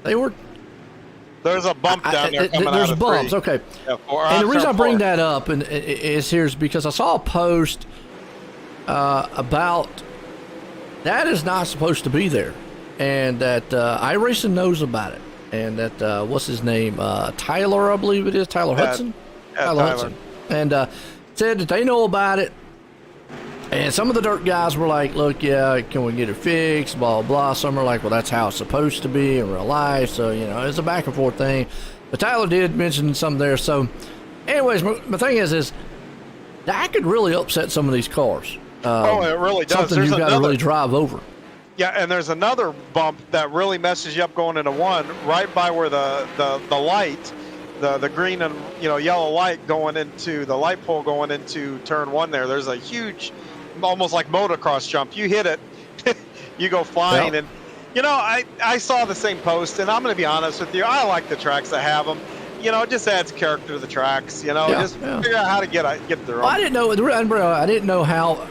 There's a bump down there coming there's out of bumps, 3. okay. Yeah, and the reason I bring that up is because I saw a post about that is not supposed to be there. and that iRacing knows about it, and that what's his name, Tyler, I believe it is, Tyler Hudson. Tyler Hudson, and said that they know about it. And some of the dirt guys were like, look, yeah, can we get it fixed, blah, blah. Some are like, well, that's how it's supposed to be in real life. So, you know, it's a back and forth thing. But Tyler did mention something there. So, anyways, my thing is that could really upset some of these cars. It really does. Something you've got to really drive over. Yeah, and there's another bump that really messes you up going into one, right by where the light, the green and yellow light going into the light pole going into turn one there. There's a huge, almost like motocross jump. You hit it, you go flying. Yep. And I saw the same post, and I'm going to be honest with you, I like the tracks that have them. It just adds character to the tracks. Figure out how to get there. Well, I didn't know how.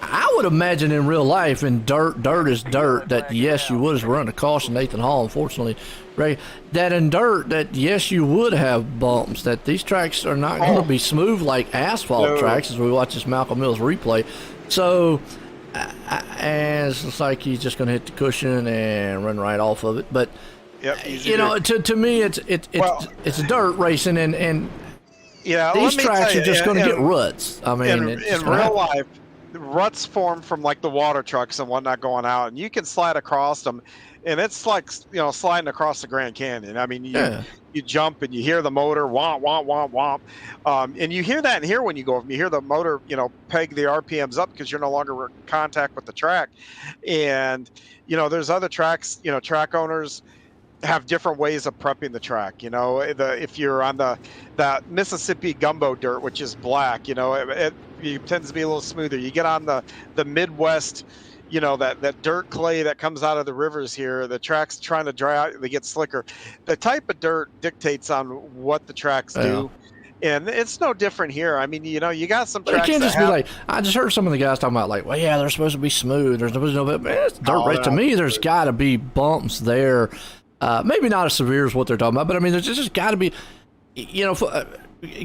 I would imagine in real life, in dirt is dirt, that yes, you would, as we're under caution, Nathan Hall, unfortunately, right, that in dirt, that yes, you would have bumps, that these tracks are not going to be smooth like asphalt tracks, as we watch this Malcolm Mills replay. So, and it's like he's just going to hit the cushion and run right off of it. But, to me, it's dirt racing, and these tracks are just going to get ruts. I mean, in real life, ruts form from like the water trucks and whatnot going out, and you can slide across them, and it's like sliding across the Grand Canyon. I mean, you jump and you hear the motor womp womp womp womp, and you hear that in here when you go. You hear the motor, peg the RPMs up because you're no longer in contact with the track, and there's other tracks. Track owners have different ways of prepping the track. If you're on that Mississippi gumbo dirt, which is black, it tends to be a little smoother. You get on the Midwest, that dirt clay that comes out of the rivers here, the track's trying to dry out, they get slicker. The type of dirt dictates on what the tracks do. And it's no different here. I mean, you got some tracks. It can't just be like, I just heard some of the guys talking about like, well, yeah, they're supposed to be smooth. There's supposed to be, man, it's dirt race. To me, there's got to be bumps there. Maybe not as severe as what they're talking about, but I mean, there's just got to be,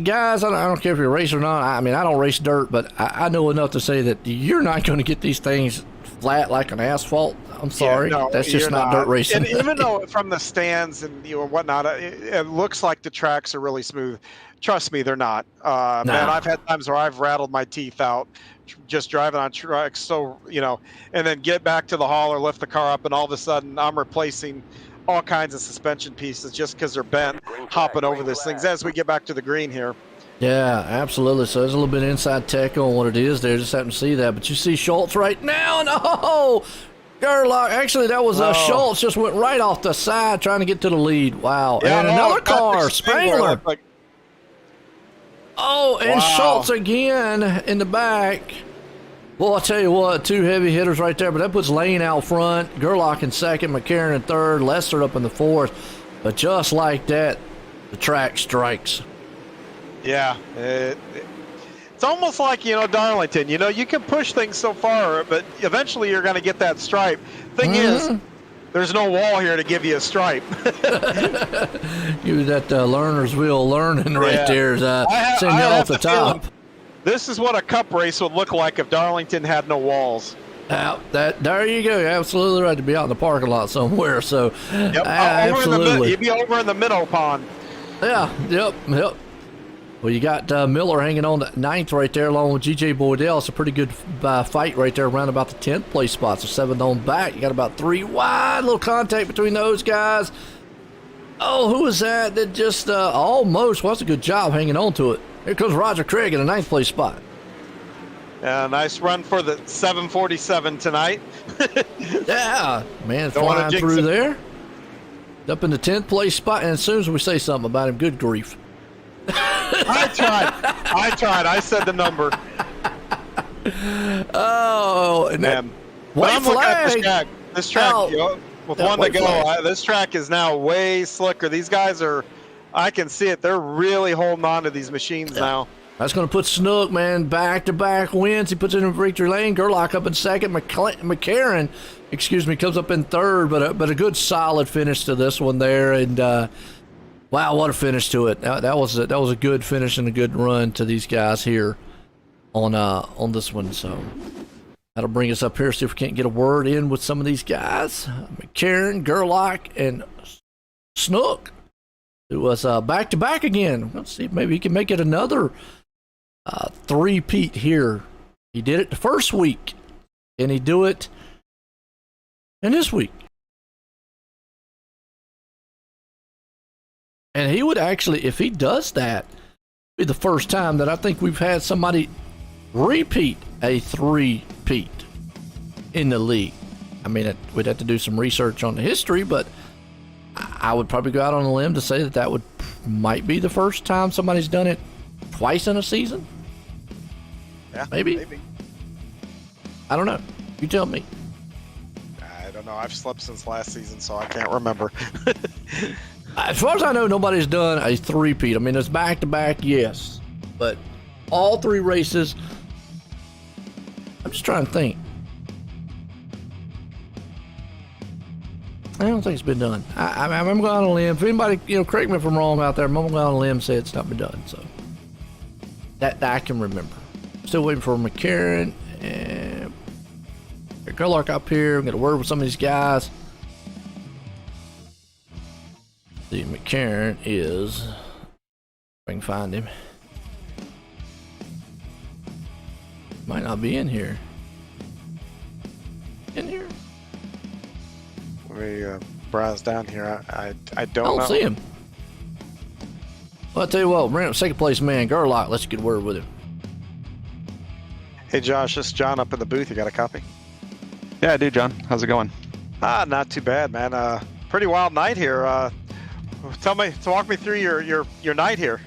guys, I don't care if you're a racer or not. I mean, I don't race dirt, but I know enough to say that you're not going to get these things flat like an asphalt. I'm sorry. That's just not dirt racing. And even though from the stands and whatnot, it looks like the tracks are really smooth. Trust me, they're not. Man, I've had times where I've rattled my teeth out just driving on tracks. So, and then get back to the hauler, lift the car up, and all of a sudden I'm replacing all kinds of suspension pieces just because they're bent, hopping over these things as we get back to the green here. Yeah, absolutely. So there's a little bit of inside tech on what it is there. Just happen to see that. But you see Schultz right now, and Gerlach. Actually, that was Schultz just went right off the side trying to get to the lead. Wow. And another car, Spangler. Schultz again in the back. Well, I'll tell you what, two heavy hitters right there, but that puts Lane out front, Gerlach in second, McCarron in third, Lester up in the fourth. But just like that, the track strikes. Yeah, it's almost like, Darlington. You can push things so far, but eventually you're going to get that stripe. Thing is, there's no wall here to give you a stripe. You that learner's wheel learning right there is send you off the top. This is what a cup race would look like if Darlington had no walls. There you go. You're absolutely right, to be out in the parking lot somewhere. So, absolutely. You'd be over in the minnow pond. Yeah, yep. Well, you got Miller hanging on the ninth right there along with G.J. Boydell. It's a pretty good fight right there around about the 10th place spot. So 7th on back. You got about 3 wide. Little contact between those guys. Oh, who was that just almost, that's a good job hanging on to it. Here comes Roger Craig in the 9th place spot. Nice run for the 747 tonight. Yeah, man, flying through there. Up in the 10th place spot, and as soon as we say something about him, good grief. I tried. I said the number. Oh, man. But I'm looking at this track. With one to go, this track is now way slicker. These guys are, I can see it. They're really holding on to these machines now. That's going to put Snook, man, back-to-back wins. He puts it in victory lane. Gerlach up in second. McCarron, comes up in third, but a good solid finish to this one there. And wow, what a finish to it! That was a good finish and a good run to these guys here on this one. So That'll bring us up here, see if we can't get a word in with some of these guys. McCarron, Gerlach, and Snook. It was back-to-back again. Let's see if maybe he can make it another three-peat here. He did it the first week, and he do it in this week. And he would actually, if he does that, be the first time that I think we've had somebody repeat a three-peat in the league. I mean, we'd have to do some research on the history, but I would probably go out on a limb to say that might be the first time somebody's done it twice in a season. Yeah, maybe. I don't know. You tell me. I don't know. I've slept since last season, so I can't remember. As far as I know, nobody's done a three-peat. I mean, it's back-to-back, yes. But all three races, I'm just trying to think. I don't think it's been done. I'm going on a limb. If anybody, correct me if I'm wrong out there, I'm going to go on a limb and say it's not been done. So that I can remember. Still waiting for McCarron and Gerlach up here. I'm going to word with some of these guys. The McCarron is, if I can find him, might not be in here. In here? Let me browse down here. I don't know. I don't see him. Well, I'll tell you what, second place man, Gerlach, let's get a word with him. Hey Josh, this is John up in the booth. You got a copy? Yeah, I do, John. How's it going? Not too bad, man. Pretty wild night here. Walk me through your night here.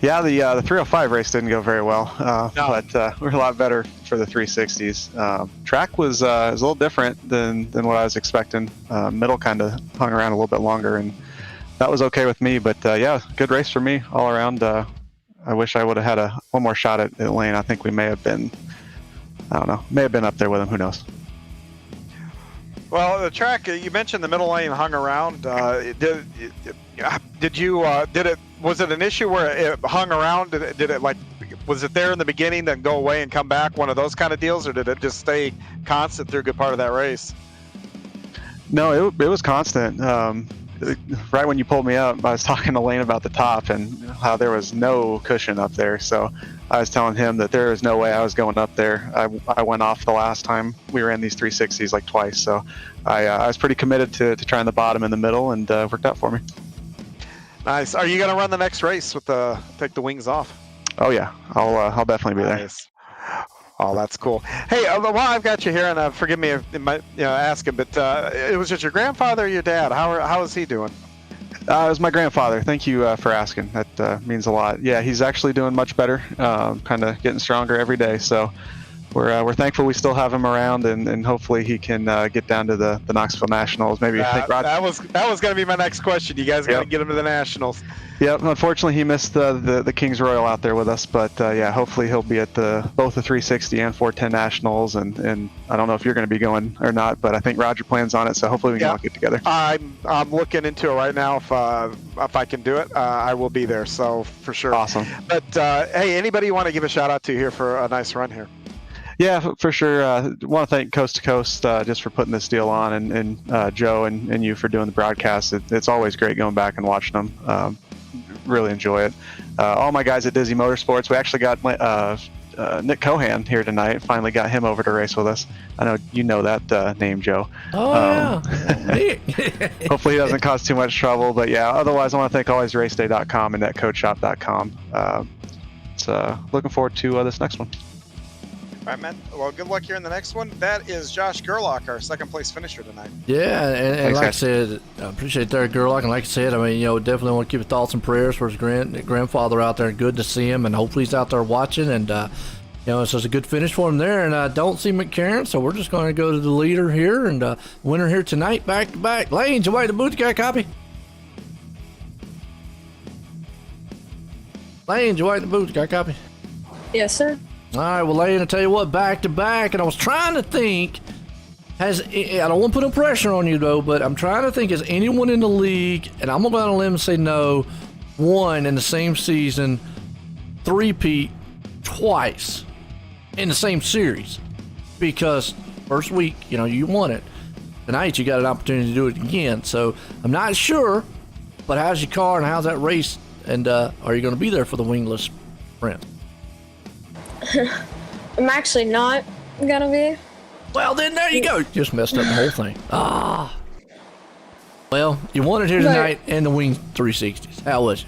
Yeah, the 305 race didn't go very well, but we're a lot better for the 360s. Track was a little different than what I was expecting. Middle kind of hung around a little bit longer, and that was okay with me. But yeah, good race for me all around. I wish I would have had one more shot at Lane. I think we may have been, I don't know, may have been up there with him. Who knows? Well, the track, you mentioned the middle lane hung around. Was it an issue where it hung around? Was it there in the beginning, then go away and come back? One of those kind of deals, or did it just stay constant through a good part of that race? No, it was constant. Right when you pulled me up, I was talking to Lane about the top and how there was no cushion up there. So I was telling him that there is no way I was going up there. I went off the last time we ran these 360s like twice. So I was pretty committed to trying the bottom in the middle, and worked out for me. Nice. Are you going to run the next race with take the wings off? Oh yeah, I'll definitely be there. Oh, that's cool. Hey, while I've got you here, and forgive me if asking, but it was just your grandfather or your dad? How is he doing? It was my grandfather. Thank you for asking. That means a lot. Yeah, he's actually doing much better. Kind of getting stronger every day. So we're thankful we still have him around, and hopefully he can get down to the Knoxville Nationals. Maybe that was going to be my next question. You guys going to get him to the Nationals? Yep. Unfortunately, he missed the Kings Royal out there with us, but yeah, hopefully he'll be at both the 360 and 410 Nationals, and I don't know if you're going to be going or not, but I think Roger plans on it, so hopefully we can all get together. I'm looking into it right now. If I can do it, I will be there. So for sure. Awesome. But hey, anybody you want to give a shout out to here for a nice run here? Yeah, for sure. Want to thank Coast to Coast just for putting this deal on, and Joe and you for doing the broadcast. It's always great going back and watching them. Really enjoy it. All my guys at Dizzy Motorsports. We actually got Nick Cohan here tonight. Finally got him over to race with us. I know you know that name, Joe. Oh, yeah. Hopefully he doesn't cause too much trouble. But yeah, otherwise I want to thank alwaysraceday.com and netcodeshop.com. Looking forward to this next one. All right, man. Well, good luck here in the next one. That is Josh Gerlach, our second place finisher tonight. Yeah, and Thanks, like guys. I said, I appreciate that, Gerlach. And like I said, I mean, definitely want to keep your thoughts and prayers for his grandfather out there. Good to see him, and hopefully he's out there watching. And it's just a good finish for him there. And I don't see McCarron, so we're just going to go to the leader here and winner here tonight, back to back. Lane, you wait the booth, got a copy? Lane, you wait the booth, got a copy? Yes, sir. All right, well, Lane, I tell you what, back to back, and I was trying to think, I don't want to put no pressure on you, though, but I'm trying to think, has anyone in the league, and I'm going to go on a limb and say no, won in the same season, three-peat twice in the same series? because first week, you won it. Tonight you got an opportunity to do it again. So I'm not sure, but how's your car and how's that race? And are you going to be there for the wingless sprint? I'm actually not gonna be. Well, then there you go. Just messed up the whole thing. Well, you won it here tonight and the Wing 360s. How was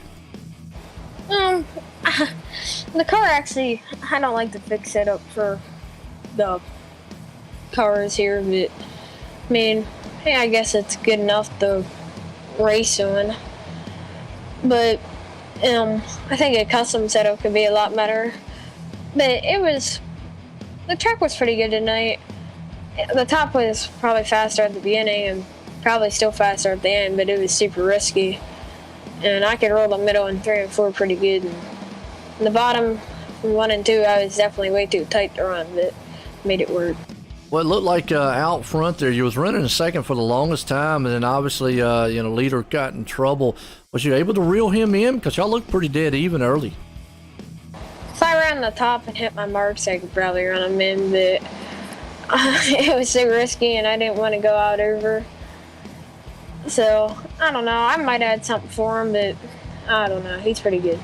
it? The car actually, I don't like the fixed setup for the cars here, but I mean, hey, I guess it's good enough to race on. But I think a custom setup could be a lot better. But the track was pretty good tonight. The top was probably faster at the beginning and probably still faster at the end, but it was super risky. And I could roll the middle and 3 and 4 pretty good. And the bottom, from 1 and 2, I was definitely way too tight to run, but made it work. Well, it looked like out front there, you was running in second for the longest time, and then obviously, leader got in trouble. Was you able to reel him in? Because y'all looked pretty dead even early. If I ran the top and hit my marks, I could probably run him in, but it was so risky, and I didn't want to go out over. So, I don't know. I might add something for him, but I don't know. He's pretty good.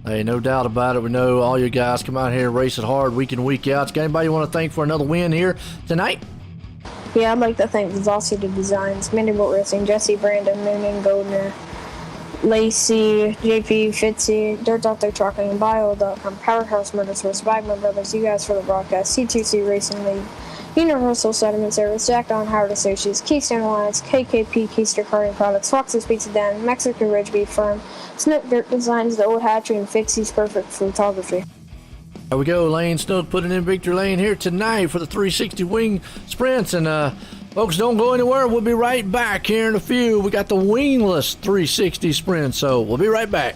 Hey, no doubt about it. We know all you guys come out here and race it hard week in, week out. Got anybody you want to thank for another win here tonight? Yeah, I'd like to thank Velocity Designs, Minderbolt Racing, Jesse, Brandon, Noonan, Goldner, Lacey, JP, Fitzy, Dirt Doctor Trucking, Bio.com, Powerhouse Motorsports, Wagner Brothers, you guys for the broadcast, C2C Racing League, Universal Settlement Service, Jack Don Howard Associates, Keystone Alliance, KKP Keister Karting Products, Fox's Pizza Den, Mexican Ridge Beef Firm, Snook Dirt Designs, The Old Hatchery, and Fixie's Perfect Photography. There we go, Lane Snook putting in victory lane here tonight for the 360 wing sprints. And folks, don't go anywhere. We'll be right back here in a few. We got the wingless 360 sprint, so we'll be right back.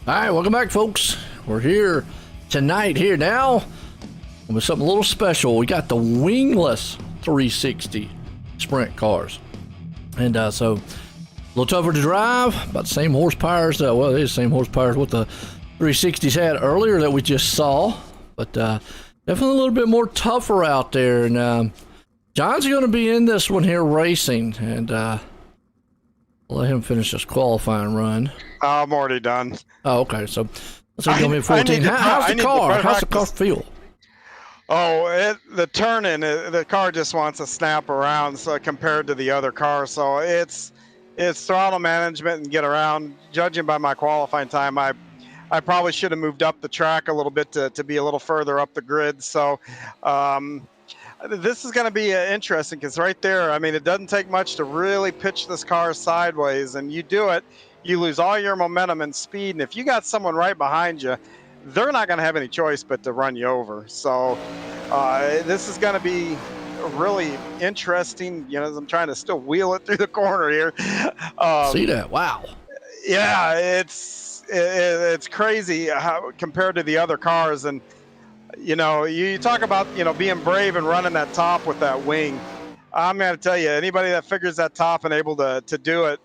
All right, welcome back, folks. We're here tonight here now with something a little special. We got the wingless 360 sprint cars. And so a little tougher to drive, about the same horsepower as, well, it is the same horsepower as what the 360s had earlier that we just saw. But definitely a little bit more tougher out there. And John's going to be in this one here racing. And I'll let him finish this qualifying run. I'm already done. Oh, okay. So going to be 14. How's the car? How's the car feel? Oh, the turning, the car just wants to snap around compared to the other car. So it's throttle management and get around. Judging by my qualifying time, I probably should have moved up the track a little bit to be a little further up the grid. So this is going to be interesting because right there, I mean, it doesn't take much to really pitch this car sideways, and you do it, you lose all your momentum and speed. And if you got someone right behind you, they're not going to have any choice but to run you over. So this is going to be really interesting. You know, as I'm trying to still wheel it through the corner here. See that? Wow. Yeah, it's crazy how compared to the other cars. And you know, you talk about, you know, being brave and running that top with that wing. I'm going to tell you, anybody that figures that top and able to do it,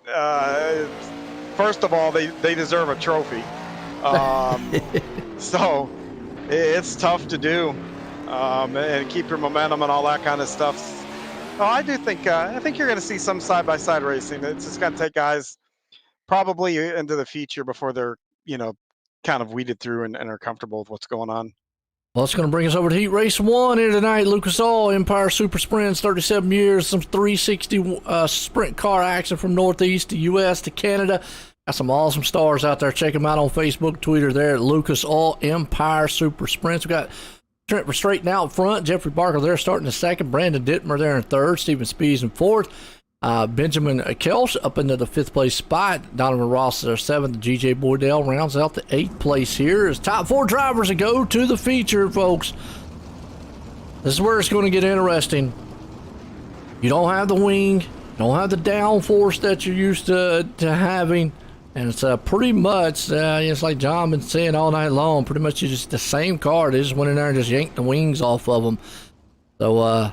first of all, they deserve a trophy. So it's tough to do, and keep your momentum and all that kind of stuff. Oh, I do think I think you're going to see some side-by-side racing. It's just going to take guys probably into the future before they're, you know, kind of weeded through and are comfortable with what's going on. Well, it's going to bring us over to Heat Race 1 here tonight. Lucas Oil, Empire Super Sprints, 37 years, some 360 sprint car action from Northeast to U.S. to Canada. Got some awesome stars out there. Check them out on Facebook, Twitter there at Lucas Oil, Empire Super Sprints. We got Trent Verstraeten out front, Jeffrey Barker there starting in second, Brandon Dittmer there in third, Stephen Spees in fourth. Benjamin Kelsch up into the fifth place spot. Donovan Ross is our seventh. GJ Boydell rounds out the eighth place here. As top four drivers that go to the feature, folks. This is where it's going to get interesting. You don't have the wing, you don't have the downforce that you're used to having, and it's pretty much it's like John been saying all night long. Pretty much it's just the same car. They just went in there and just yanked the wings off of them. So a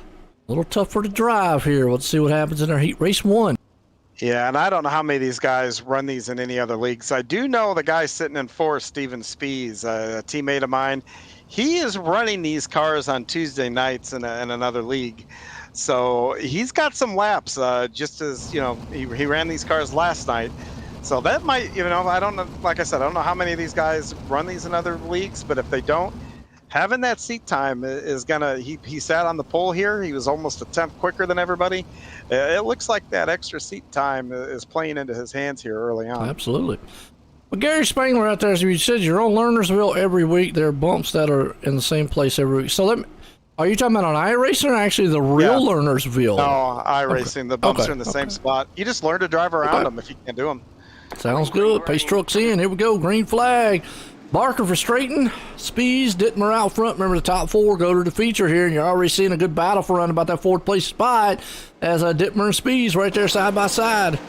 little tougher to drive here. Let's see what happens in our Heat Race 1. Yeah, and I don't know how many of these guys run these in any other leagues. I do know the guy sitting in fourth, Stephen Spees, a teammate of mine. He is running these cars on Tuesday nights in another league. So he's got some laps, just as, you know, he ran these cars last night. So that might, you know, I don't know, like I said, I don't know how many of these guys run these in other leagues, but if they don't, having that seat time is gonna. He sat on the pole here. He was almost a tenth quicker than everybody. It looks like that extra seat time is playing into his hands here early on. Absolutely. Well, Gary Spangler out there, as you said, you're on Lernerville every week. There are bumps that are in the same place every week. So are you talking about on iRacing or actually the real Lernerville? No, iRacing. Okay. The bumps are in the same spot. You just learn to drive around them if you can't do them. Sounds good. Pace truck's in. Here we go. Green flag. Barker Verstraeten, Spees, Dittmer out front. Remember the top four go to the feature here, and you're already seeing a good battle for around about that fourth place spot as Dittmer and Spees right there side by side.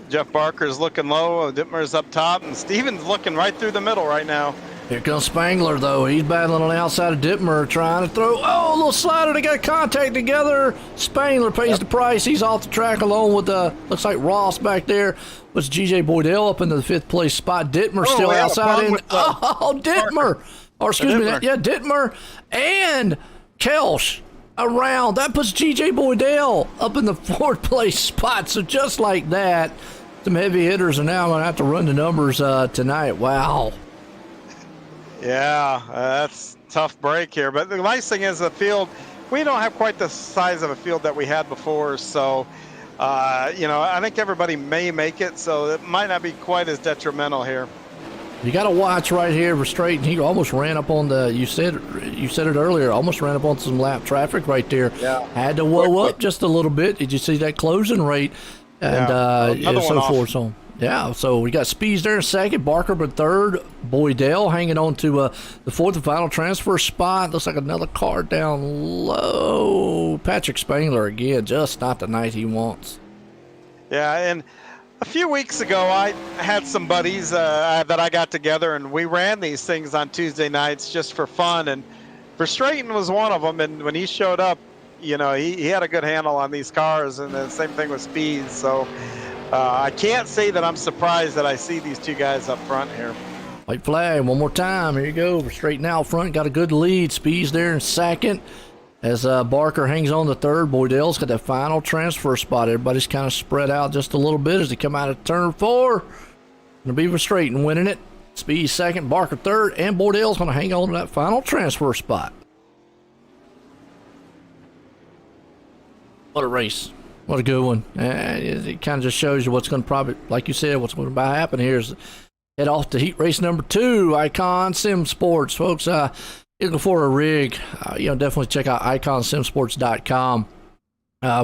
Jeff Barker's looking low, Dittmer's up top, and Steven's looking right through the middle right now. Here comes Spangler, though. He's battling on the outside of Dittmer, trying to throw. Oh, a little slider. They got contact together. Spangler pays the price. He's off the track along with, looks like Ross back there. Was G.J. Boydell up into the fifth place spot. Dittmer still outside. Dittmer. Or excuse me. Yeah, Dittmer and Kelsch around. That puts G.J. Boydell up in the fourth place spot. So just like that, some heavy hitters are now going to have to run the numbers tonight. Wow. Yeah, that's a tough break here. But the nice thing is the field, we don't have quite the size of a field that we had before. So, you know, I think everybody may make it. So it might not be quite as detrimental here. You got to watch right here, Verstraeten. He almost ran up on the, you said it earlier, almost ran up on some lap traffic right there. Yeah. Had to whoa up just a little bit. Did you see that closing rate? And so forth. So, yeah, so we got Spees there in second, Barker in third, Boydell hanging on to the fourth and final transfer spot. Looks like another car down low. Patrick Spangler again, just not the night he wants. Yeah, and A few weeks ago, I had some buddies that I got together, and we ran these things on Tuesday nights just for fun. And Verstraeten was one of them. And when he showed up, you know, he had a good handle on these cars, and the same thing with Speed. So I can't say that I'm surprised that I see these two guys up front here. White flag one more time. Here you go. Verstraeten out front, got a good lead. Speed's there in second. As Barker hangs on the third, Boydell's got that final transfer spot. Everybody's kind of spread out just a little bit as they come out of turn 4. Gonna be Verstraeten winning it. Speed second, Barker third, and Boydell's gonna hang on to that final transfer spot. What a race. What a good one. It kind of just shows you what's going to probably, like you said, what's going to happen here is head off to heat race number 2, Icon Sim Sports. Folks, looking for a rig, definitely check out iconsimsports.com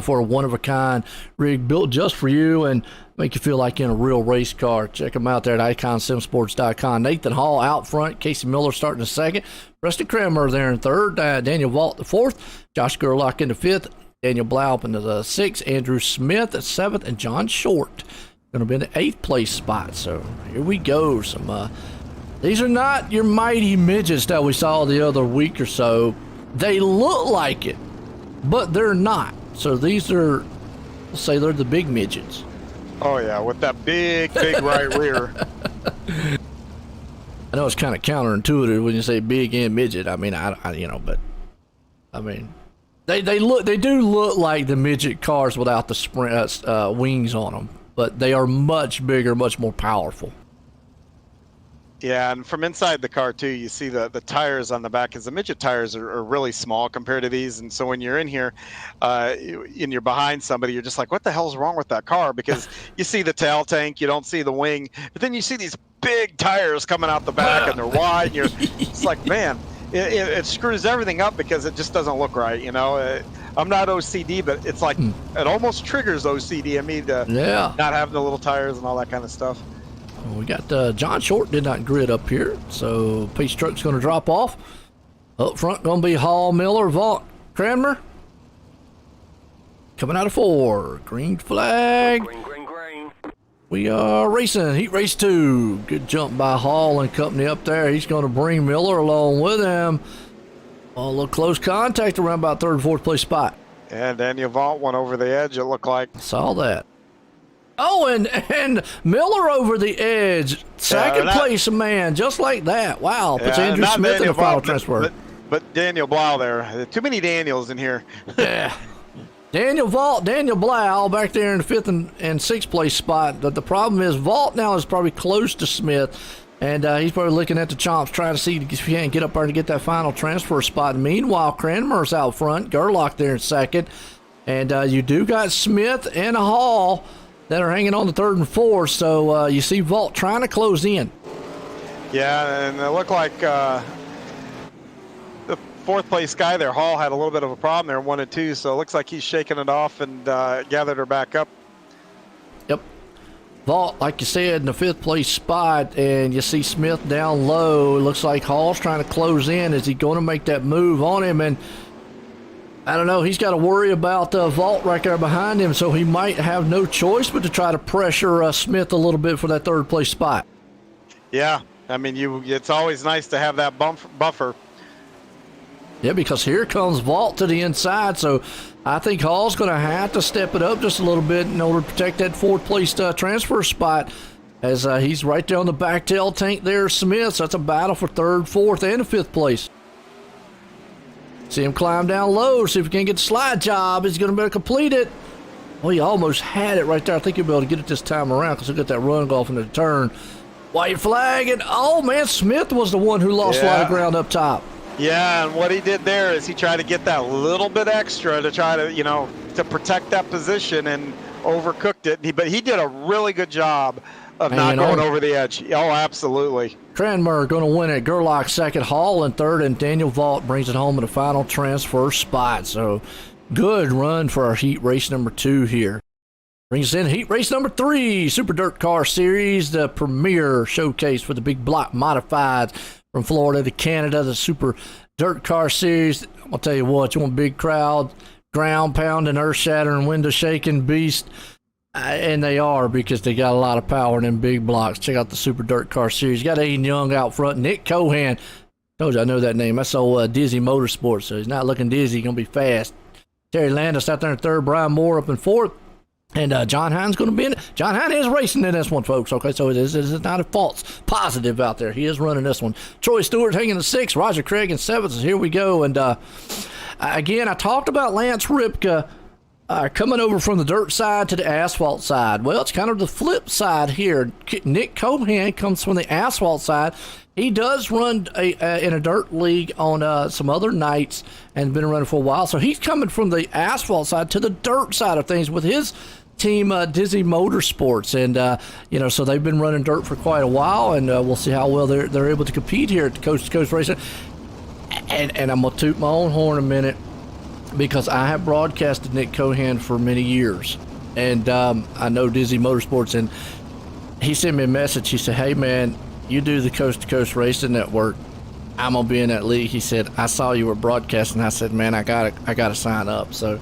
for a one-of-a-kind rig built just for you and make you feel like you're in a real race car. Check them out there at iconsimsports.com. Nathan Hall out front, Casey Miller starting in second, Rusty Kramer there in third, Daniel Vault the fourth, Josh Gerlach in the fifth, Daniel Blau up into the sixth, Andrew Smith at seventh, and John Short going to be in the 8th place spot. So here we go. These are not your mighty midgets that we saw the other week or so. They look like it, but they're not. So these are, let's say they're the big midgets. Oh yeah, with that big right rear. I know it's kind of counterintuitive when you say big and midget. I mean, they do look like the midget cars without the sprint wings on them, but they are much bigger, much more powerful. Yeah, and from inside the car too, you see the tires on the back, because the midget tires are really small compared to these. And so when you're in here and you're behind somebody, you're just like, what the hell's wrong with that car? Because you see the tail tank, you don't see the wing, but then you see these big tires coming out the back and they're wide, and it's like, man, it screws everything up because it just doesn't look right, you know. I'm not OCD, but it's like it almost triggers OCD in me to not having the little tires and all that kind of stuff. We got John Short did not grid up here, so Pace Truck's going to drop off. Up front going to be Hall, Miller, Vault, Cranmer. Coming out of 4. Green flag. Green. We are racing heat race 2. Good jump by Hall and company up there. He's going to bring Miller along with him. A little close contact around about 3rd and 4th place spot. And Daniel Vault went over the edge, it looked like. Saw that. Oh, and Miller over the edge. Second place, man, just like that. Wow, puts Andrew Smith in the final transfer. But Daniel Blau there. Too many Daniels in here. Yeah. Daniel Vault, Daniel Blau back there in the 5th and 6th place spot. But the problem is Vault now is probably close to Smith. And he's probably looking at the chomps, trying to see if he can get up there to get that final transfer spot. Meanwhile, Cranmer's out front. Gerlach there in second. And you do got Smith and Hall that are hanging on the 3rd and 4th. So you see Vault trying to close in. Yeah, and it looked like the 4th place guy there, Hall, had a little bit of a problem there, 1 and 2. So it looks like he's shaking it off and gathered her back up. Yep. Vault, like you said, in the 5th place spot, and you see Smith down low. It looks like Hall's trying to close in. Is he going to make that move on him? And I don't know. He's got to worry about Vault right there behind him, so he might have no choice but to try to pressure Smith a little bit for that 3rd place spot. Yeah, I mean, it's always nice to have that buffer. Yeah, because here comes Vault to the inside, so I think Hall's going to have to step it up just a little bit in order to protect that 4th place transfer spot, as he's right there on the back tail tank there, Smith. So that's a battle for 3rd, 4th, and 5th place. See him climb down low, see if he can get the slide job. He's going to be able to complete it. Oh, he almost had it right there. I think he'll be able to get it this time around because he'll get that run off in the turn. White flag, and oh man, Smith was the one who lost a lot of ground up top. Yeah, and what he did there is he tried to get that little bit extra to try to, to protect that position, and overcooked it. But he did a really good job of not going over the edge. Oh, absolutely. Cranmer going to win it. Gerlach second, Hall in 3rd, and Daniel Vault brings it home in the final transfer spot. So good run for our heat race number 2 here. Brings us in heat race number 3, Super Dirt Car Series, the premier showcase for the big block modifieds from Florida to Canada, the Super Dirt Car Series. I'll tell you what, you want a big crowd, ground pounding, earth shattering, window shaking beast. And they are, because they got a lot of power in them big blocks. Check out the Super Dirt Car Series. You got Aiden Young out front. Nick Cohan. Told you I know that name. That's old Dizzy Motorsports. So he's not looking dizzy. He's going to be fast. Terry Landis out there in third. Brian Moore up in fourth. And John Hines going to be in it. John Hines is racing in this one, folks. Okay, so it is not a false positive out there. He is running this one. Troy Stewart hanging in sixth. Roger Craig in seventh. So here we go. And again, I talked about Lance Ripka coming over from the dirt side to the asphalt side. Well, it's kind of the flip side here. Nick Cohan comes from the asphalt side. He does run in a dirt league on some other nights and been running for a while. So he's coming from the asphalt side to the dirt side of things with his team, Dizzy Motorsports. And, so they've been running dirt for quite a while, and we'll see how well they're able to compete here at the Coast2Coast Racing. And I'm going to toot my own horn a minute, because I have broadcasted Nick Cohan for many years. And I know Dizzy Motorsports, and he sent me a message. He said, hey, man, you do the Coast2Coast Racing Network. I'm going to be in that league. He said, I saw you were broadcasting. I said, man, I gotta sign up. So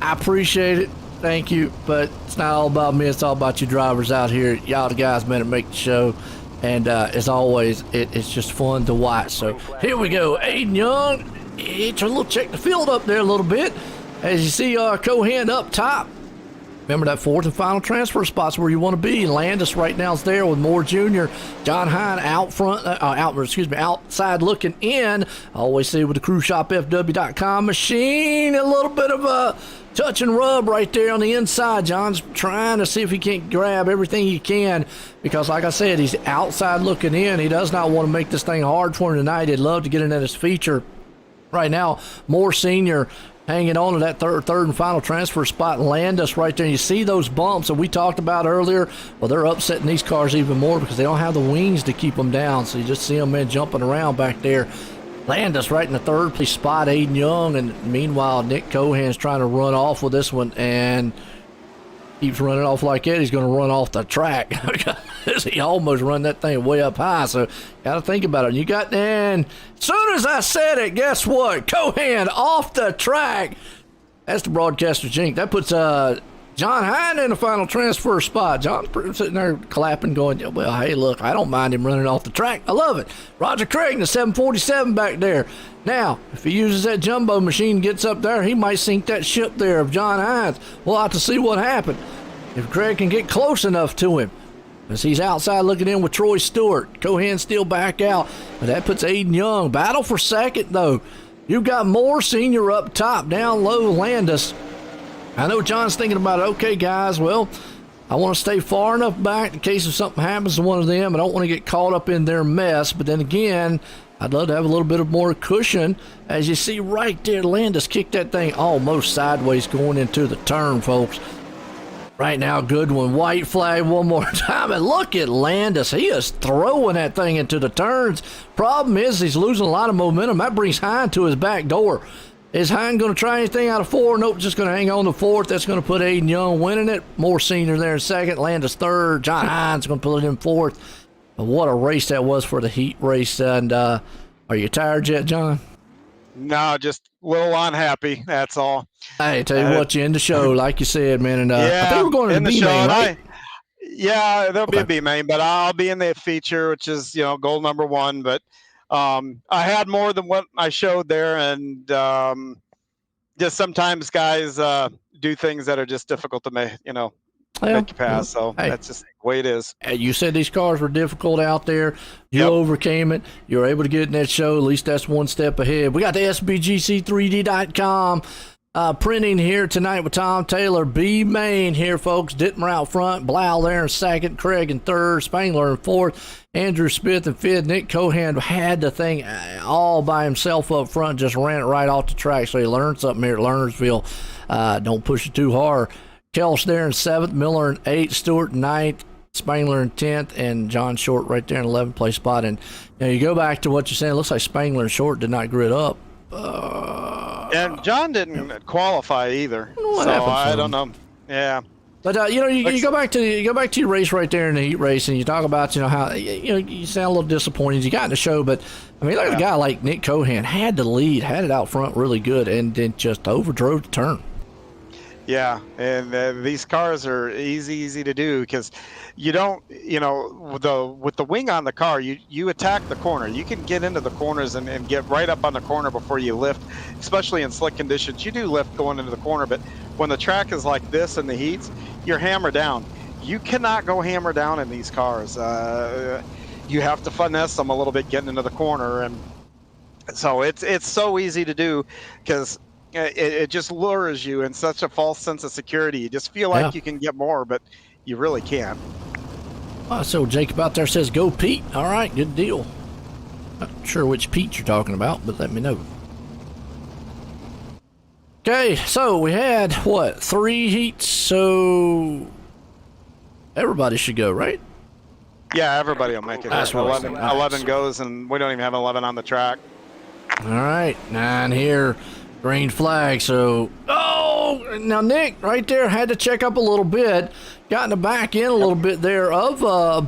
I appreciate it. Thank you. But it's not all about me. It's all about you drivers out here. Y'all the guys, man, that make the show. And as always, it's just fun to watch. So here we go. Aiden Young. It's a little check the field up there a little bit. As you see Cohan up top. Remember that fourth and final transfer spot's where you want to be. Landis right now is there with Moore Jr. John Hine out front, outside looking in. I always see with the CrewShopFW.com machine, a little bit of a touch and rub right there on the inside. John's trying to see if he can't grab everything he can, because like I said, he's outside looking in. He does not want to make this thing hard for him tonight. He'd love to get in at his feature. Right now, Moore Sr. hanging on to that third and final transfer spot. Landis right there. You see those bumps that we talked about earlier? Well, they're upsetting these cars even more because they don't have the wings to keep them down. So you just see them, man, jumping around back there. Landis right in the third place spot, Aiden Young. And meanwhile, Nick Cohan's trying to run off with this one and keeps running off like that. He's going to run off the track. He almost run that thing way up high. So got to think about it. You got, and as soon as I said it, guess what? Cohan off the track. That's the broadcaster's jinx. That puts John Hine in the final transfer spot. John's sitting there clapping, going, well, hey, look, I don't mind him running off the track. I love it. Roger Craig, the 747 back there. Now, if he uses that jumbo machine and gets up there, he might sink that ship there of John Hines. We'll have to see what happens. If Craig can get close enough to him. As he's outside looking in with Troy Stewart. Cohan still back out. But that puts Aiden Young. Battle for second, though. You've got Moore Sr. up top. Down low, Landis. I know John's thinking about it. Okay, guys, well, I want to stay far enough back in case if something happens to one of them. I don't want to get caught up in their mess. But then again, I'd love to have a little bit of more cushion. As you see right there, Landis kicked that thing almost sideways going into the turn, folks. Right now, good one. White flag one more time. And look at Landis. He is throwing that thing into the turns. Problem is he's losing a lot of momentum. That brings Hine to his back door. Is Hine going to try anything out of four? Nope, just going to hang on to fourth. That's going to put Aiden Young winning it. Moore Sr. there in second. Landis third. John Hines going to put it in fourth. But what a race that was for the heat race. And are you tired yet, John? No, just a little unhappy. That's all. Hey, tell you what, you end the show, like you said, man. And yeah, I think we're going to the B-main, right? Yeah, there'll be a B-main, but I'll be in the feature, which is, goal number one. But I had more than what I showed there. And just sometimes guys do things that are just difficult to make you pass. So that's just the way it is. You said these cars were difficult out there. You overcame it. You were able to get in that show. At least that's one step ahead. We got the SBGC3D.com printing here tonight with Tom Taylor. B-main here, folks. Dittmer out front. Blau there in second. Craig in third. Spangler in fourth. Andrew Smith in fifth. Nick Cohan had the thing all by himself up front. Just ran it right off the track. So he learned something here at Lernerville. Don't push it too hard. Kelch there in seventh, Miller in eighth, Stewart in ninth, Spangler in 10th, and John Short right there in 11th place spot. And you go back to what you're saying, it looks like Spangler and Short did not grid up. And John didn't qualify either. So I don't know. Yeah. But you go back to your race right there in the heat race, and you talk about how you sound a little disappointed. You got in the show, but I mean, look at a guy like Nick Cohan had the lead, had it out front really good, and then just overdrove the turn. Yeah, and these cars are easy to do because you don't, with the wing on the car, you attack the corner. You can get into the corners and get right up on the corner before you lift, especially in slick conditions. You do lift going into the corner, but when the track is like this in the heats, you're hammer down. You cannot go hammer down in these cars. You have to finesse them a little bit getting into the corner, and so it's so easy to do because it just lures you in such a false sense of security. You just feel like you can get more, but you really can't. So Jacob out there says, go Pete. All right, good deal. Not sure which Pete you're talking about, but let me know. Okay, so we had, 3 heats, so everybody should go, right? Yeah, everybody will make it. That's what 11 goes, and we don't even have 11 on the track. All right, 9 here. Green flag, so... Oh! Now, Nick, right there, had to check up a little bit. Got in the back end a little bit there of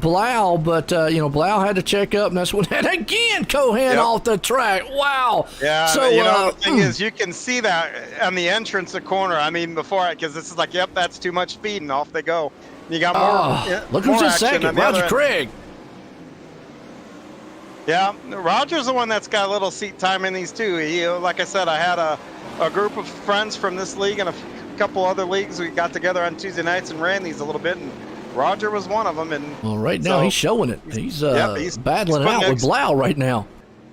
Blau, but, Blau had to check up, and that's what... And again, Cohen off the track. Wow! Yeah, so, the thing is, you can see that on the entrance of corner. I mean, before, because this is like, yep, that's too much speed, and off they go. You got more... look who's in second, Roger Craig. Yeah, Roger's the one that's got a little seat time in these too. He, like I said, I had a group of friends from this league and a couple other leagues. We got together on Tuesday nights and ran these a little bit, and Roger was one of them. And well, right now he's showing it. He's battling it out with Blau right now.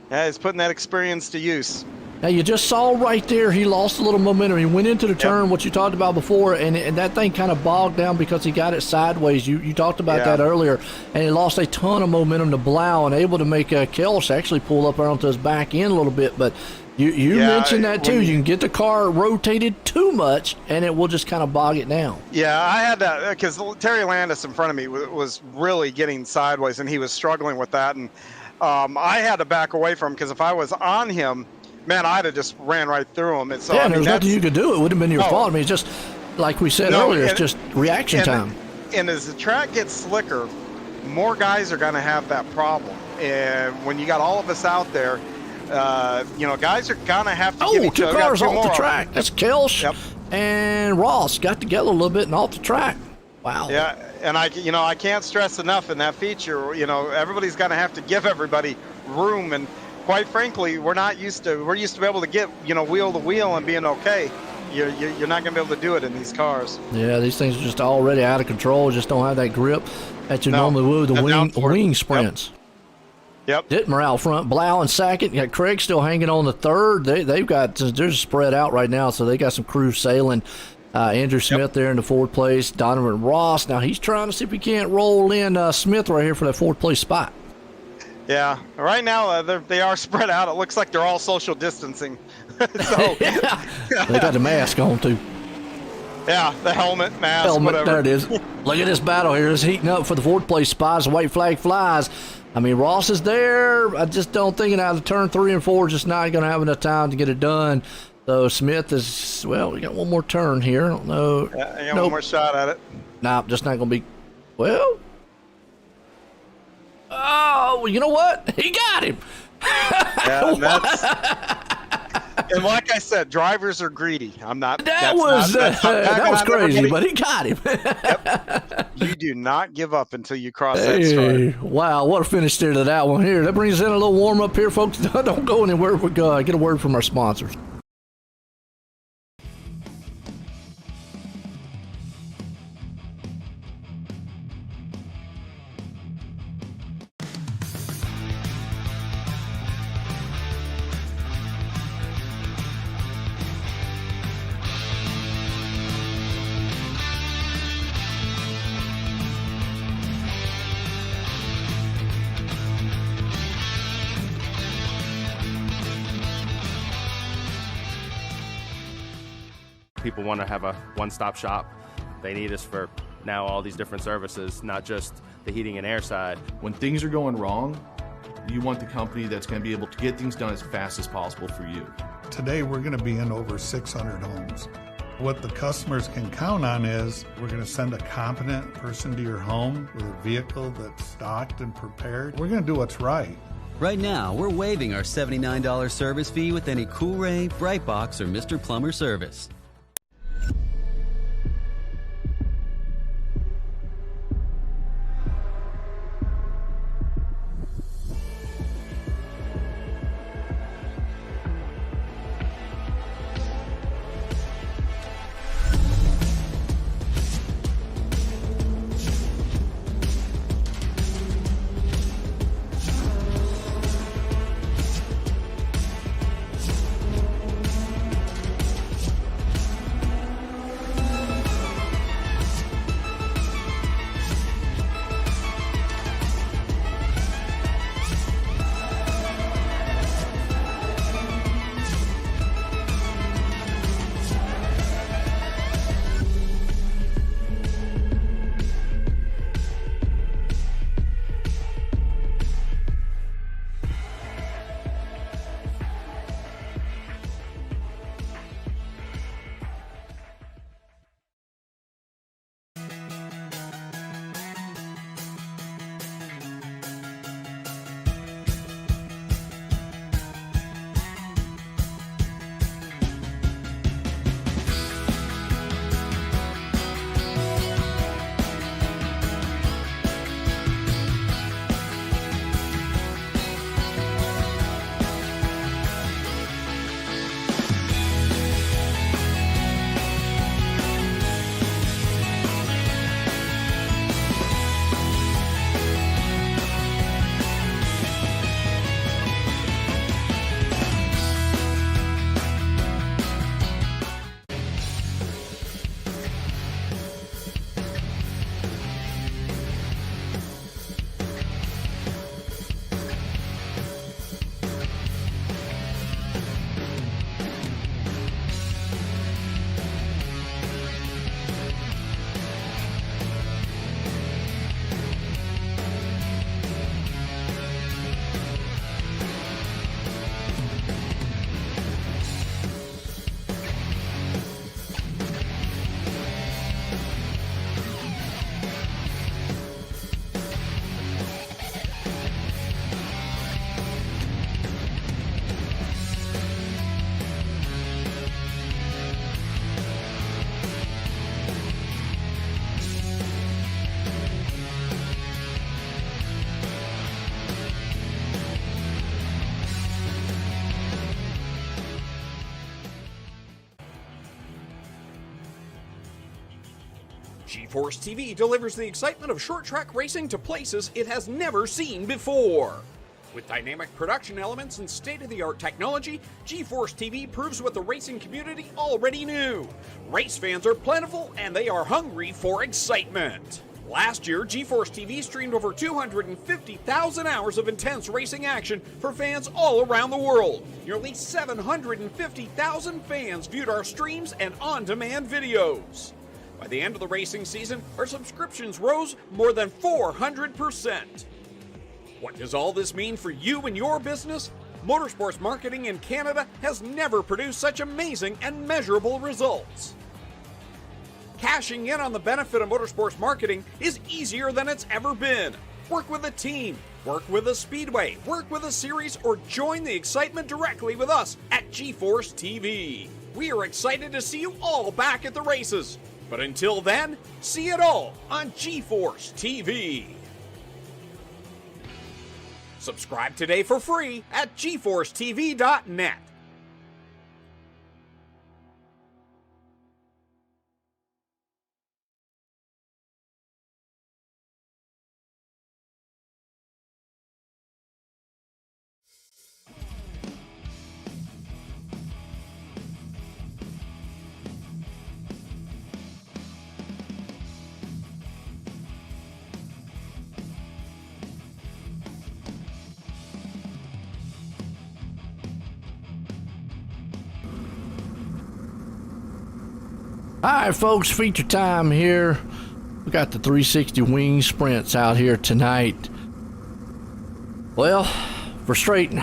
Yeah, he's putting that experience to use. Now, you just saw right there, he lost a little momentum. He went into the turn, what you talked about before, and that thing kind of bogged down because he got it sideways. You talked about that earlier, and he lost a ton of momentum to Blau and able to make Kelch actually pull up onto his back end a little bit. But you mentioned that too. You can get the car rotated too much, and it will just kind of bog it down. Yeah, I had that because Terry Landis in front of me was really getting sideways, and he was struggling with that. And I had to back away from him because if I was on him, man, I'd have just ran right through him. And so, there's nothing you could do. It wouldn't have been your fault. I mean, it's just like we said earlier, it's just reaction time. And as the track gets slicker, more guys are going to have that problem. And when you got all of us out there, guys are going to have to give each other. 2 cars off the track. That's Kelch and Ross got together a little bit and off the track. Wow. Yeah, and I can't stress enough in that feature, everybody's going to have to give everybody room. And quite frankly, we're used to be able to get, wheel to wheel and being okay. You're not going to be able to do it in these cars. Yeah, these things are just already out of control. Just don't have that grip that you normally would with the wing sprints. Yep. Dittmer out front, Blau in second. You got Craig still hanging on the third. They're spread out right now, so they got some crews sailing. Andrew Smith there in the 4th place. Donovan Ross. Now he's trying to see if he can't roll in Smith right here for that 4th place spot. Yeah, right now they are spread out. It looks like they're all social distancing. So they got the mask on too. Yeah, the helmet, mask, whatever. There it is. Look at this battle here. It's heating up for the 4th place spot as the white flag flies. I mean, Ross is there. I just don't think out of turn 3 and 4 just not going to have enough time to get it done. So Smith is, we got one more turn here. I don't know. Yeah, I got one more shot at it. Nah, just not going to be, oh, you know what? He got him. Yeah, and like I said, drivers are greedy. I'm not. That was crazy, but he got him. You do not give up until you cross that start. Wow, what a finish there to that one here. That brings us in a little warm up here, folks. Don't go anywhere. We go. Get a word from our sponsors. People want to have a one-stop shop. They need us for now all these different services, not just the heating and air side. When things are going wrong, you want the company that's going to be able to get things done as fast as possible for you. Today we're going to be in over 600 homes. What the customers can count on is we're going to send a competent person to your home with a vehicle that's stocked and prepared. We're going to do what's right. Right now, we're waiving our $79 service fee with any Cool Ray, Brightbox, or Mr. Plumber service. GeForce TV delivers the excitement of short track racing to places it has never seen before. With dynamic production elements and state-of-the-art technology, GeForce TV proves what the racing community already knew. Race fans are plentiful and they are hungry for excitement. Last year, GeForce TV streamed over 250,000 hours of intense racing action for fans all around the world. Nearly 750,000 fans viewed our streams and on-demand videos. By the end of the racing season, our subscriptions rose more than 400%. What does all this mean for you and your business? Motorsports marketing in Canada has never produced such amazing and measurable results. Cashing in on the benefit of motorsports marketing is easier than it's ever been. Work with a team, work with a speedway, work with a series, or join the excitement directly with us at GeForce TV. We are excited to see you all back at the races. But until then, see it all on GeForce TV. Subscribe today for free at GeForceTV.net. All right, folks, feature time here. We got the 360 wing sprints out here tonight. Well, for Straighten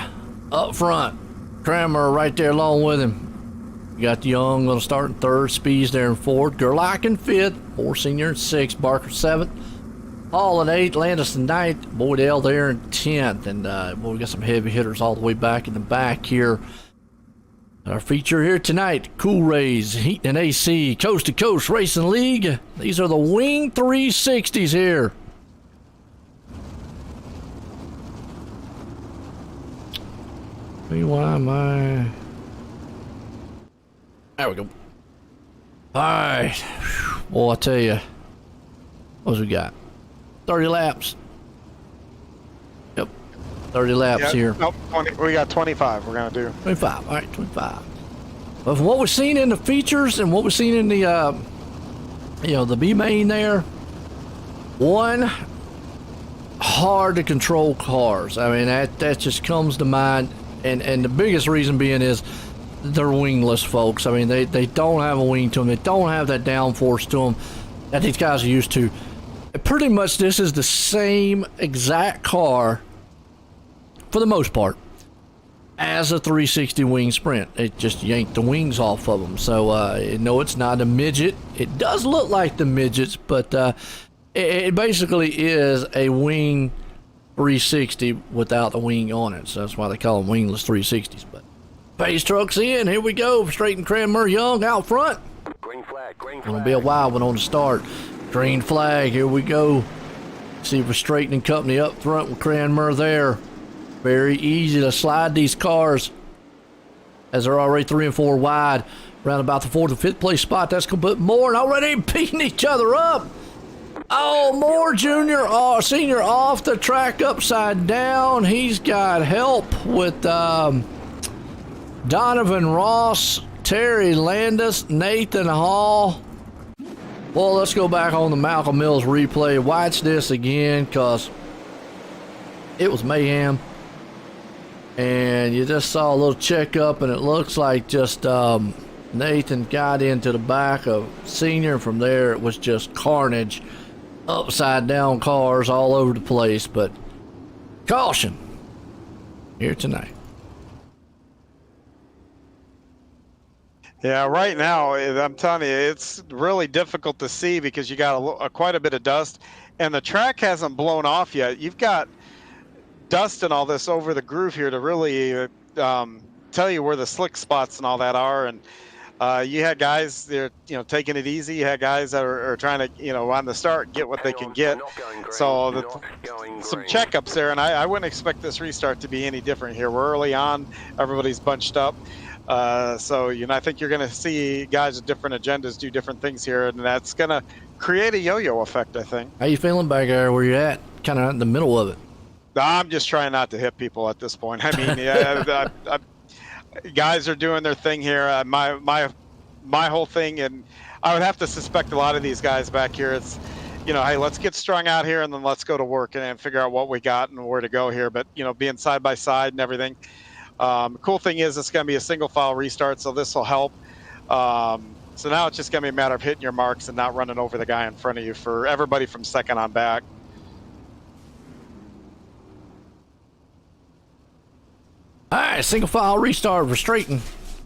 up front, Kramer right there along with him. You got the Young little start in third, Speeds there in fourth, Gerlach in fifth, Moore Senior in sixth, Barker seventh, Hall in eighth, Landis in ninth, Boydell there in 10th, and boy, we got some heavy hitters all the way back in the back here. Our feature here tonight, Cool Rays, Heat and AC, Coast2Coast Racing League. These are the Wing 360s here. Why am I... There we go. Alright. Boy, I tell you. What we got? 30 laps. Yep. 30 laps here. Nope, 20, we got 25 we're going to do. 25. All right, 25. But from what we've seen in the features and what we've seen in the, the B main there, one, hard to control cars. I mean, that just comes to mind. And the biggest reason being is they're wingless, folks. I mean, they don't have a wing to them. They don't have that downforce to them that these guys are used to. Pretty much this is the same exact car, for the most part, as a 360 wing sprint. It just yanked the wings off of them. So, no, it's not a midget. It does look like the midgets, but it basically is a wing 360 without the wing on it. So that's why they call them wingless 360s. But Pace trucks in. Here we go. Straight and Cranmer Young out front. Green flag, green flag. Gonna be a wild one on the start. Green flag. Here we go. See if we're straightening company up front with Cranmer there. Very easy to slide these cars as they're already 3 and 4 wide. Around about the 4th and 5th place spot. That's gonna put Moore and already beating each other up. Oh, Moore Senior off the track upside down. He's got help with Donovan Ross, Terry Landis, Nathan Hall. Well, let's go back on the Malcolm Mills replay. Watch this again, because it was mayhem. And you just saw a little checkup, and it looks like just Nathan got into the back of Senior, and from there it was just carnage. Upside down cars all over the place, but caution here tonight. Yeah, right now, I'm telling you, it's really difficult to see because you got quite a bit of dust, and the track hasn't blown off yet. You've got dust and all this over the groove here to really tell you where the slick spots and all that are. And You had guys that are, taking it easy. You had guys that are trying to, on the start, get what they can get. So some checkups there, and I wouldn't expect this restart to be any different here. We're early on. Everybody's bunched up. So, I think you're going to see guys with different agendas do different things here, and that's going to create a yo-yo effect, I think. How you feeling back there where you're at? Kind of in the middle of it. I'm just trying not to hit people at this point. I mean, yeah, guys are doing their thing here. My whole thing, and I would have to suspect a lot of these guys back here. It's, hey, let's get strung out here and then let's go to work and figure out what we got and where to go here. But, being side by side and everything. Cool thing is it's going to be a single file restart, so this will help. So now it's just going to be a matter of hitting your marks and not running over the guy in front of you for everybody from second on back. All right, single file restart for Straighten,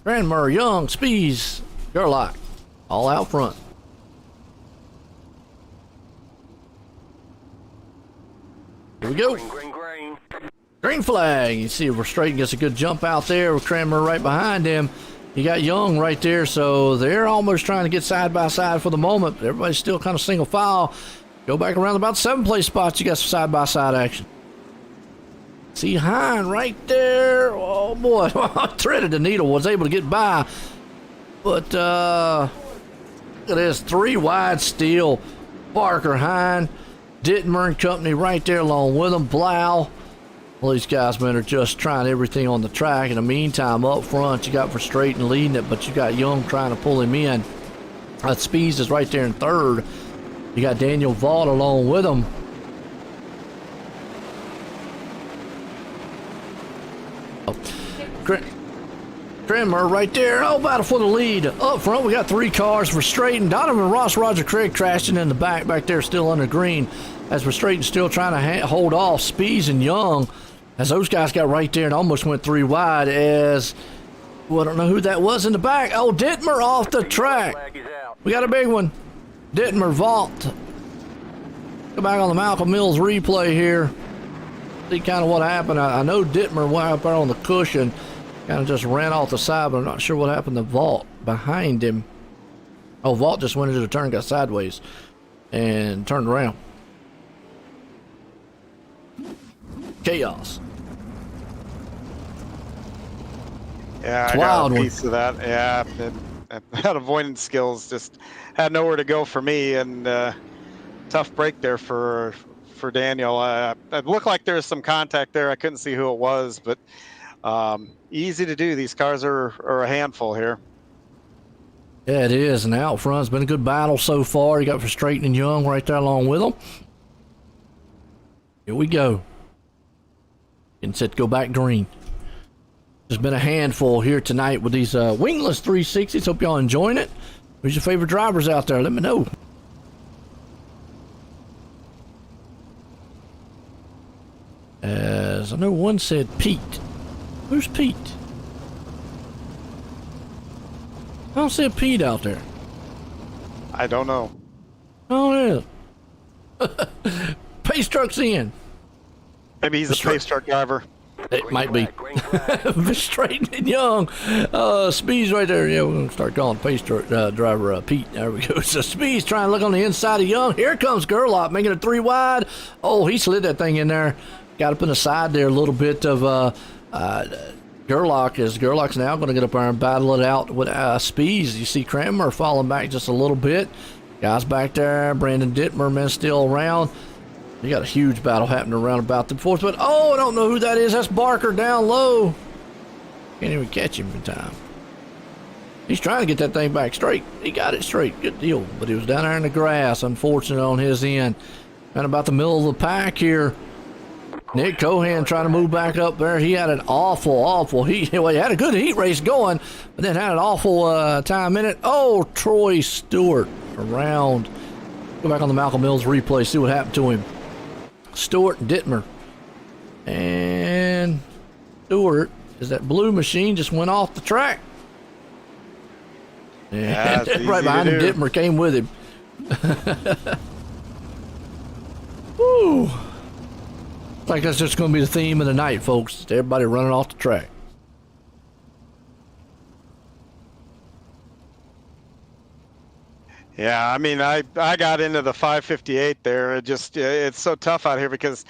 Cranmer, Young, Spees, Gerlach, all out front. Here we go. Green flag. You see where Straighten gets a good jump out there with Cranmer right behind him. You got Young right there, so they're almost trying to get side by side for the moment. But everybody's still kind of single file. Go back around about 7th place spots. You got some side by side action. See Hine right there. Oh boy, threaded the needle. Was able to get by, but look at this 3 wide still. Barker, Hine, Dittmer and company right there along with them. Blau. Well, these guys, man, are just trying everything on the track. In the meantime, up front, you got Verstraeten leading it, but you got Young trying to pull him in. Speeds is right there in 3rd. You got Daniel Vaught along with him. Oh. Cranmer right there. Oh, battle for the lead. Up front, we got 3 cars. Verstraeten, Donovan Ross, Roger Craig crashing in the back there, still under green. As Verstraeten still trying to hold off Spees and Young. As those guys got right there and almost went 3 wide as, well, I don't know who that was in the back. Oh, Dittmer off the track. We got a big one. Dittmer, Vault. Go back on the Malcolm Mills replay here. See kind of what happened. I know Dittmer went up there on the cushion. Kind of just ran off the side, but I'm not sure what happened to Vault behind him. Oh, Vault just went into the turn, got sideways, and turned around. Chaos. Yeah, I got a piece of that. Yeah, that avoidance skills just had nowhere to go for me, and tough break there for Daniel. It looked like there was some contact there. I couldn't see who it was, but easy to do. These cars are a handful here. Yeah, it is. And out front's been a good battle so far. You got Verstraeten and Young right there along with them. Here we go. Getting set to go back green. There's been a handful here tonight with these wingless 360s. Hope y'all enjoying it. Who's your favorite drivers out there? Let me know. As I know one said Pete. Who's Pete? I don't see a Pete out there. I don't know. Oh, yeah. Pace truck's in. Maybe he's a pace truck driver. It might be. Verstraeten and Young. Speed's right there. Yeah, we're going to start calling pace truck driver Pete. There we go. So Speed's trying to look on the inside of Young. Here comes Gerlach making it 3 wide. Oh, he slid that thing in there. Got up in the side there a little bit of Gerlach. Gerlach's now going to get up there and battle it out with Speeds. You see Cranmer falling back just a little bit. Guys back there. Brandon Dittmer, man, still around. You got a huge battle happening around about the 4th, but oh, I don't know who that is. That's Barker down low. Can't even catch him in time. He's trying to get that thing back straight. He got it straight. Good deal. But he was down there in the grass, unfortunate on his end. And about the middle of the pack here, Nick Cohan trying to move back up there. He had an awful heat. Well, he had a good heat race going, but then had an awful time in it. Oh, Troy Stewart around. Go back on the Malcolm Mills replay, see what happened to him. Stewart and Dittmer. And Stewart, is that blue machine just went off the track. And right behind him, Dittmer came with him. Woo! Looks like that's just going to be the theme of the night, folks. Everybody running off the track. Yeah, I mean, I got into the 558 there. It's so tough out here because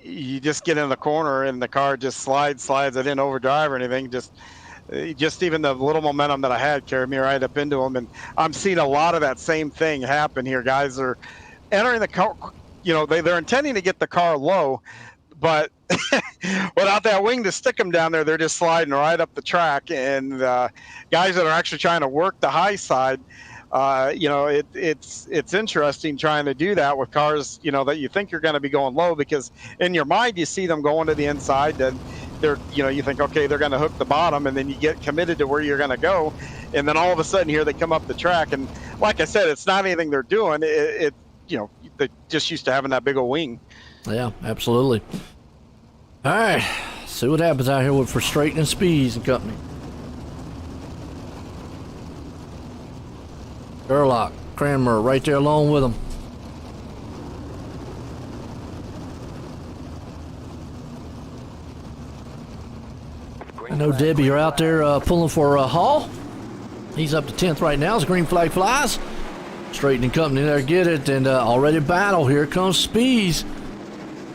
you just get in the corner and the car just slides. I didn't overdrive or anything. Just even the little momentum that I had carried me right up into them. And I'm seeing a lot of that same thing happen here. Guys are entering the car, they're intending to get the car low, but without that wing to stick them down there, they're just sliding right up the track. And guys that are actually trying to work the high side, it's interesting trying to do that with cars, that you think you're going to be going low, because in your mind you see them going to the inside, and they're, you think, okay, they're going to hook the bottom, and then you get committed to where you're going to go, and then all of a sudden here they come up the track, and like I said, it's not anything they're doing. They're just used to having that big old wing. Yeah, absolutely. All right, see what happens out here with Frustrating and Speeds and Company. Gerlach, Cranmer right there along with them. I know, Debbie, you're out there pulling for Hall. He's up to 10th right now as green flag flies. Straightening Company there, get it, and already battle. Here comes Speeds.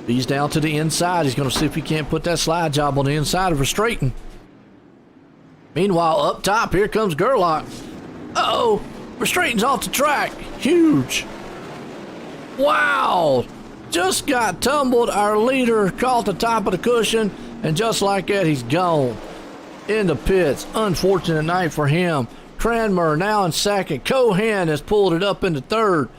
He's down to the inside. He's going to see if he can't put that slide job on the inside of Frustrating. Meanwhile, up top, here comes Gerlach. Uh-oh. Frustrating's off the track. Huge. Wow. Just got tumbled. Our leader caught the top of the cushion, and just like that, he's gone. In the pits. Unfortunate night for him. Cranmer now in second. Cohan has pulled it up into third.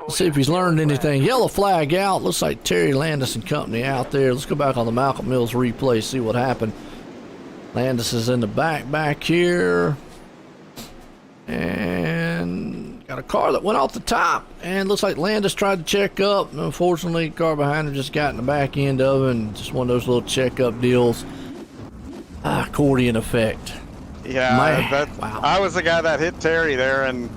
Let's see if he's learned anything. Yellow flag out. Looks like Terry Landis and Company out there. Let's go back on the Malcolm Mills replay, see what happened. Landis is in the back here. And got a car that went off the top. And looks like Landis tried to check up. Unfortunately, the car behind him just got in the back end of it. And just one of those little check-up deals. Accordion effect. Yeah, wow. I was the guy that hit Terry there, and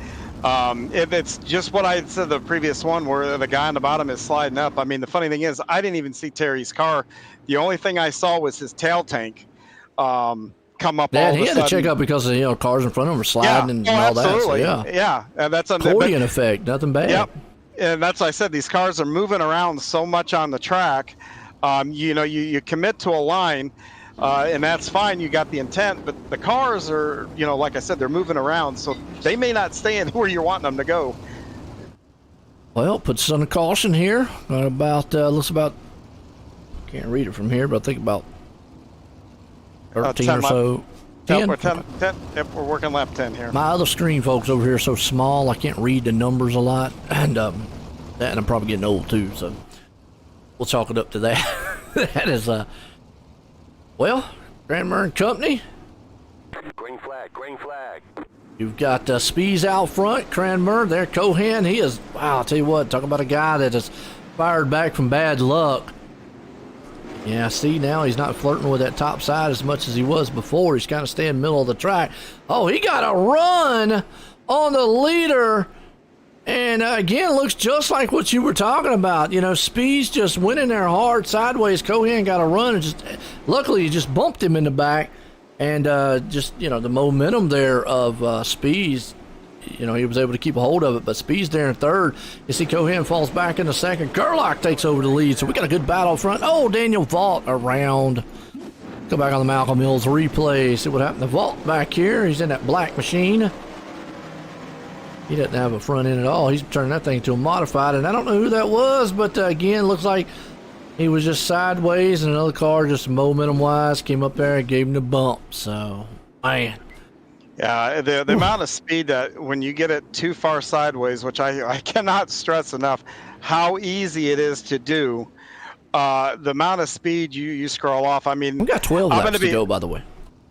it's just what I had said the previous one, where the guy on the bottom is sliding up. I mean, the funny thing is, I didn't even see Terry's car. The only thing I saw was his tail tank come up. Yeah, all he of a had sudden. to check up because of, cars in front of him were sliding and all absolutely. that. So, yeah, and that's accordion effect, nothing bad. Yep, and that's what I said. These cars are moving around so much on the track. You commit to a line. And that's fine, you got the intent, but the cars are, like I said, they're moving around, so they may not stay in where you're wanting them to go. Well, puts us on a caution here. Looks about, can't read it from here, but I think about 13 or so. 10? Yep, 10. Yep, we're working lap 10 here. My other screen, folks, over here is so small, I can't read the numbers a lot, and I'm probably getting old too, so we'll chalk it up to that. That is, well, Cranmer and Company. Green flag. You've got Spees out front. Cranmer there. Cohan, he is, wow, I'll tell you what, talk about a guy that is fired back from bad luck. Yeah, see, now he's not flirting with that top side as much as he was before. He's kind of staying middle of the track. Oh, he got a run on the leader. And again, looks just like what you were talking about. Speeds just went in there hard sideways. Cohan got a run and luckily he just bumped him in the back. And the momentum there of Speeds, he was able to keep a hold of it. But Speeds there in third. You see Cohan falls back in the second. Gerlach takes over the lead. So we got a good battle up front. Oh, Daniel Vault around. Go back on the Malcolm Mills replay. See what happened to Vault back here. He's in that black machine. He doesn't have a front end at all. He's turning that thing into a modified, and I don't know who that was, but again, looks like he was just sideways, and another car, just momentum-wise, came up there and gave him the bump. So, man. Yeah, the amount of speed that when you get it too far sideways, which I cannot stress enough, how easy it is to do. The amount of speed you scroll off. I mean, we got 12 laps to go, by the way.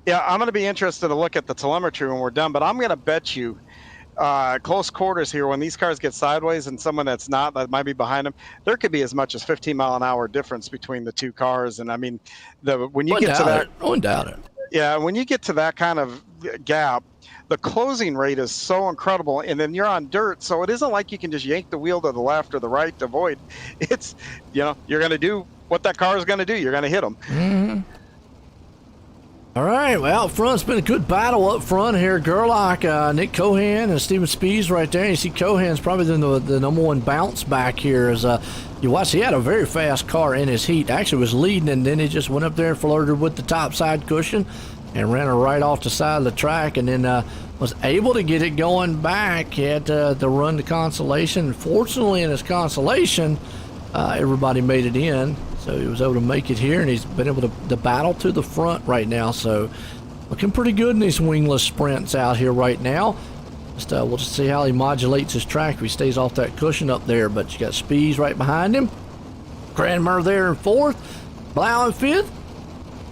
Yeah, I'm going to be interested to look at the telemetry when we're done, but I'm going to bet you. Close quarters here, when these cars get sideways and someone that might be behind them, there could be as much as 15 mile an hour difference between the two cars. And I mean, when you get to that, I wouldn't doubt it. Yeah, when you get to that kind of gap, the closing rate is so incredible, and then you're on dirt, so it isn't like you can just yank the wheel to the left or the right to avoid. It's, you're going to do what that car is going to do. You're going to hit them. Mm-hmm. All right, well, up front, it's been a good battle up front here. Gerlach, Nick Cohan, and Steven Spees right there. You see Cohan's probably the number one bounce back here. As you watch, he had a very fast car in his heat. Actually was leading, and then he just went up there and flirted with the top side cushion and ran her right off the side of the track, and then was able to get it going back. He had to run the consolation. Fortunately, in his consolation, everybody made it in. So he was able to make it here, and he's been able to battle to the front right now. So looking pretty good in these wingless sprints out here right now. We'll just see how he modulates his track if he stays off that cushion up there. But you got Spees right behind him. Cranmer there in fourth. Blau in fifth.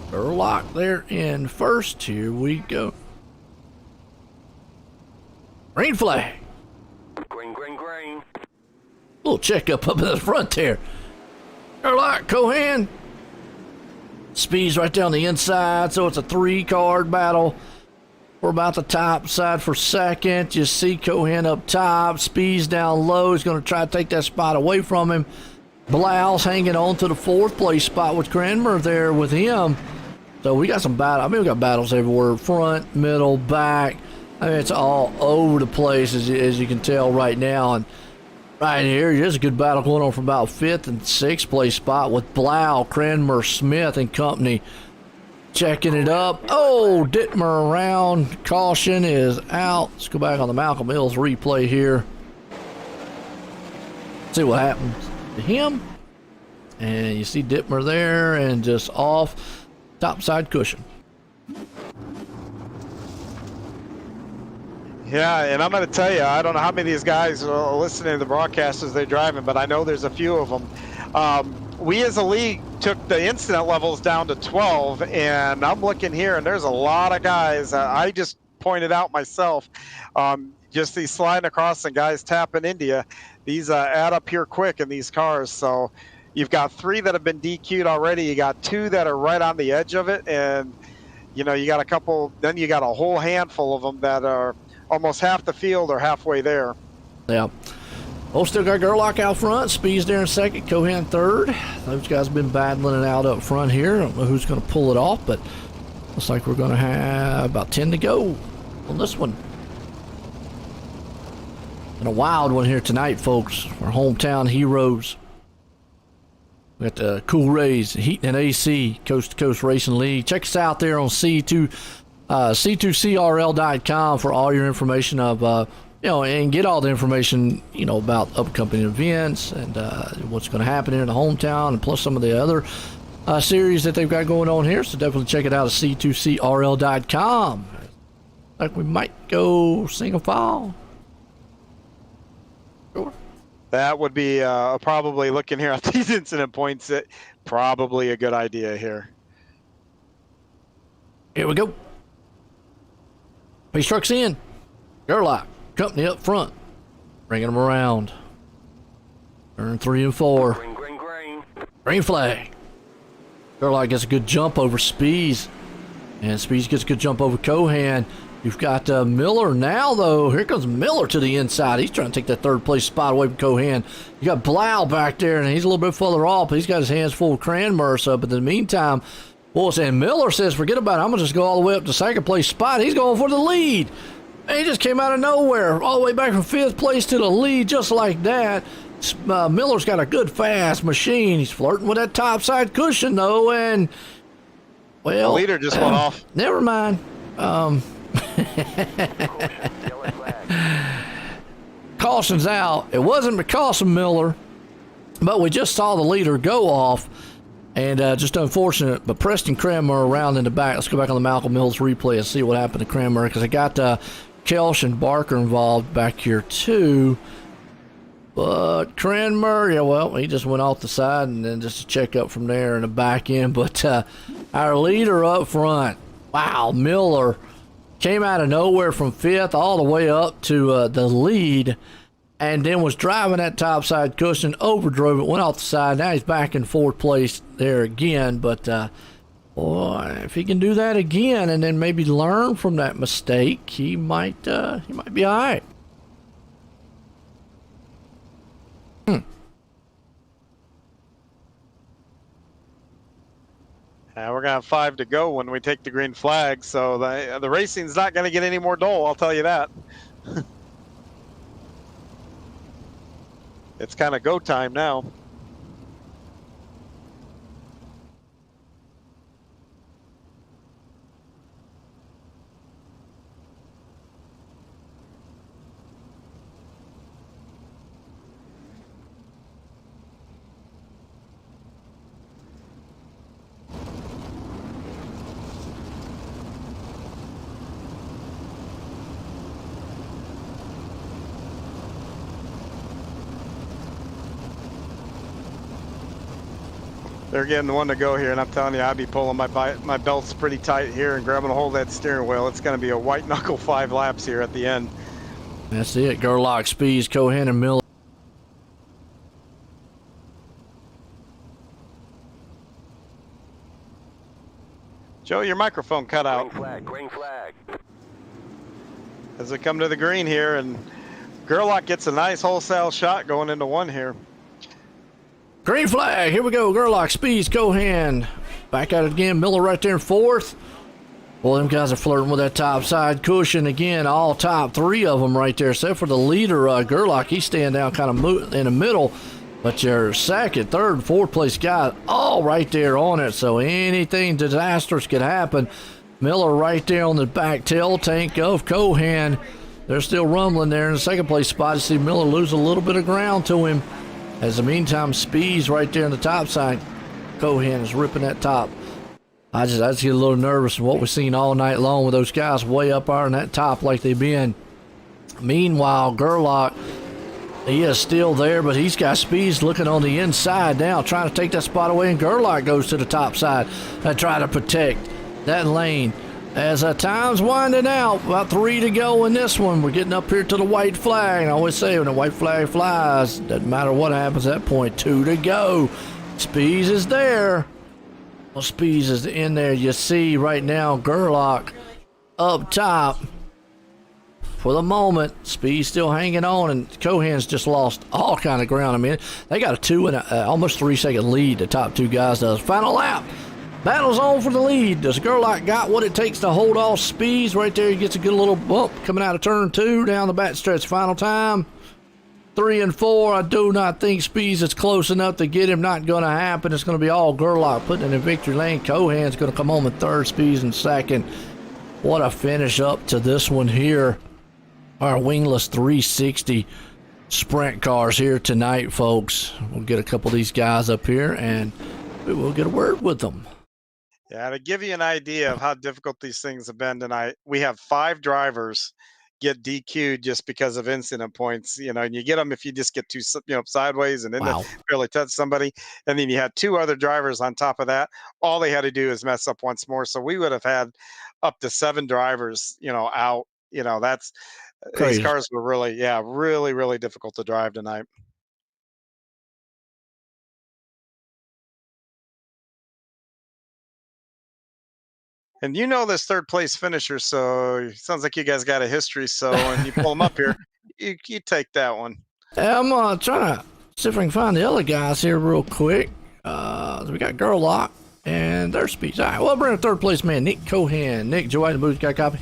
Gerlach there in first. Here we go. Green flag. Green, green, green. Little checkup up in the front there. Gerlach, Cohan. Speeds right down the inside, so it's a 3-card battle. We're about the top side for second. You see Cohan up top. Speeds down low. He's going to try to take that spot away from him. Blau's hanging on to the 4th place spot with Cranmer there with him. So we got some battle. I mean, we got battles everywhere. Front, middle, back. I mean, it's all over the place as you can tell right now. And right here, there's a good battle going on for about 5th and 6th place spot with Blau, Cranmer, Smith, and company checking it up. Oh, Dittmer around. Caution is out. Let's go back on the Malcolm Hills replay here. See what happens to him. And you see Dittmer there and just off top side cushion. Yeah, and I'm going to tell you, I don't know how many of these guys are listening to the broadcast as they're driving, but I know there's a few of them. We as a league took the incident levels down to 12, and I'm looking here, and there's a lot of guys. I just pointed out myself, just these sliding across and guys tapping India. These add up here quick in these cars. So you've got 3 that have been DQ'd already. You got 2 that are right on the edge of it, and you know you got a couple. Then you got a whole handful of them that are almost half the field or halfway there. Yeah. Oh, still got Gerlach out front. Speeds there in second. Cohan third. Those guys have been battling it out up front here. I don't know who's going to pull it off, but looks like we're going to have about 10 to go on this one. And a wild one here tonight, folks. Our hometown heroes. We got the Cool Rays, Heat and AC, Coast2Coast Racing League. Check us out there on C2CRL.com for all your information of, and get all the information, about upcoming events and what's going to happen here in the hometown, and plus some of the other series that they've got going on here. So definitely check it out at C2CRL.com. Like we might go single file. Sure. That would be probably looking here at these incident points. Probably a good idea here. Here we go. Pace trucks in. Gerlach, company up front. Bringing them around. Turn 3 and 4. Green, green, green. Green flag. Gerlach gets a good jump over Spees. And Spees gets a good jump over Cohan. You've got Miller now, though. Here comes Miller to the inside. He's trying to take that 3rd place spot away from Cohan. You got Blau back there, and he's a little bit further off, but he's got his hands full of Cranmer. So, but in the meantime, and Miller says, forget about it. I'm going to just go all the way up to 2nd place spot. He's going for the lead. And he just came out of nowhere, all the way back from 5th place to the lead, just like that. Miller's got a good, fast machine. He's flirting with that top side cushion, though, and, well, the leader just went off. Never mind. Caution's out. It wasn't because of Miller, but we just saw the leader go off, and just unfortunate. But Preston Cranmer around in the back. Let's go back on the Malcolm Hills replay and see what happened to Cranmer, because I got Kelsch and Barker involved back here too. But Cranmer, he just went off the side and then just a check up from there in the back end. But our leader up front, wow, Miller, came out of nowhere from 5th all the way up to the lead, and then was driving that topside cushion, overdrove it, went off the side. Now he's back in 4th place there again. But boy, if he can do that again and then maybe learn from that mistake, he might be all right. We're gonna have 5 to go when we take the green flag, so the racing's not gonna get any more dull. I'll tell you that. It's kind of go time now. They're getting the one to go here, and I'm telling you, I'd be pulling my belts pretty tight here and grabbing a hold of that steering wheel. It's going to be a white knuckle 5 laps here at the end. That's it. Gerlach, Spees, Cohen, and Miller. Joe, your microphone cut out. Green flag. As we come to the green here, and Gerlach gets a nice wholesale shot going into 1 here. Green flag. Here we go. Gerlach, Spees, Cohen. Back at it again. Miller right there in 4th. Well, them guys are flirting with that top side cushion again. All top 3 of them right there, except for the leader, Gerlach. He's staying down kind of in the middle. But your 2nd, 3rd, 4th place guys all right there on it. So anything disastrous could happen. Miller right there on the back tail tank of Cohen. They're still rumbling there in the 2nd place spot. You see Miller lose a little bit of ground to him. As the meantime, Spees right there on the top side. Cohen is ripping that top. I just get a little nervous of what we've seen all night long with those guys way up there in that top like they've been. Meanwhile, Gerlach, he is still there, but he's got Spees looking on the inside now, trying to take that spot away, and Gerlach goes to the top side and try to protect that lane. As time's winding out, about 3 to go in this one. We're getting up here to the white flag. And I always say when the white flag flies, doesn't matter what happens at that point. 2 to go. Spees is there. Well, Spees is in there. You see right now Gerlach up top. For the moment, Spees still hanging on, and Cohen's just lost all kind of ground. I mean, they got a 2 and almost 3 second lead. The top 2 guys does. Final lap. Battle's on for the lead. Does Gerlach got what it takes to hold off Spees? Right there, he gets a good little bump coming out of turn 2 down the back stretch. Final time, 3 and 4. I do not think Spees is close enough to get him. Not going to happen. It's going to be all Gerlach putting it in victory lane. Cohen's going to come home in 3rd, Spees in 2nd. What a finish up to this one here. Our wingless 360 sprint cars here tonight, folks. We'll get a couple of these guys up here, and we will get a word with them. Yeah, to give you an idea of how difficult these things have been tonight, we have 5 drivers get DQ'd just because of incident points. You know, and you get them if you just get too, sideways and then barely touch somebody. And then you had 2 other drivers on top of that. All they had to do is mess up once more. So we would have had up to 7 drivers, out. That's crazy. These cars were really, really difficult to drive tonight. And this 3rd place finisher, so it sounds like you guys got a history. So when you pull them up here, you take that one. I'm trying to see if I can find the other guys here real quick. We got Gerlach and their Speeds. All right, well, bring a 3rd place man, Nick Cohen. Nick, Joe White, got a copy?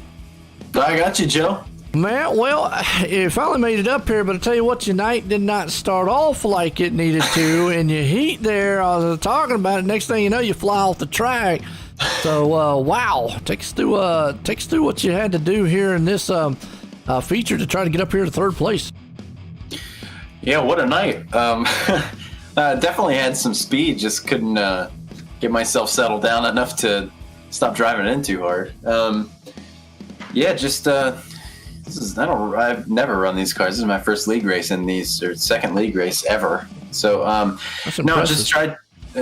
I got you, Joe. Man, well, you finally made it up here, but I tell you what, your night did not start off like it needed to. And your heat there, I was talking about it. Next thing you know, you fly off the track. So, wow. Take us through what you had to do here in this feature to try to get up here to 3rd place. Yeah, what a night. Definitely had some speed, just couldn't get myself settled down enough to stop driving in too hard. I've never run these cars. This is my 1st league race in these, or 2nd league race ever. So,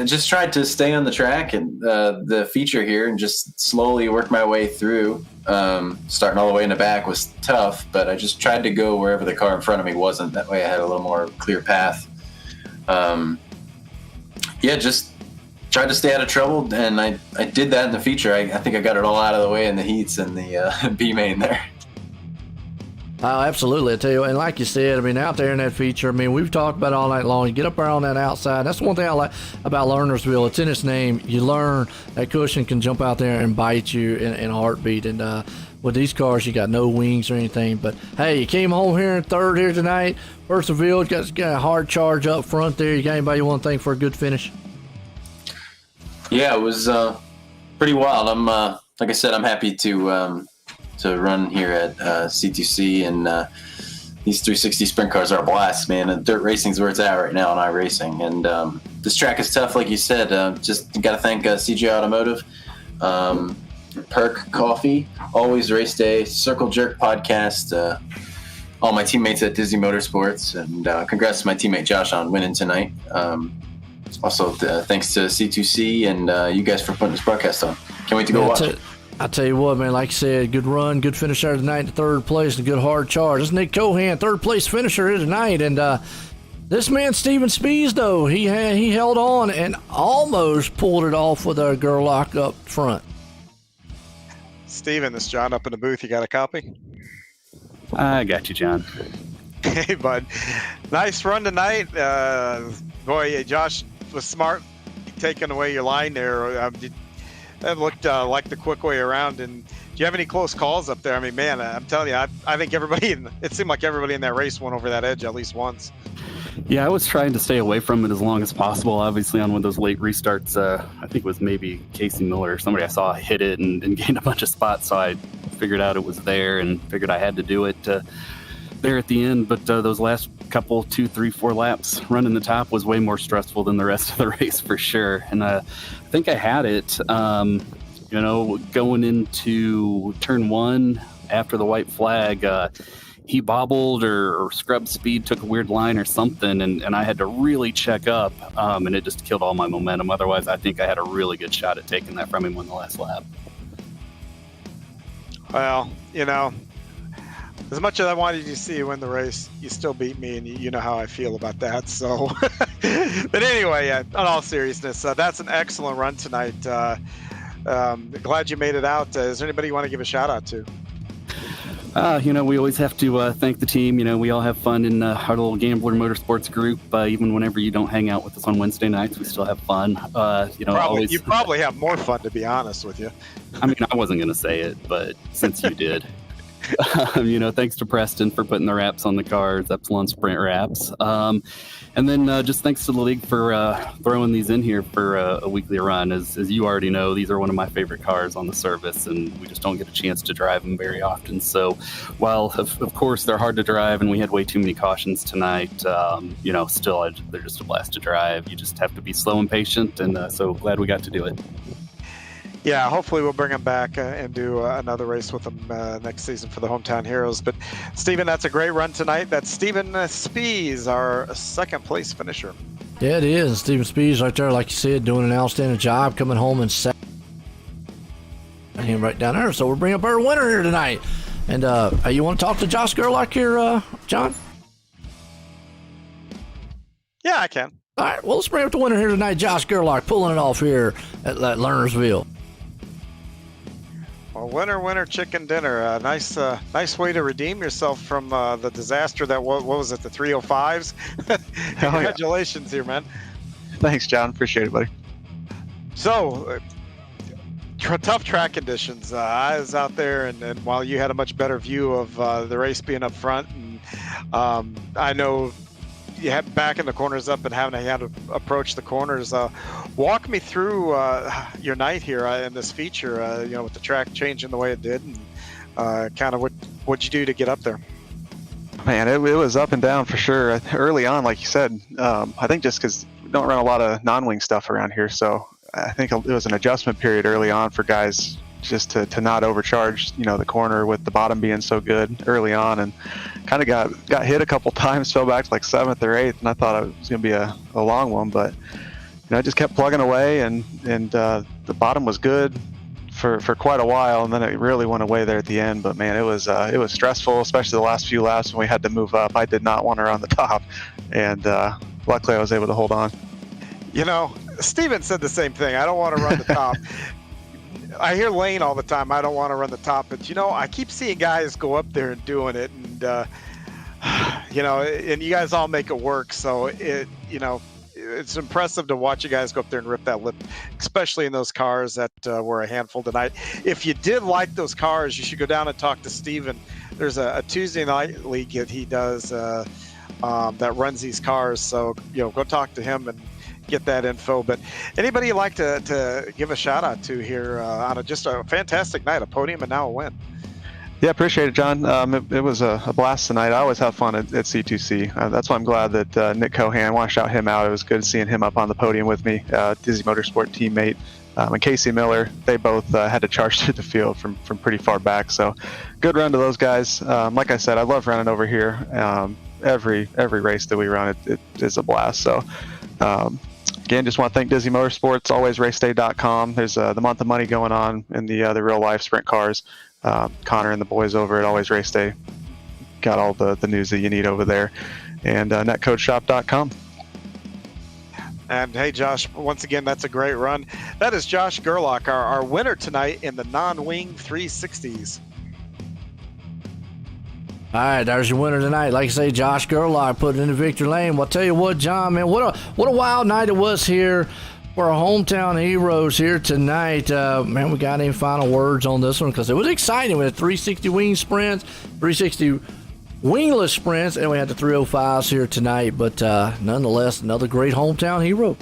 just tried to stay on the track and the feature here and just slowly work my way through. Starting all the way in the back was tough, but I just tried to go wherever the car in front of me wasn't. That way I had a little more clear path. Just tried to stay out of trouble, and I did that in the feature. I think I got it all out of the way in the heats and the B main there. Oh, absolutely. I tell you, and like you said, I mean, out there in that feature, I mean, we've talked about it all night long. You get up there on that outside. That's one thing I like about Lernerville. It's in its name. You learn that cushion can jump out there and bite you in a heartbeat. And with these cars, you got no wings or anything. But hey, you came home here in third here tonight. Persevered, got a hard charge up front there. You got anybody you want to thank for a good finish? Yeah, it was pretty wild. I'm like I said, I'm happy to run here at C2C, and these 360 sprint cars are a blast, man. And dirt racing's where it's at right now on iRacing, and this track is tough, like you said. Just got to thank CJ Automotive, Perk Coffee, Always Race Day, Circle Jerk Podcast, all my teammates at Disney Motorsports, and congrats to my teammate Josh on winning tonight. Also, thanks to C2C and you guys for putting this broadcast on. Can't wait to go watch it. I tell you what, man, like you said, good run, good finish there tonight to third place, and a good hard charge. This is Nick Cohan, third place finisher here tonight. And this man, Steven Spees, though, he held on and almost pulled it off with our Gerlach up front. Steven, this is John up in the booth. You got a copy? I got you, John. Hey, bud. Nice run tonight. Boy, Josh was smart taking away your line there. That looked like the quick way around. And do you have any close calls up there? I mean, man, I'm telling you, I think it seemed like everybody in that race went over that edge at least once. Yeah, I was trying to stay away from it as long as possible. Obviously, on one of those late restarts, I think it was maybe Casey Miller or somebody I saw hit it and gained a bunch of spots. So I figured out it was there and figured I had to do it there at the end. But those last couple, 2, 3, 4 laps running the top was way more stressful than the rest of the race for sure. And I think I had it, going into turn 1 after the white flag. He bobbled or scrubbed speed, took a weird line or something, and I had to really check up, and it just killed all my momentum. Otherwise, I think I had a really good shot at taking that from him on the last lap. Well, as much as I wanted to see you win the race, you still beat me, and you know how I feel about that. So, but anyway, in all seriousness, that's an excellent run tonight. Glad you made it out. Is there anybody you want to give a shout out to? We always have to thank the team. We all have fun in our little Gambler Motorsports group. Even whenever you don't hang out with us on Wednesday nights, we still have fun. You probably have more fun, to be honest with you. I mean, I wasn't going to say it, but since you did. Thanks to Preston for putting the wraps on the cars, Epsilon Sprint wraps. And then just thanks to the league for throwing these in here for a weekly run. As you already know, these are one of my favorite cars on the service, and we just don't get a chance to drive them very often. So while, of course, they're hard to drive and we had way too many cautions tonight, still they're just a blast to drive. You just have to be slow and patient, and so glad we got to do it. Yeah, hopefully we'll bring them back and do another race with them next season for the Hometown Heroes. But, Steven, that's a great run tonight. That's Steven Spees, our second place finisher. Yeah, it is. Steven Spees right there, like you said, doing an outstanding job, coming home in second. And him right down there. So we'll bring up our winner here tonight. And you want to talk to Josh Gerlach here, John? Yeah, I can. All right, well, let's bring up the winner here tonight, Josh Gerlach, pulling it off here at Lernerville. Well, winner, chicken dinner. Nice way to redeem yourself from the disaster that what was it, the 305s? Congratulations here, man. Thanks, John. Appreciate it, buddy. So, tough track conditions. I was out there, and while you had a much better view of the race being up front, and I know you had backing the corners up and having to approach the corners. Walk me through your night here in this feature, with the track changing the way it did, and kind of what'd you do to get up there? Man, it was up and down for sure. Early on, like you said, I think just because we don't run a lot of non-wing stuff around here, so I think it was an adjustment period early on for guys just to not overcharge, the corner with the bottom being so good early on, and kind of got hit a couple times, fell back to like 7th or 8th, and I thought it was going to be a long one, but I just kept plugging away, and the bottom was good for quite a while, and then it really went away there at the end. But man, it was stressful, especially the last few laps when we had to move up. I did not want to run the top, and luckily I was able to hold on. Steven said the same thing. I don't want to run the top. I hear Lane all the time, I don't want to run the top, but I keep seeing guys go up there and doing it, and and you guys all make it work. So it's impressive to watch you guys go up there and rip that lip, especially in those cars that were a handful tonight. If you did like those cars, you should go down and talk to Steven. There's a Tuesday night league that he does that runs these cars. So, go talk to him and get that info. But anybody you'd like to give a shout out to here on just a fantastic night, a podium and now a win? Yeah, appreciate it, John. It was a blast tonight. I always have fun at C2C. That's why I'm glad that Nick Cohan, I want to shout him out. It was good seeing him up on the podium with me, Dizzy Motorsport teammate, and Casey Miller. They both had to charge through the field from pretty far back. So good run to those guys. Like I said, I love running over here. Every race that we run, it is a blast. So again, just want to thank Dizzy Motorsports, alwaysraceday.com. There's the month of money going on in the real life sprint cars. Connor and the boys over at Always Race Day got all the news that you need over there, and netcodeshop.com. And hey, Josh, once again, that's a great run. That is Josh Gerlach, our winner tonight in the non-wing 360s. All right, there's your winner tonight. Like I say, Josh Gerlach put it into victory lane. Well, I'll tell you what, John, man, what a wild night it was here for our hometown heroes here tonight. Man, we got any final words on this one? Because it was exciting. We had 360 wing sprints, 360 wingless sprints, and we had the 305s here tonight. But nonetheless, another great hometown hero.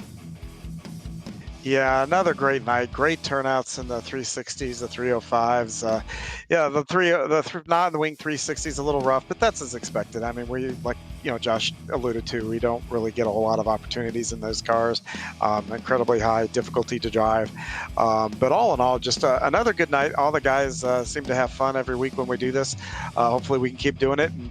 Yeah, another great night. Great turnouts in the 360s, the 305s. The not in the wing 360s a little rough, but that's as expected. I mean, Josh alluded to, we don't really get a whole lot of opportunities in those cars. Incredibly high difficulty to drive. But all in all, just another good night. All the guys seem to have fun every week when we do this. Hopefully we can keep doing it. And,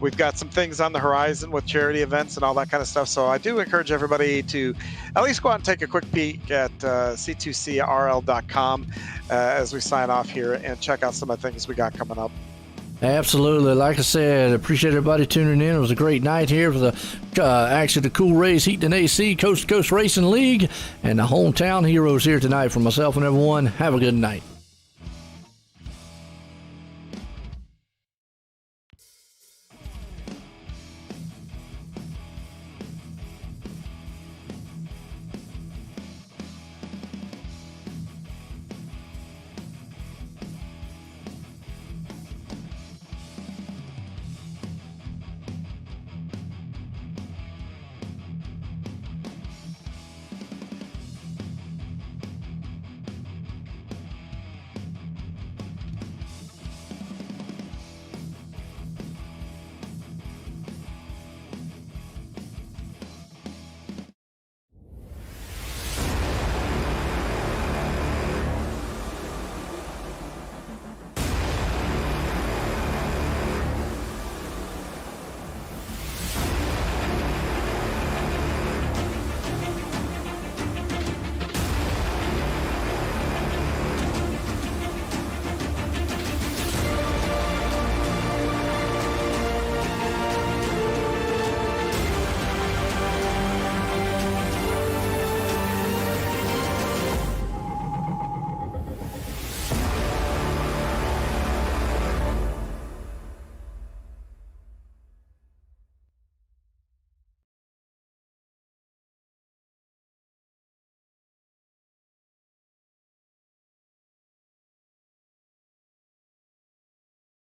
we've got some things on the horizon with charity events and all that kind of stuff. So I do encourage everybody to at least go out and take a quick peek at c2crl.com as we sign off here and check out some of the things we got coming up. Absolutely. Like I said, appreciate everybody tuning in. It was a great night here for the Cool Rays Heat and AC Coast to Coast Racing League and the hometown heroes here tonight. For myself and everyone, have a good night.